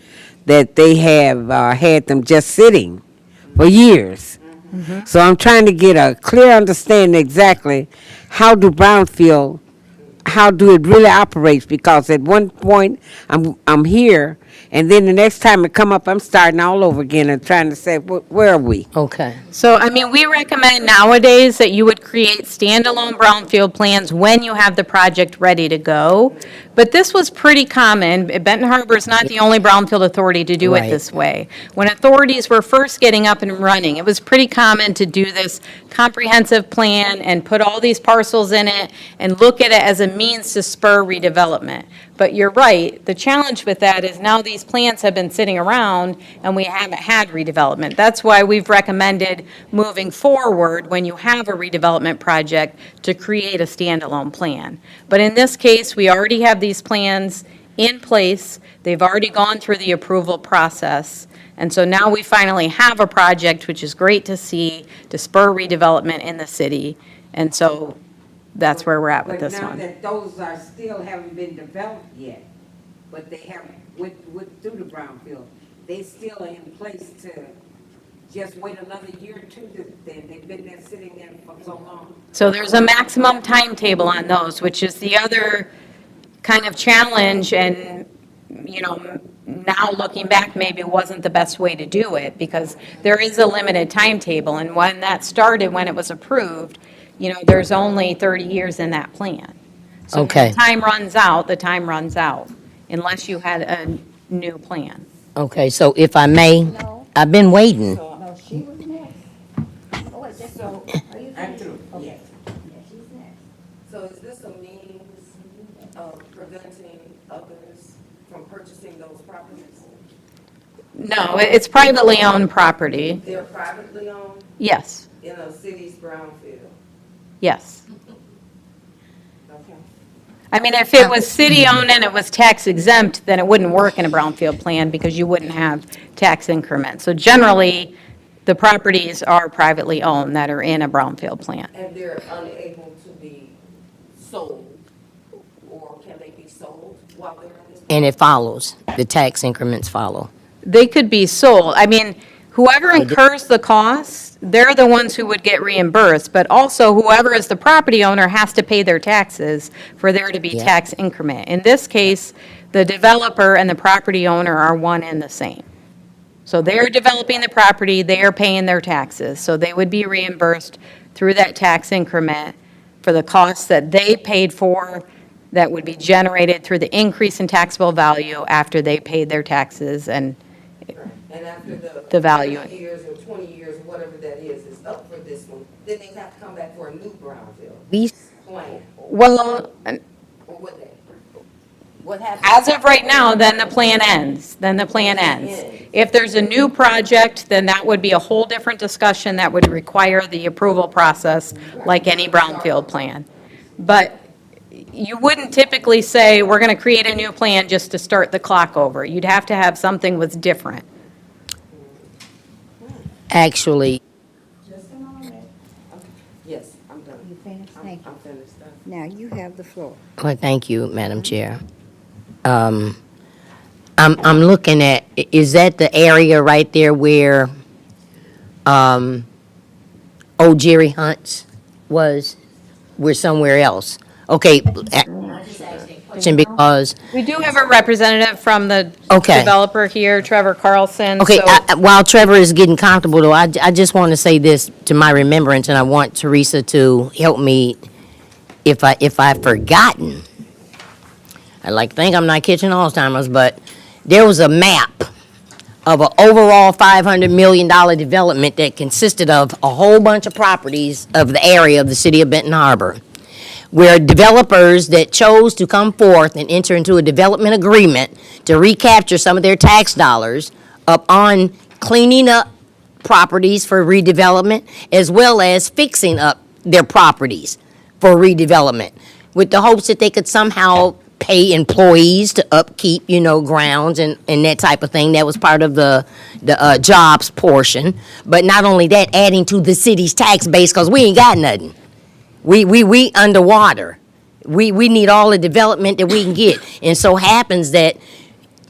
[SPEAKER 11] that they have had them just sitting for years. So I'm trying to get a clear understanding exactly how do it really operates, because at one point I'm here, and then the next time it come up, I'm starting all over again and trying to say, where are we?
[SPEAKER 3] Okay.
[SPEAKER 1] So, I mean, we recommend nowadays that you would create standalone brownfield plans when you have the project ready to go. But this was pretty common. Benton Harbor is not the only brownfield authority to do it
[SPEAKER 3] Right.
[SPEAKER 1] this way. When authorities were first getting up and running, it was pretty common to do this comprehensive plan and put all these parcels in it and look at it as a means to spur redevelopment. But you're right, the challenge with that is now these plans have been sitting around and we haven't had redevelopment. That's why we've recommended moving forward when you have a redevelopment project to create a standalone plan. But in this case, we already have these plans in place. They've already gone through the approval process. And so now we finally have a project, which is great to see, to spur redevelopment in the city. And so that's where we're at with this one.
[SPEAKER 11] But now that those are still haven't been developed yet, but they have went through the brownfield, they still are in place to just wait another year or two, then they've been there sitting there for so long.
[SPEAKER 1] So there's a maximum timetable on those, which is the other kind of challenge, and, you know, now looking back, maybe it wasn't the best way to do it, because there is a limited timetable, and when that started, when it was approved, you know, there's only 30 years in that plan. So when
[SPEAKER 3] Okay.
[SPEAKER 1] the time runs out, the time runs out, unless you had a new plan.
[SPEAKER 3] Okay, so if I may, I've been waiting.
[SPEAKER 8] No, she was next. Oh, wait, that's, are you
[SPEAKER 11] I'm
[SPEAKER 8] finished?
[SPEAKER 11] through,
[SPEAKER 8] Okay.
[SPEAKER 11] yes.
[SPEAKER 1] No, it's privately owned property.
[SPEAKER 6] They're privately owned
[SPEAKER 1] Yes,
[SPEAKER 6] in a city's brownfield.
[SPEAKER 1] yes.
[SPEAKER 6] Okay.
[SPEAKER 1] I mean, if it was city-owned and it was tax exempt, then it wouldn't work in a brownfield plan because you wouldn't have tax increments. So generally, the properties are privately owned that are in a brownfield plan.
[SPEAKER 6] And they're unable to be sold, or can they be sold while they're in this?
[SPEAKER 3] And it follows, the tax increments follow.
[SPEAKER 1] They could be sold. I mean, whoever incurs the costs, they're the ones who would get reimbursed, but also whoever is the property owner has to pay their taxes for there to be
[SPEAKER 3] Yeah.
[SPEAKER 1] tax increment. In this case, the developer and the property owner are one and the same. So they're developing the property, they are paying their taxes, so they would be reimbursed through that tax increment for the costs that they paid for that would be generated through the increase in taxable value after they paid their taxes and
[SPEAKER 6] And after
[SPEAKER 1] the value.
[SPEAKER 6] 30 years or 20 years, whatever that is up for this one, then they have to come back for a new brownfield
[SPEAKER 3] We,
[SPEAKER 6] plan,
[SPEAKER 1] Well,
[SPEAKER 6] or would they? What happens?
[SPEAKER 1] as of right now, then the plan ends. Then the plan ends. If there's a new project, then that would be a whole different discussion that would require the approval process like any brownfield plan. But you wouldn't typically say, we're going to create a new plan just to start the clock over. You'd have to have something that's different.
[SPEAKER 3] actually,
[SPEAKER 8] Just a moment.
[SPEAKER 6] Yes, I'm done.
[SPEAKER 2] You finished? Thank you.
[SPEAKER 6] I'm finished.
[SPEAKER 2] Now, you have the floor.
[SPEAKER 3] well, thank you, Madam Chair. I'm looking at, is that the area right there where, old Jerry Hunt's was? We're somewhere else. Okay, question because,
[SPEAKER 1] We do have a representative from the
[SPEAKER 3] Okay.
[SPEAKER 1] developer here, Trevor Carlson.
[SPEAKER 3] okay,
[SPEAKER 1] so-
[SPEAKER 3] while Trevor is getting comfortable though, I just want to say this to my remembrance, and I want Teresa to help me if I've forgotten. I like to think I'm not catching Alzheimer's, but there was a map of an overall $500 million development that consisted of a whole bunch of properties of the area of the city of Benton Harbor, where developers that chose to come forth and enter into a development agreement to recapture some of their tax dollars up on cleaning up properties for redevelopment, as well as fixing up their properties for redevelopment, with the hopes that they could somehow pay employees to upkeep, grounds and that type of thing. That was part of the jobs portion. But not only that, adding to the city's tax base, because we ain't got nothing. We underwater. We need all the development that we can get. And so happens that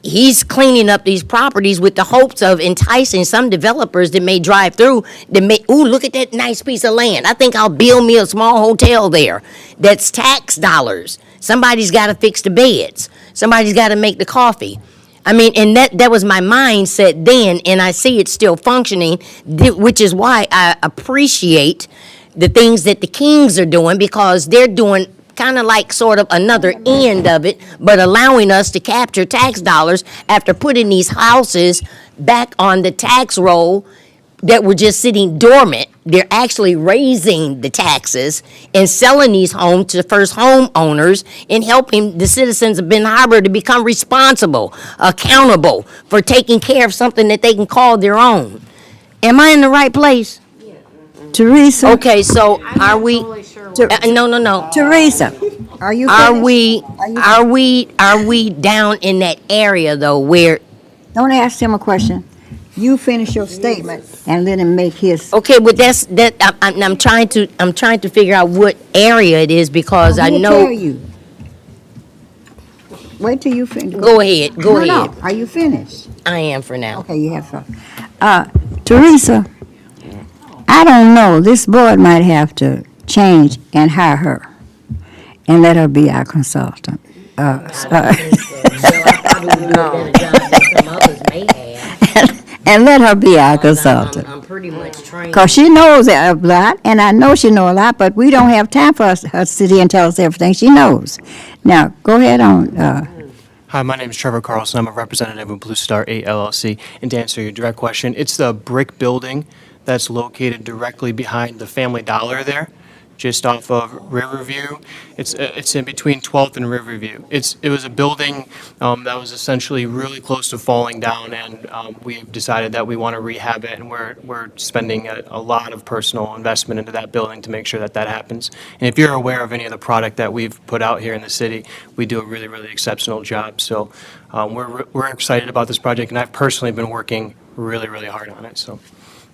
[SPEAKER 3] he's cleaning up these properties with the hopes of enticing some developers that may drive through, that may, ooh, look at that nice piece of land. I think I'll build me a small hotel there. That's tax dollars. Somebody's got to fix the beds. Somebody's got to make the coffee. I mean, and that was my mindset then, and I see it still functioning, which is why I appreciate the things that the Kings are doing, because they're doing kind of like sort of another end of it, but allowing us to capture tax dollars after putting these houses back on the tax roll that were just sitting dormant. They're actually raising the taxes and selling these homes to first home owners and helping the citizens of Benton Harbor to become responsible, accountable for taking care of something that they can call their own. Am I in the right place?
[SPEAKER 2] Teresa.
[SPEAKER 3] Okay, so are we, no.
[SPEAKER 2] Teresa, are you
[SPEAKER 3] Are
[SPEAKER 2] finished?
[SPEAKER 3] are we down in that area though where,
[SPEAKER 2] Don't ask him a question. You finish your statement and let him make his.
[SPEAKER 3] okay, but I'm trying to figure out what area it is, because I
[SPEAKER 2] He'll
[SPEAKER 3] know.
[SPEAKER 2] tell you. Wait till you finish.
[SPEAKER 3] Go ahead, go
[SPEAKER 2] No,
[SPEAKER 3] ahead.
[SPEAKER 2] no. Are you finished?
[SPEAKER 3] I am for now.
[SPEAKER 2] Okay, you have some. Teresa, I don't know. This board might have to change and hire her and let her be our consultant. And let her be our consultant.
[SPEAKER 3] I'm pretty much trained.
[SPEAKER 2] Because she knows a lot, and I know she knows a lot, but we don't have time for her to sit here and tell us everything she knows. Now, go ahead on.
[SPEAKER 14] Hi, my name is Trevor Carlson. I'm a representative of Blue Star 8 LLC. And to answer your direct question, it's the brick building that's located directly behind the Family Dollar there. just off of Riverview. It's in between 12th and Riverview. It was a building that was essentially really close to falling down, and we've decided that we want to rehab it, and we're spending a lot of personal investment into that building to make sure that that happens. And if you're aware of any of the product that we've put out here in the city, we do a really, really exceptional job. So we're excited about this project, and I've personally been working really, really hard on it. So,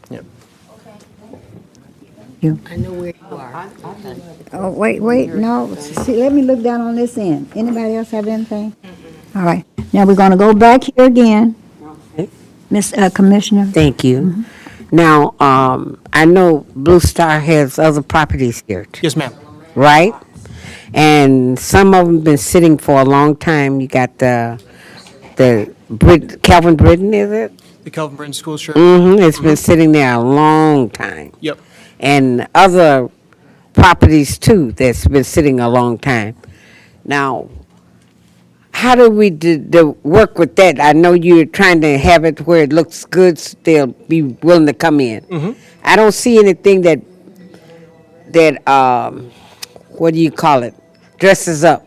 [SPEAKER 14] yeah.
[SPEAKER 3] I know where you are.
[SPEAKER 2] Oh, wait, no, see, let me look down on this end. Anybody else have anything? All right, now we're gonna go back here again. Miss Commissioner?
[SPEAKER 11] Thank you. Now, I know Blue Star has other properties here, too,
[SPEAKER 14] Yes, ma'am.
[SPEAKER 11] right? And some of them been sitting for a long time. You got the Calvin Britton, is it?
[SPEAKER 14] The Calvin Britton School, sure.
[SPEAKER 11] It's been sitting there a long time.
[SPEAKER 14] Yep.
[SPEAKER 11] And other properties too that's been sitting a long time. Now, how do we work with that? I know you're trying to have it where it looks good, so they'll be willing to come in. I don't see anything that what do you call it, dresses up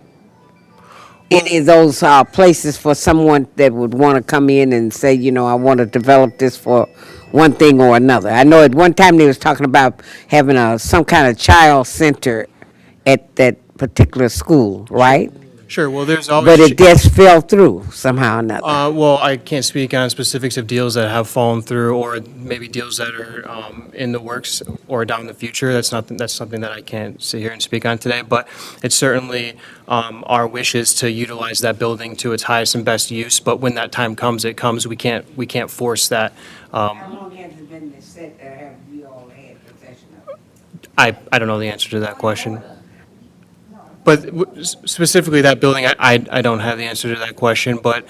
[SPEAKER 11] any of those places for someone that would want to come in and say, you know, I want to develop this for one thing or another. I know at one time they was talking about having some kind of child center at that particular school, right?
[SPEAKER 14] Sure. Well, there's always.
[SPEAKER 11] But it just fell through somehow or another.
[SPEAKER 14] Well, I can't speak on specifics of deals that have fallen through, or maybe deals that are in the works or down the future. That's something that I can't sit here and speak on today. But it's certainly our wish is to utilize that building to its highest and best use. But when that time comes, it comes. We can't force that.
[SPEAKER 11] How long has it been set, have you all had possession of it?
[SPEAKER 14] I don't know the answer to that question. But specifically that building, I don't have the answer to that question, but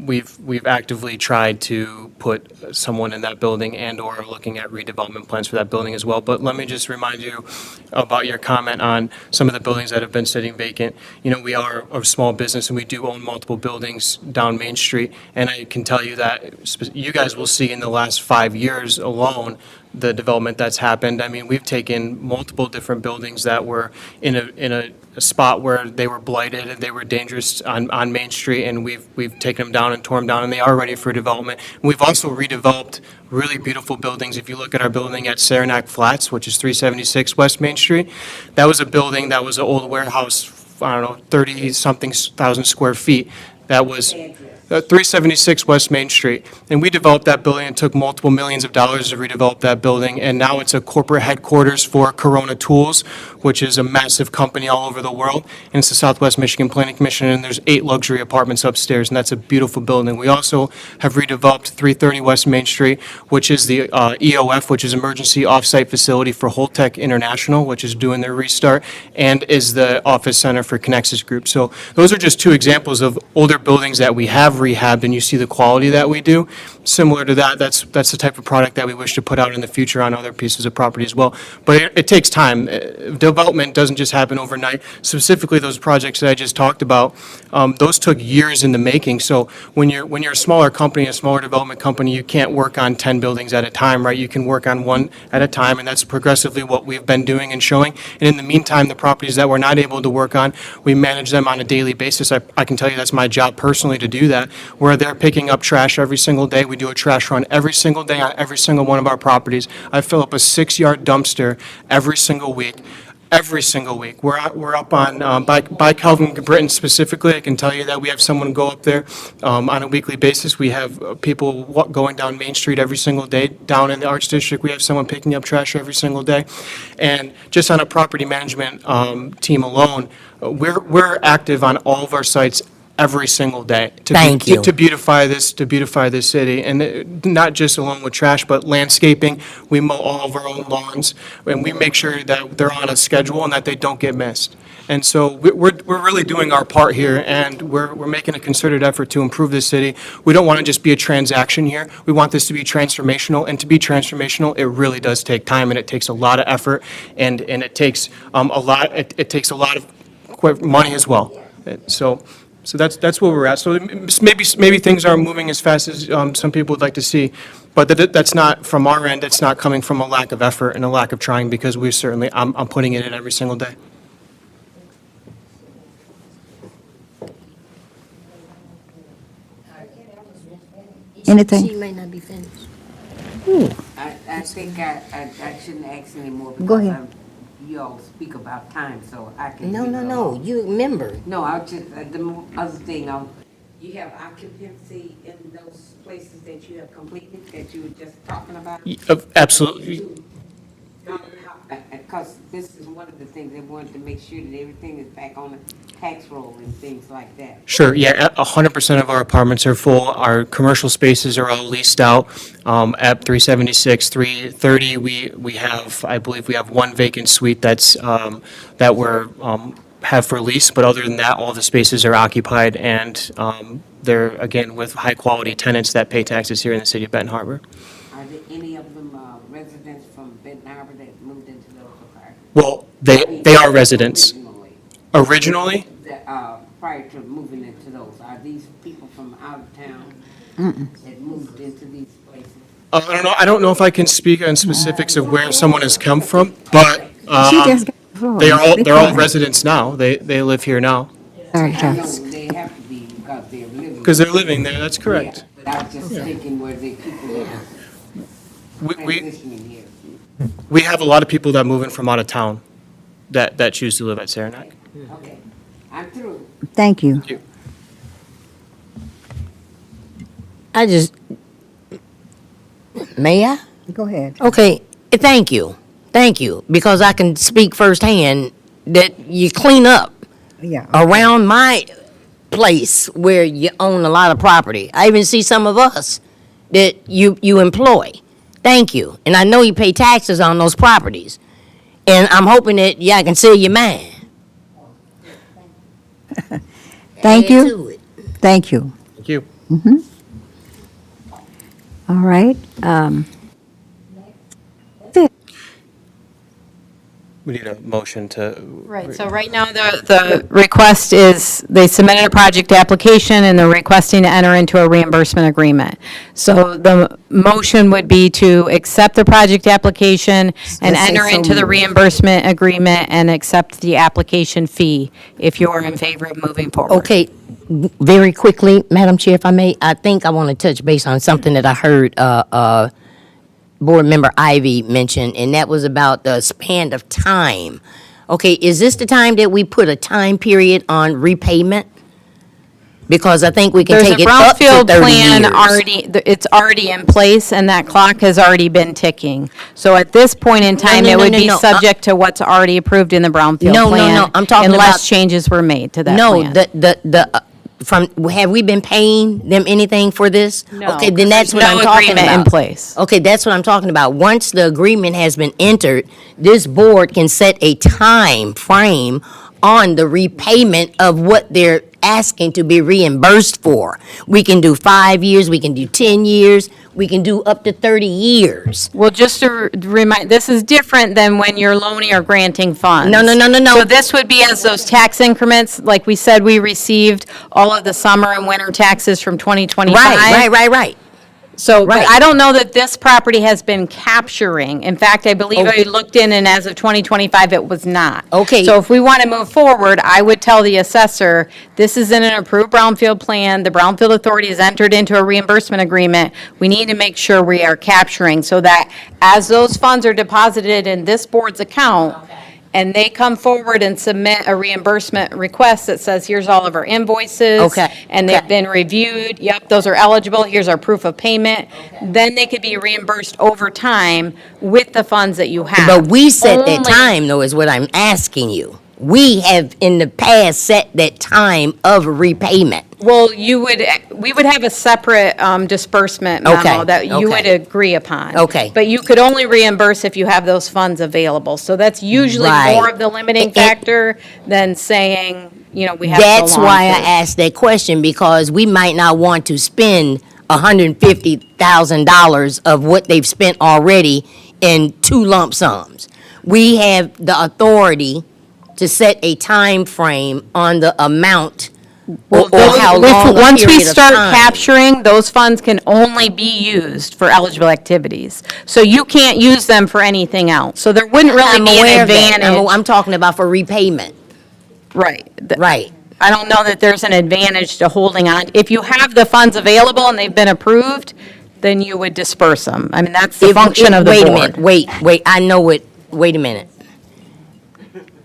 [SPEAKER 14] we've actively tried to put someone in that building and/or are looking at redevelopment plans for that building as well. But let me just remind you about your comment on some of the buildings that have been sitting vacant. You know, we are a small business and we do own multiple buildings down Main Street, and I can tell you that you guys will see in the last 5 years alone the development that's happened. I mean, we've taken multiple different buildings that were in a spot where they were blighted and they were dangerous on Main Street, and we've taken them down and torn them down, and they are ready for development. And we've also redeveloped really beautiful buildings. If you look at our building at Saranac Flats, which is 376 West Main Street, that was a building that was an old warehouse, I don't know, 30-something thousand square feet. That was 376 West Main Street. And we developed that building and took multiple millions of dollars to redevelop that building. And now it's a corporate headquarters for Corona Tools, which is a massive company all over the world. And it's the Southwest Michigan Planning Commission, and there's 8 luxury apartments upstairs, and that's a beautiful building. We also have redeveloped 330 West Main Street, which is the EOF, which is Emergency Offsite Facility for Holtec International, which is doing their restart, and is the office center for Connexus Group. So those are just 2 examples of older buildings that we have rehabbed, and you see the quality that we do. Similar to that, that's the type of product that we wish to put out in the future on other pieces of property as well. But it takes time. Development doesn't just happen overnight. Specifically, those projects that I just talked about, those took years in the making. So when you're a smaller company, a smaller development company, you can't work on 10 buildings at a time, right? You can work on one at a time, and that's progressively what we've been doing and showing. And in the meantime, the properties that we're not able to work on, we manage them on a daily basis. I can tell you that's my job personally to do that. We're there picking up trash every single day. We do a trash run every single day on every single one of our properties. I fill up a 6-yard dumpster every single week. Every single week. We're up on, by Calvin Britton specifically, I can tell you that we have someone go up there on a weekly basis. We have people going down Main Street every single day. Down in the Arts District, we have someone picking up trash every single day. And just on a property management team alone, we're active on all of our sites every single day to beautify this city, and not just along with trash, but landscaping. We mow all of our own lawns, and we make sure that they're on a schedule and that they don't get missed. And so we're really doing our part here, and we're making a concerted effort to improve this city. We don't want to just be a transaction here. We want this to be transformational, and to be transformational, it really does take time, and it takes a lot of effort, and it takes a lot of money as well. So that's where we're at. So maybe things aren't moving as fast as some people would like to see, but that's not, from our end, it's not coming from a lack of effort and a lack of trying, because we certainly, I'm putting it in every single day.
[SPEAKER 2] Anything?
[SPEAKER 3] She may not be finished.
[SPEAKER 11] I think I shouldn't ask anymore.
[SPEAKER 2] Go ahead.
[SPEAKER 11] You all speak about time, so I can.
[SPEAKER 3] No,
[SPEAKER 11] leave
[SPEAKER 3] no,
[SPEAKER 11] it
[SPEAKER 3] no,
[SPEAKER 11] alone.
[SPEAKER 3] you remember.
[SPEAKER 11] No, I was just, other thing, you have occupancy in those places that you have completed, that you were just talking about?
[SPEAKER 14] Absolutely.
[SPEAKER 11] Because this is one of the things they wanted to make sure that everything is back on the tax roll and things like that.
[SPEAKER 14] Sure, yeah, 100% of our apartments are full. Our commercial spaces are all leased out. At 376, 330, we have, I believe we have one vacant suite that we're, have for lease, but other than that, all the spaces are occupied, and they're, again, with high-quality tenants that pay taxes here in the city of Benton Harbor.
[SPEAKER 11] Are there any of them residents from Benton Harbor that moved into those apartments?
[SPEAKER 14] Well, they are residents. Originally?
[SPEAKER 11] Prior to moving into those, are these people from out of town that moved into these places?
[SPEAKER 14] I don't know if I can speak on specifics of where someone has come from, but
[SPEAKER 2] She just got the floor.
[SPEAKER 14] they're all residents now. They live here now.
[SPEAKER 11] I know they have to be because they're living.
[SPEAKER 14] Because they're living there, that's correct.
[SPEAKER 11] Yeah, but I was just thinking where the people are
[SPEAKER 14] We
[SPEAKER 11] transitioning here.
[SPEAKER 14] we have a lot of people that move in from out of town that choose to live at Saranac.
[SPEAKER 11] Okay, I'm through.
[SPEAKER 2] Thank you.
[SPEAKER 3] May I?
[SPEAKER 2] Go ahead.
[SPEAKER 3] Okay, thank you, because I can speak firsthand that you clean up
[SPEAKER 2] Yeah.
[SPEAKER 3] around my place where you own a lot of property. I even see some of us that you employ. Thank you, and I know you pay taxes on those properties, and I'm hoping that I can sell you mine.
[SPEAKER 2] Thank
[SPEAKER 3] Add
[SPEAKER 2] you.
[SPEAKER 3] to it.
[SPEAKER 2] Thank you.
[SPEAKER 14] Thank you.
[SPEAKER 2] All right.
[SPEAKER 14] We need a motion to.
[SPEAKER 1] Right, so right now, the request is, they submitted a project application, and they're requesting to enter into a reimbursement agreement. So the motion would be to accept the project application and
[SPEAKER 2] Let's say
[SPEAKER 1] enter
[SPEAKER 2] so
[SPEAKER 1] into the
[SPEAKER 2] moved.
[SPEAKER 1] reimbursement agreement and accept the application fee if you're in favor of moving forward.
[SPEAKER 3] Okay, very quickly, Madam Chair, if I may, I think I want to touch base on something that I heard Board Member Ivy mention, and that was about the span of time. Okay, is this the time that we put a time period on repayment? Because I think we can
[SPEAKER 1] There's a
[SPEAKER 3] take it up to 30
[SPEAKER 1] Brownfield plan
[SPEAKER 3] years.
[SPEAKER 1] it's already in place, and that clock has already been ticking. So at this point in time,
[SPEAKER 3] no,
[SPEAKER 1] it
[SPEAKER 3] no,
[SPEAKER 1] would
[SPEAKER 3] no,
[SPEAKER 1] be
[SPEAKER 3] no.
[SPEAKER 1] subject to what's already approved in the Brownfield
[SPEAKER 3] No, no,
[SPEAKER 1] plan.
[SPEAKER 3] no, I'm talking
[SPEAKER 1] Unless
[SPEAKER 3] about-
[SPEAKER 1] changes were made to that
[SPEAKER 3] No,
[SPEAKER 1] plan.
[SPEAKER 3] have we been paying them anything for this?
[SPEAKER 1] No,
[SPEAKER 3] Okay, then that's what I'm
[SPEAKER 1] no
[SPEAKER 3] talking
[SPEAKER 1] agreement
[SPEAKER 3] about.
[SPEAKER 1] in place.
[SPEAKER 3] Okay, that's what I'm talking about. Once the agreement has been entered, this board can set a time frame on the repayment of what they're asking to be reimbursed for. We can do 5 years, we can do 10 years, we can do up to 30 years.
[SPEAKER 1] Well, just to remind, this is different than when you're loaning or granting funds.
[SPEAKER 3] No, no, no, no, no.
[SPEAKER 1] So this would be as those tax increments, like we said, we received all of the summer and winter taxes from 2025.
[SPEAKER 3] Right.
[SPEAKER 1] So, but
[SPEAKER 3] Right.
[SPEAKER 1] I don't know that this property has been capturing. In fact, I believe I looked in, and as of 2025, it was not.
[SPEAKER 3] Okay.
[SPEAKER 1] So if we want to move forward, I would tell the assessor, this is in an approved Brownfield plan. The Brownfield Authority has entered into a reimbursement agreement. We need to make sure we are capturing so that as those funds are deposited in this board's account, and they come forward and submit a reimbursement request that says, here's all of our invoices.
[SPEAKER 3] Okay,
[SPEAKER 1] And they've
[SPEAKER 3] okay.
[SPEAKER 1] been reviewed, yep, those are eligible, here's our proof of payment. Then they could be reimbursed over time with the funds that you have.
[SPEAKER 3] But we set that
[SPEAKER 1] Only-
[SPEAKER 3] time, though, is what I'm asking you. We have in the past set that time of repayment.
[SPEAKER 1] Well, we would have a separate disbursement memo
[SPEAKER 3] Okay,
[SPEAKER 1] that you would
[SPEAKER 3] okay.
[SPEAKER 1] agree upon.
[SPEAKER 3] Okay.
[SPEAKER 1] But you could only reimburse if you have those funds available. So that's usually
[SPEAKER 3] Right.
[SPEAKER 1] more of the limiting
[SPEAKER 3] And-
[SPEAKER 1] factor than saying, we have so long.
[SPEAKER 3] That's why I
[SPEAKER 1] to-
[SPEAKER 3] asked that question, because we might not want to spend $150,000 of what they've spent already in two lump sums. We have the authority to set a time frame on the amount Or how long a
[SPEAKER 1] Once we
[SPEAKER 3] period of
[SPEAKER 1] start
[SPEAKER 3] time?
[SPEAKER 1] capturing, those funds can only be used for eligible activities. So you can't use them for anything else. So there wouldn't really
[SPEAKER 3] I'm
[SPEAKER 1] be an
[SPEAKER 3] aware of that.
[SPEAKER 1] advantage.
[SPEAKER 3] I'm talking about for repayment.
[SPEAKER 1] Right.
[SPEAKER 3] Right.
[SPEAKER 1] I don't know that there's an advantage to holding on. If you have the funds available and they've been approved, then you would disperse them. I mean, that's the function of the
[SPEAKER 3] Wait a
[SPEAKER 1] board.
[SPEAKER 3] minute, wait, I know it, wait a minute.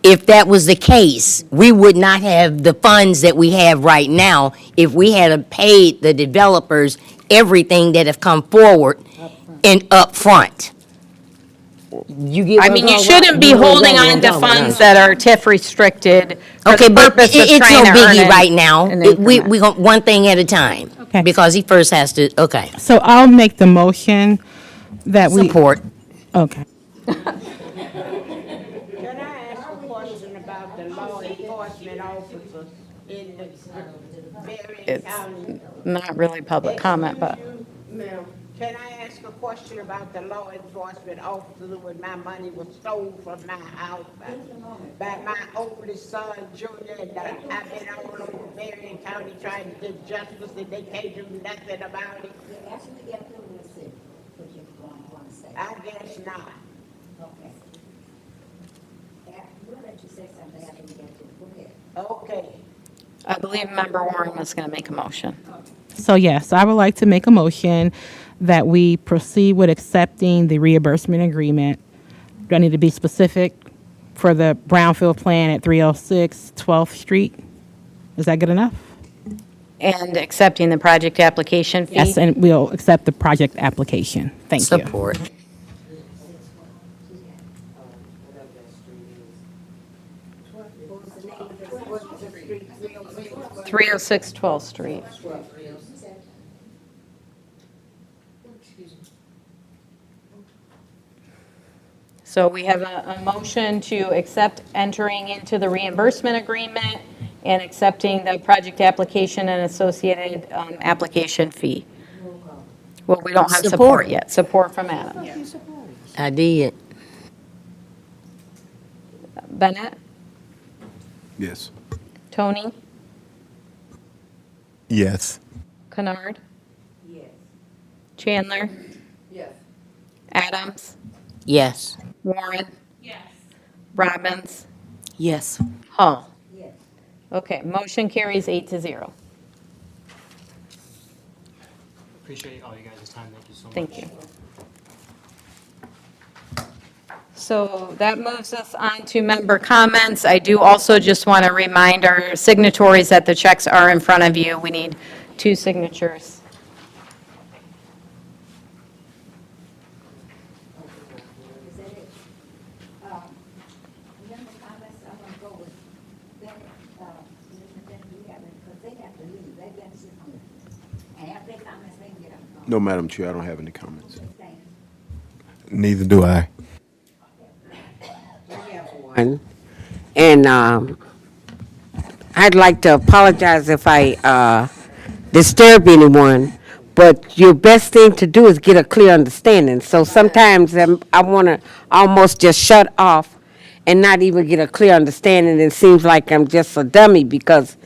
[SPEAKER 3] If that was the case, we would not have the funds that we have right now if we had paid the developers everything that have come forward and upfront. You get
[SPEAKER 1] I mean, you shouldn't be holding on to funds that are TIF restricted for
[SPEAKER 3] Okay,
[SPEAKER 1] the
[SPEAKER 3] but
[SPEAKER 1] purpose of
[SPEAKER 3] it's
[SPEAKER 1] trying
[SPEAKER 3] no
[SPEAKER 1] to earn
[SPEAKER 3] biggie right now.
[SPEAKER 1] an
[SPEAKER 3] We
[SPEAKER 1] increment.
[SPEAKER 3] go one thing at a time.
[SPEAKER 10] Okay.
[SPEAKER 3] Because he first has to, okay.
[SPEAKER 10] So I'll make the motion that we.
[SPEAKER 3] Support.
[SPEAKER 10] Okay.
[SPEAKER 13] Can I ask a question about the law enforcement officers in the various
[SPEAKER 1] It's
[SPEAKER 13] counties?
[SPEAKER 1] not really public comment, but.
[SPEAKER 13] Ma'am, can I ask a question about the law enforcement officer when my money was stolen from my house by my oldest son, Junior, and I've been all over Marion County trying to get justice and they can't do nothing about it?
[SPEAKER 8] Actually, get through with it, what you're going to say.
[SPEAKER 13] I guess not.
[SPEAKER 8] Okay. We'll let you say something after we get to it. Go ahead.
[SPEAKER 13] Okay.
[SPEAKER 1] I believe Member Warren was going to make a motion.
[SPEAKER 10] So yes, I would like to make a motion that we proceed with accepting the reimbursement agreement. Do I need to be specific for the Brownfield plan at 306 12th Street? Is that good enough?
[SPEAKER 1] And accepting the project application fee?
[SPEAKER 10] Yes, and we'll accept the project application. Thank you.
[SPEAKER 3] Support.
[SPEAKER 8] What was the name of the, what was the street, 306?
[SPEAKER 1] 306 12th Street. So we have a motion to accept entering into the reimbursement agreement and accepting the project application and associated application fee. Well, we don't have support
[SPEAKER 3] Support.
[SPEAKER 1] yet. Support from Adam.
[SPEAKER 3] I did.
[SPEAKER 1] Bennett?
[SPEAKER 4] Yes.
[SPEAKER 1] Tony?
[SPEAKER 12] Yes.
[SPEAKER 1] Kennard? Yes. Chandler?
[SPEAKER 6] Yes.
[SPEAKER 1] Adams?
[SPEAKER 3] Yes.
[SPEAKER 1] Warren? Yes. Robbins?
[SPEAKER 5] Yes.
[SPEAKER 1] Hall? Yes. Okay, motion carries 8-0.
[SPEAKER 14] Appreciate all you guys' time. Thank you so much.
[SPEAKER 1] Thank you. So that moves us on to member comments. I do also just want to remind our signatories that the checks are in front of you. We need 2 signatures.
[SPEAKER 8] Is that it? Member comments, I'm gonna go with that, we have, because they have to leave, they've got to sit here. And after they comments, they can get up.
[SPEAKER 4] No, Madam Chair, I don't have any comments.
[SPEAKER 12] Neither do I.
[SPEAKER 11] One. And I'd like to apologize if I disturb anyone, but your best thing to do is get a clear understanding. So sometimes I want to almost just shut off and not even get a clear understanding. It seems like I'm just a dummy because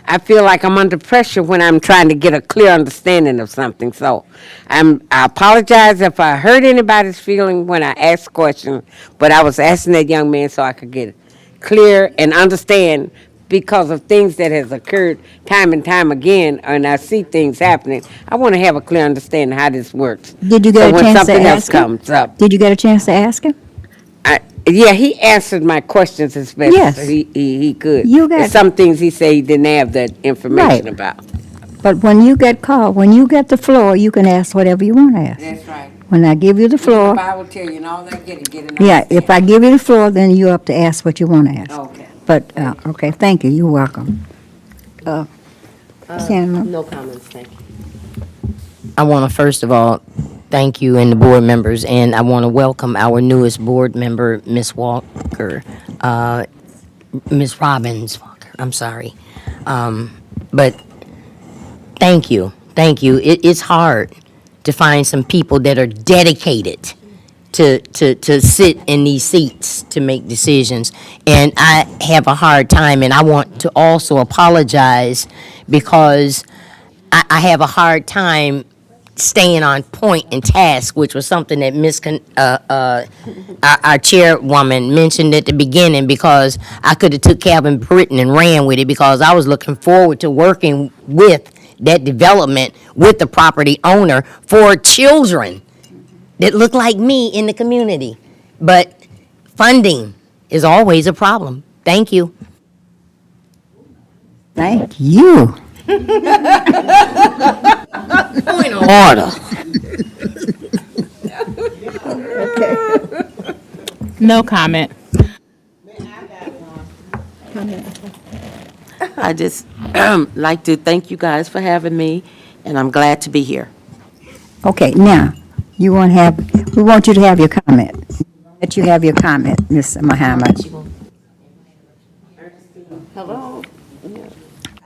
[SPEAKER 11] I feel like I'm under pressure when I'm trying to get a clear understanding of something. So I apologize if I hurt anybody's feeling when I ask questions, but I was asking that young man so I could get clear and understand because of things that has occurred time and time again, and I see things happening. I want to have a clear understanding how this works.
[SPEAKER 2] Did you get
[SPEAKER 11] So
[SPEAKER 2] a
[SPEAKER 11] when
[SPEAKER 2] chance to
[SPEAKER 11] something else
[SPEAKER 2] ask him?
[SPEAKER 11] comes up.
[SPEAKER 2] Did you get a chance to ask him?
[SPEAKER 11] Yeah, he answered my questions as best
[SPEAKER 2] Yes.
[SPEAKER 11] he could.
[SPEAKER 2] You got-
[SPEAKER 11] There's some things he said he didn't have that information
[SPEAKER 2] Right.
[SPEAKER 11] about.
[SPEAKER 2] But when you get called, when you get the floor, you can ask whatever you want to ask.
[SPEAKER 11] That's right.
[SPEAKER 2] When I give you the floor,
[SPEAKER 11] Bible tell you and all that, get it.
[SPEAKER 2] yeah, if I give you the floor, then you're up to ask what you want to ask.
[SPEAKER 11] Okay.
[SPEAKER 2] But, okay, thank you, you're welcome. Chandler?
[SPEAKER 5] No comments, thank you.
[SPEAKER 3] I want to first of all thank you and the board members, and I want to welcome our newest board member, Miss Walker, Miss Robbins Walker. I'm sorry, but thank you. It's hard to find some people that are dedicated to sit in these seats to make decisions. And I have a hard time, and I want to also apologize because I have a hard time staying on point and task, which was something that our chairwoman mentioned at the beginning, because I could have took Calvin Britton and ran with it, because I was looking forward to working with that development with the property owner for children that look like me in the community. But funding is always a problem. Thank you.
[SPEAKER 2] Thank you.
[SPEAKER 3] Point of order.
[SPEAKER 10] No comment.
[SPEAKER 5] I just like to thank you guys for having me, and I'm glad to be here.
[SPEAKER 2] Okay, now, we want you to have your comment. Let you have your comment, Ms. Muhammad.
[SPEAKER 13] Hello.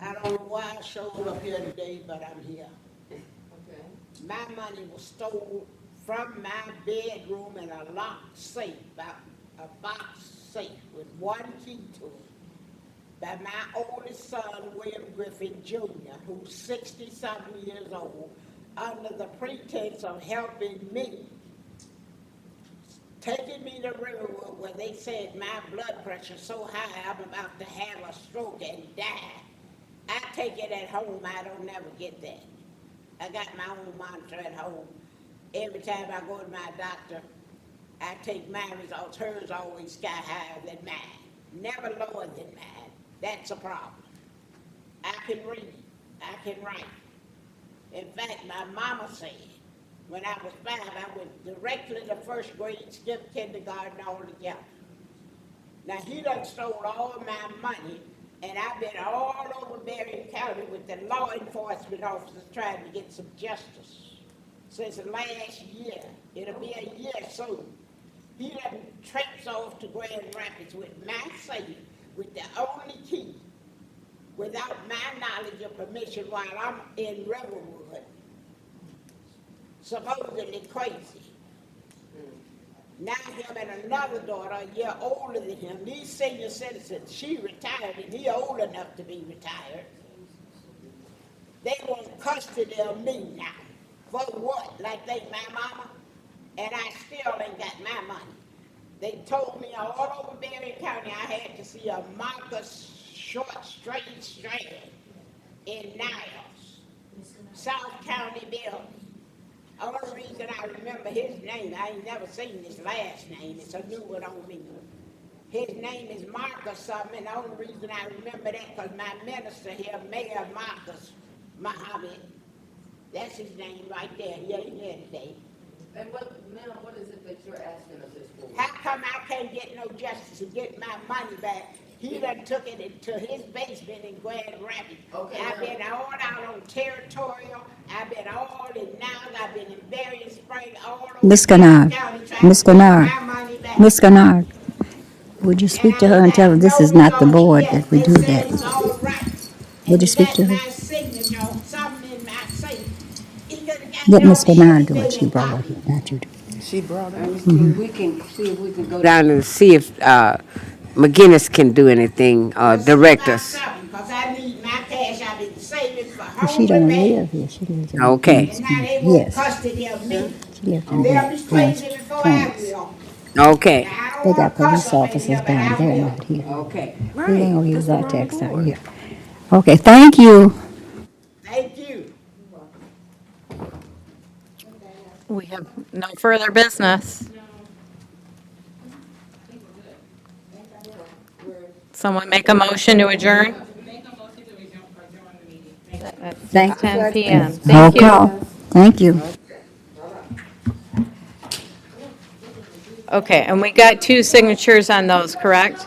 [SPEAKER 13] I don't know why I showed up here today, but I'm here. My money was stolen from my bedroom in a locked safe, a box safe with one key to it, by my oldest son, William Griffin Jr., who's 60-something years old, under the pretense of helping me, taking me to Riverwood where they said my blood pressure's so high I'm about to have a stroke and die. I take it at home, I don't never get that. I got my own monitor at home. Every time I go to my doctor, I take my results. Hers always sky higher than mine, never lower than mine. That's a problem. I can read, I can write. In fact, my mama said, when I was 5, I went directly to first grade, skipped kindergarten altogether. Now, he done stole all of my money, and I've been all over Berrien County with the law enforcement officers trying to get some justice since last year. It'll be a year soon. He done traipsed off to Grand Rapids with my safe, with the only key, without my knowledge or permission, while I'm in Riverwood, supposedly crazy. Now him and another daughter, a year older than him, these senior citizens, she retired and he old enough to be retired. They want custody of me now. For what? Like they my mama? And I still ain't got my money. They told me all over Berrien County I had to see a Marcus short, straight strand in Niles, South County building. Only reason I remember his name, I ain't never seen his last name, it's a new one on me. His name is Marcus something, the only reason I remember that because my minister here, Mayor Marcus Muhammad, that's his name right there, he ain't here today.
[SPEAKER 6] And ma'am, what is it that you're asking of this board?
[SPEAKER 13] How come I can't get no justice and get my money back? He done took it into his basement in Grand Rapids.
[SPEAKER 6] Okay,
[SPEAKER 13] I've been all out on Territorial, I've been all in Niles, I've been in Berrien Springs, all over
[SPEAKER 2] Miss Gennard,
[SPEAKER 13] County trying
[SPEAKER 2] Miss
[SPEAKER 13] to get
[SPEAKER 2] Gennard,
[SPEAKER 13] my money back.
[SPEAKER 2] Miss Gennard, would you speak to her and tell her this is not the board that we do that? Would you speak to her? Let Miss Gennard do it, she brought her here, not you do.
[SPEAKER 11] We can see if we can go down and see if McGinnis can do anything, direct us.
[SPEAKER 13] Because I need my cash, I've been saving for
[SPEAKER 2] But she
[SPEAKER 13] home
[SPEAKER 2] don't
[SPEAKER 13] repair.
[SPEAKER 2] live here, she lives in.
[SPEAKER 11] Okay.
[SPEAKER 13] And now they want
[SPEAKER 2] Yes,
[SPEAKER 13] custody of me.
[SPEAKER 2] she lives in
[SPEAKER 13] They'll be crazy before I will.
[SPEAKER 11] Okay.
[SPEAKER 13] I don't
[SPEAKER 2] They
[SPEAKER 13] want
[SPEAKER 2] got police
[SPEAKER 13] cuss up in
[SPEAKER 2] officers
[SPEAKER 13] here, but
[SPEAKER 2] down
[SPEAKER 13] I
[SPEAKER 2] there,
[SPEAKER 13] will.
[SPEAKER 2] not here.
[SPEAKER 11] Okay.
[SPEAKER 2] We ain't gonna use our tax out here. Okay, thank you.
[SPEAKER 13] Thank you.
[SPEAKER 1] We have no further business. Someone make a motion to adjourn?
[SPEAKER 2] Thank
[SPEAKER 1] 10 p.m.
[SPEAKER 2] Roll
[SPEAKER 1] Thank you.
[SPEAKER 2] call. Thank you.
[SPEAKER 1] Okay, and we got 2 signatures on those, correct?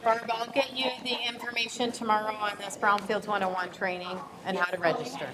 [SPEAKER 1] Barb, I'll get you the information tomorrow on this Brownfield 101 training and how to register.